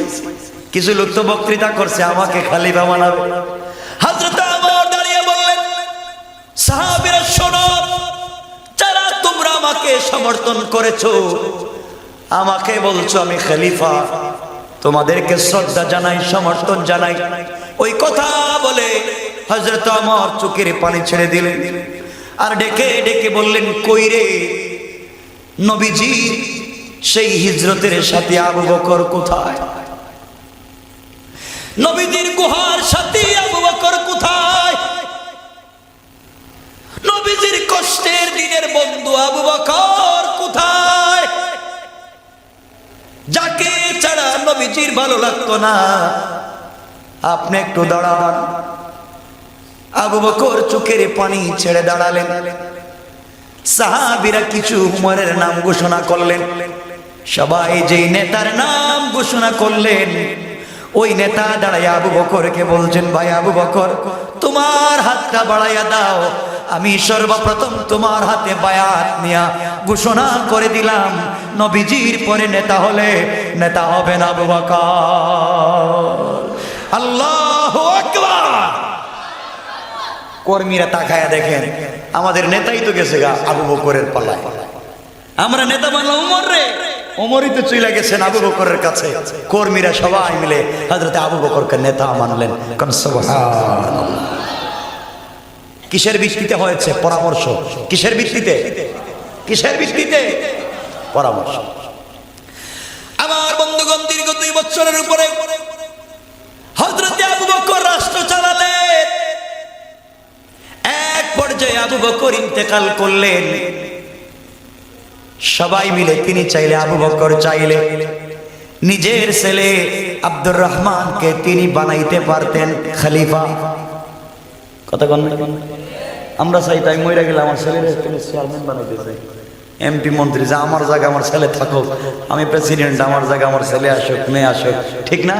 কিছু লোক তো বক্তৃতা করছে আমাকে খলিফা বানাবে। হযরত ওমর দাঁড়িয়ে বললেন, সাহাবীরা শোনো, যারা তোমরা আমাকে সমর্থন করেছো, আমাকে বলছো আমি খলিফা, তোমাদেরকে শ্রদ্ধা জানাই, সমর্থন জানাই। ওই কথা বলে হযরত ওমর চোখের পানি ছেড়ে দিলেন আর ডেকে ডেকে বললেন, কই রে নবীজি সেই হিজরতের সাথে আবু বকর কোথায়? নবীজির গুহার সাথে আবু বকর কোথায়? নবীজির কষ্টের দিনের বন্ধু আবু বকর কোথায়? যাকে ছাড়া নবীজির ভালো লাগতো না, আপনি একটু দাঁড়ান। আবু বকর চোখের পানি ছেড়ে দাঁড়ালেন। সাহাবীরা কিছু উমরের নাম ঘোষণা করলেন। সবাই যেই নেতার নাম ঘোষণা করলেন, ওই নেতা দাঁড়াইয়া আবু বকরকে বলছেন, ভাই আবু বকর, তোমার হাতটা বাড়াইয়া দাও, আমি সর্বপ্রথম তোমার হাতে বায়াত নিয়া ঘোষণা করে দিলাম, নবীজির পরে নেতা হলে নেতা হবেন আবু বকর। আল্লাহু আকবার। কর্মীরা তাকায়া দেখেন আমাদের নেতাই তো গেছে গা আবু বকরের পাল্লায়। আমরা নেতা বানলাম ওমর রে, ওমরই তো চলে গেছেন আবু বকরের কাছে। কর্মীরা সবাই মিলে হযরত আবু বকরকে নেতা মানলেন। কোন সুবহানাল্লাহ। কিসের ভিত্তিতে হয়েছে? পরামর্শ। কিসের ভিত্তিতে? কিসের ভিত্তিতে? পরামর্শ। আমার বন্ধুগণ, দীর্ঘ 2 বছরের উপরে হযরত আবু বকর রাষ্ট্র চালালেন। এক পর্যায়ে আবু বকর ইন্তেকাল করলেন। সবাই মিলে তিনি চাইলে, আবু বকর চাইলে নিজের ছেলে আব্দুর রহমানকে তিনি বানাইতে পারতেন খলিফা। কথা কোন? আমরা চাই তাই মইরা গেলে আমার ছেলের চেয়ারম্যান বানাইতে চাই, এমপি মন্ত্রী, যে আমার জায়গায় আমার ছেলে থাকুক, আমি প্রেসিডেন্ট, আমার জায়গায় আমার ছেলে আসুক, মেয়ে আসুক। ঠিক না?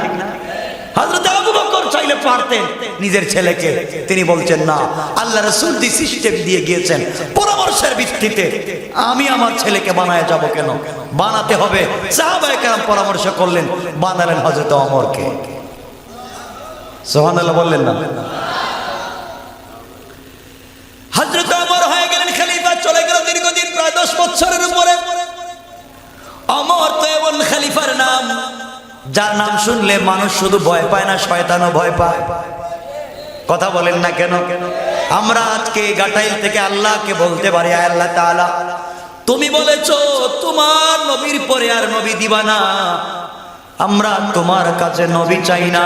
হযরত আবু বকর চাইলে পারতেন নিজের ছেলেকে। তিনি বলছেন না, আল্লাহ রাসূল দি সিস্টেম দিয়ে গিয়েছেন পরামর্শের ভিত্তিতে, আমি আমার ছেলেকে বানায় যাব কেন? বানাতে হবে। সাহাবায়ে কেরাম পরামর্শ করলেন, বানালেন হযরত ওমরকে। সুবহানাল্লাহ বললেন না? হযরত ওমর হয়ে গেলেন খলিফা। চলে গেল দীর্ঘদিন, প্রায় 10 বছরের উপরে। ওমর তো এমন খলিফার নাম, যার নাম শুনলে মানুষ শুধু ভয় পায় না, শয়তানও ভয় পায়। কথা বলেন না কেন? আমরা আজকে গাটাইল থেকে আল্লাহকে বলতে পারি, আয় আল্লাহ তাআলা, তুমি বলেছো তোমার নবীর পরে আর নবী দিবা না, আমরা তোমার কাছে নবী চাই না,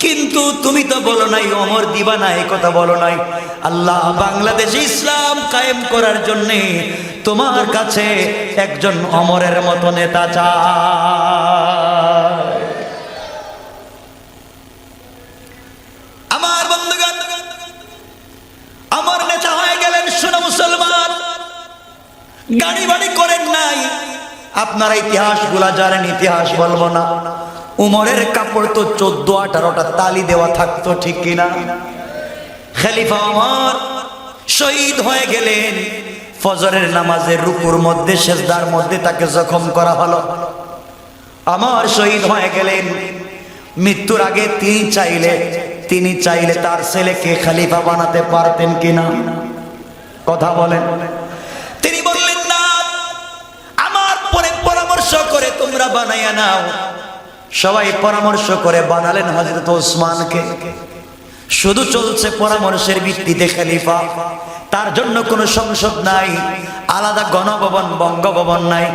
কিন্তু তুমি তো বলো নাই ওমর দিবা না, এই কথা বলো নাই। আল্লাহ বাংলাদেশে ইসলাম কায়েম করার জন্য তোমার কাছে একজন ওমরের মতো নেতা চায়। আমার বন্ধুগণ, আমার নেতা হয়ে গেলেন। শোনো মুসলমান, গাড়ি বাড়ি করেন নাই, আপনারা ইতিহাস গুলা জানেন, ইতিহাস বলবো না। উমরের কাপড় তো 14-18টা তালি দেওয়া থাকতো, ঠিক কিনা? খলিফা ওমর শহীদ হয়ে গেলেন। ফজরের নামাজের রুকুর মধ্যে সেজদার মধ্যে তাকে জখম করা হলো। ওমর শহীদ হয়ে গেলেন। মৃত্যুর আগে তিনি চাইলে তার ছেলেকে খলিফা বানাতে পারতেন কিনা? কথা বলেন। তিনি বললেন না, আমার পরে পরামর্শ করে তোমরা বানাইয়া নাও। সবাই পরামর্শ করে বানালেন হযরত ওসমানকে। শুধু চলছে পরামর্শের ভিত্তিতে খলিফা। তার জন্য কোনো সংসদ নাই, আলাদা গণভবন বঙ্গভবন নাই।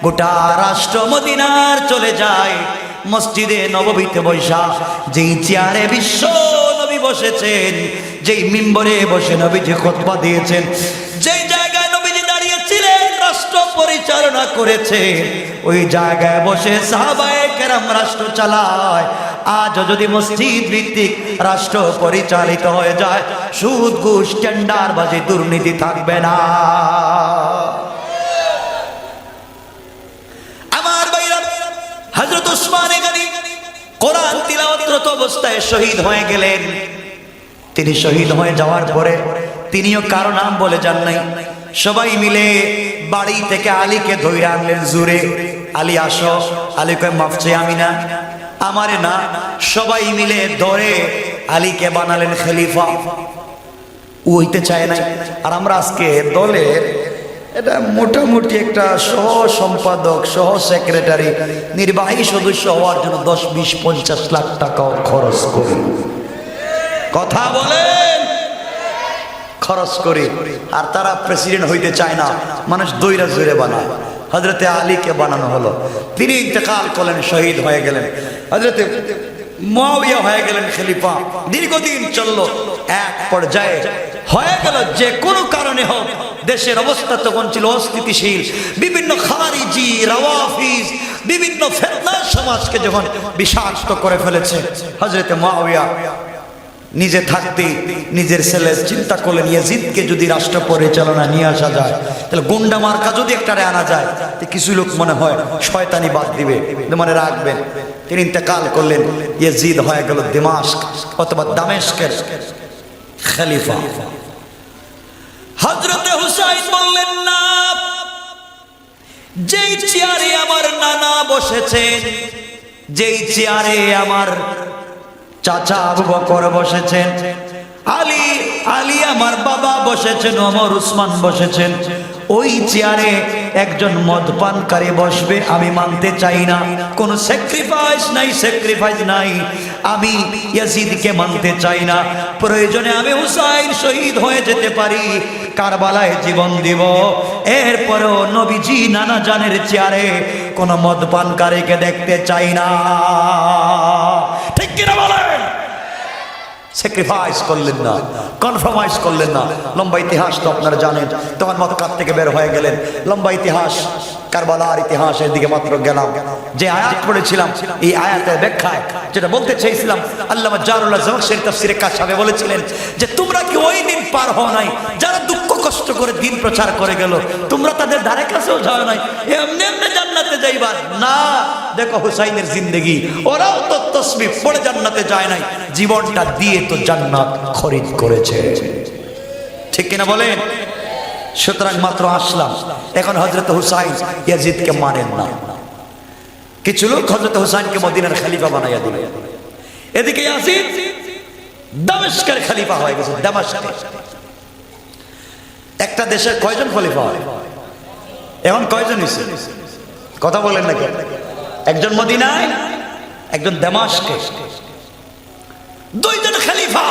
গোটা রাষ্ট্র মদিনার চলে যায় মসজিদে নববীতে বৈশা। যেই চেয়ারে বিশ্ব নবী বসেছেন, যেই মিম্বরে বসে নবীজি খুতবা দিয়েছেন, যেই জায়গায় নবীজি দাঁড়িয়েছিলেন রাষ্ট্র পরিচালনা করেছে, ওই জায়গায় বসে সাহাবায়ে কেরাম রাষ্ট্র চালায়। আজও যদি মসজিদ ভিত্তিক রাষ্ট্র পরিচালিত হয়ে যায়, সুদ ঘুষ টেন্ডারবাজি দুর্নীতি থাকবে না। আমার ভাইরা, হযরত ওসমান গনি কোরআন তিলাওয়াতরত অবস্থায় শহীদ হয়ে গেলেন। তিনি শহীদ হয়ে যাওয়ার পরে তিনিও কারো নাম বলে যান নাই। সবাই মিলে বাড়ি থেকে আলীকে ধইরা আনলেন জোরে, আলী আসো। আলী কয় মাফ চাই আমি না, আমারে না। সবাই মিলে ধরে আলীকে বানালেন খলিফা। ও হইতে চায় নাই। আর আমরা আজকে দলের এটা মোটামুটি একটা সহ সম্পাদক, সহ সেক্রেটারি, নির্বাহী সদস্য হওয়ার জন্য 10, 20, 50 লাখ টাকা খরচ করি। কথা বলেন, খরচ করি। আর তারা প্রেসিডেন্ট হইতে চায় না, মানুষ দইরা জোরে বানায়। হযরতে আলীকে বানানো হলো। তিনি ইন্তেকাল করলেন, শহীদ হয়ে গেলেন। হযরতে মুআবিয়া হয়ে গেলেন খলিফা। দীর্ঘদিন চলল। এক পর্যায়ে হয়ে গেল যে কোনো কারণে হোক, দেশের অবস্থা তখন ছিল অস্থিতিশীল। বিভিন্ন খারিজি, রাওয়াফিজ, বিভিন্ন ফিতনা সমাজকে যখন বিষাক্ত করে ফেলেছে, হযরতে মুআবিয়া নিজে থাকতে নিজের ছেলে চিন্তা করলেন, ইয়াজিদকে যদি রাষ্ট্র পরিচালনা নিয়ে আসা যায়, তাহলে গুন্ডা মার্কা যদি একটা আনা যায়, কিছু লোক মনে হয় শয়তানি বাদ দিবে, মনে রাখবেন। তিনি ইন্তেকাল করলেন। ইয়াজিদ হয়ে গেল দিমাশক অথবা দামেস্কের খলিফা। হযরতে হুসাইন বললেন, না, যেই চেয়ারে আমার নানা বসেছেন, যেই চেয়ারে আমার চাচা আবু বকর বসেছেন, আলী আমার বাবা বসেছেন, ওমর উসমান বসেছেন, ওই চেয়ারে একজন মদপানকারী বসবে আমি মানতে চাই না। কোন স্যাক্রিফাইস নাই। আমি ইয়াজিদকে মানতে চাই না। প্রয়োজনে আমি হুসাইন শহীদ হয়ে যেতে পারি, কারবালায় জীবন দিব, এরপরেও নবীজি নানা জানের চেয়ারে কোন মদপানকারীকে দেখতে চাই না। ঠিক কিনা বলেন? স্যাক্রিফাইস করলেন না, কনফার্মাইজ করলেন না। লম্বা ইতিহাস তো আপনারা জানেন। তখন মক্কা থেকে বের হয়ে গেলেন। লম্বা ইতিহাস, কারবালার ইতিহাসের দিকে মাত্র গেলাম। যে আয়াত পড়েছিলাম, এই আয়াতের ব্যাখ্যায় যেটা বলতে চাইছিলাম, আল্লামা জালালুল্লাহ জামাখশরী তাফসীরে কাশফে বলেছিলেন যে তোমরা কি ওই দিন পার হও নাই যারা দুঃখ কষ্ট করে দিন প্রচার করে গেল, তোমরা তাদের ধারে কাছেও যাও নাই, এমনি এমনি জান্নাতে যাইবা না। দেখো হুসাইনের জিন্দেগি, ওরাও তো তাসবিহ পড়ে জান্নাতে যায় নাই, জীবনটা দিয়ে তো জান্নাত খরিদ করেছে। ঠিক কিনা বলেন? সুতরাং মাত্র আসলাম। এখন হযরত হুসাইন ইয়াজিদকে মানেন না। কিছু লোক হযরত হুসাইনকে মদিনার খলিফা বানাইয়া দিল। এদিকে ইয়াজিদ দামেস্কের খলিফা হয়ে গেছে। দামেস্কে একটা দেশের কয়জন খলিফা হয়? এখন কয়জন হইছে? কথা বলেন না কেন? একজন মদিনায়, একজন দামেস্কে, দুইজন খলিফা।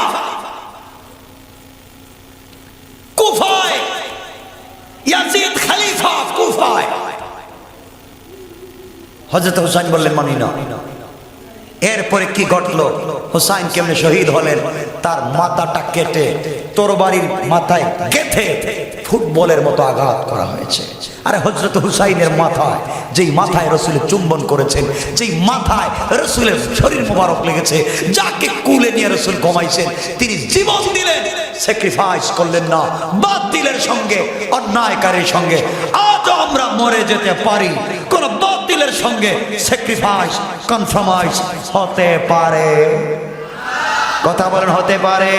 কুফায় ইয়াজিদ খলিফা, কুফায়। হযরত হুসাইন বললেন মানি না। এরপরে কি ঘটলো? হুসাইন কেমনে শহীদ হলেন? তার মাথাটা কেটে তরবারির মাথায় গেঁথে ফুটবলের মতো আঘাত করা হয়েছে। আরে হযরত হুসাইনের মাথায়, যেই মাথায় রাসূল চুম্বন করেছেন, যেই মাথায় রাসূলের শরীর মোবারক লেগেছে, যাকে কুলে নিয়ে রাসূল ঘুমাইছেন, তিনি জীবন দিলেন, স্যাক্রিফাইস করলেন না বাতিলের সঙ্গে, অন্যায়কারীর সঙ্গে। আজও আমরা মরে যেতে পারি, কোন বাতিলের সঙ্গে স্যাক্রিফাইস, কনফার্মাইজ হতে পারে। কথা বলেন, হতে পারে।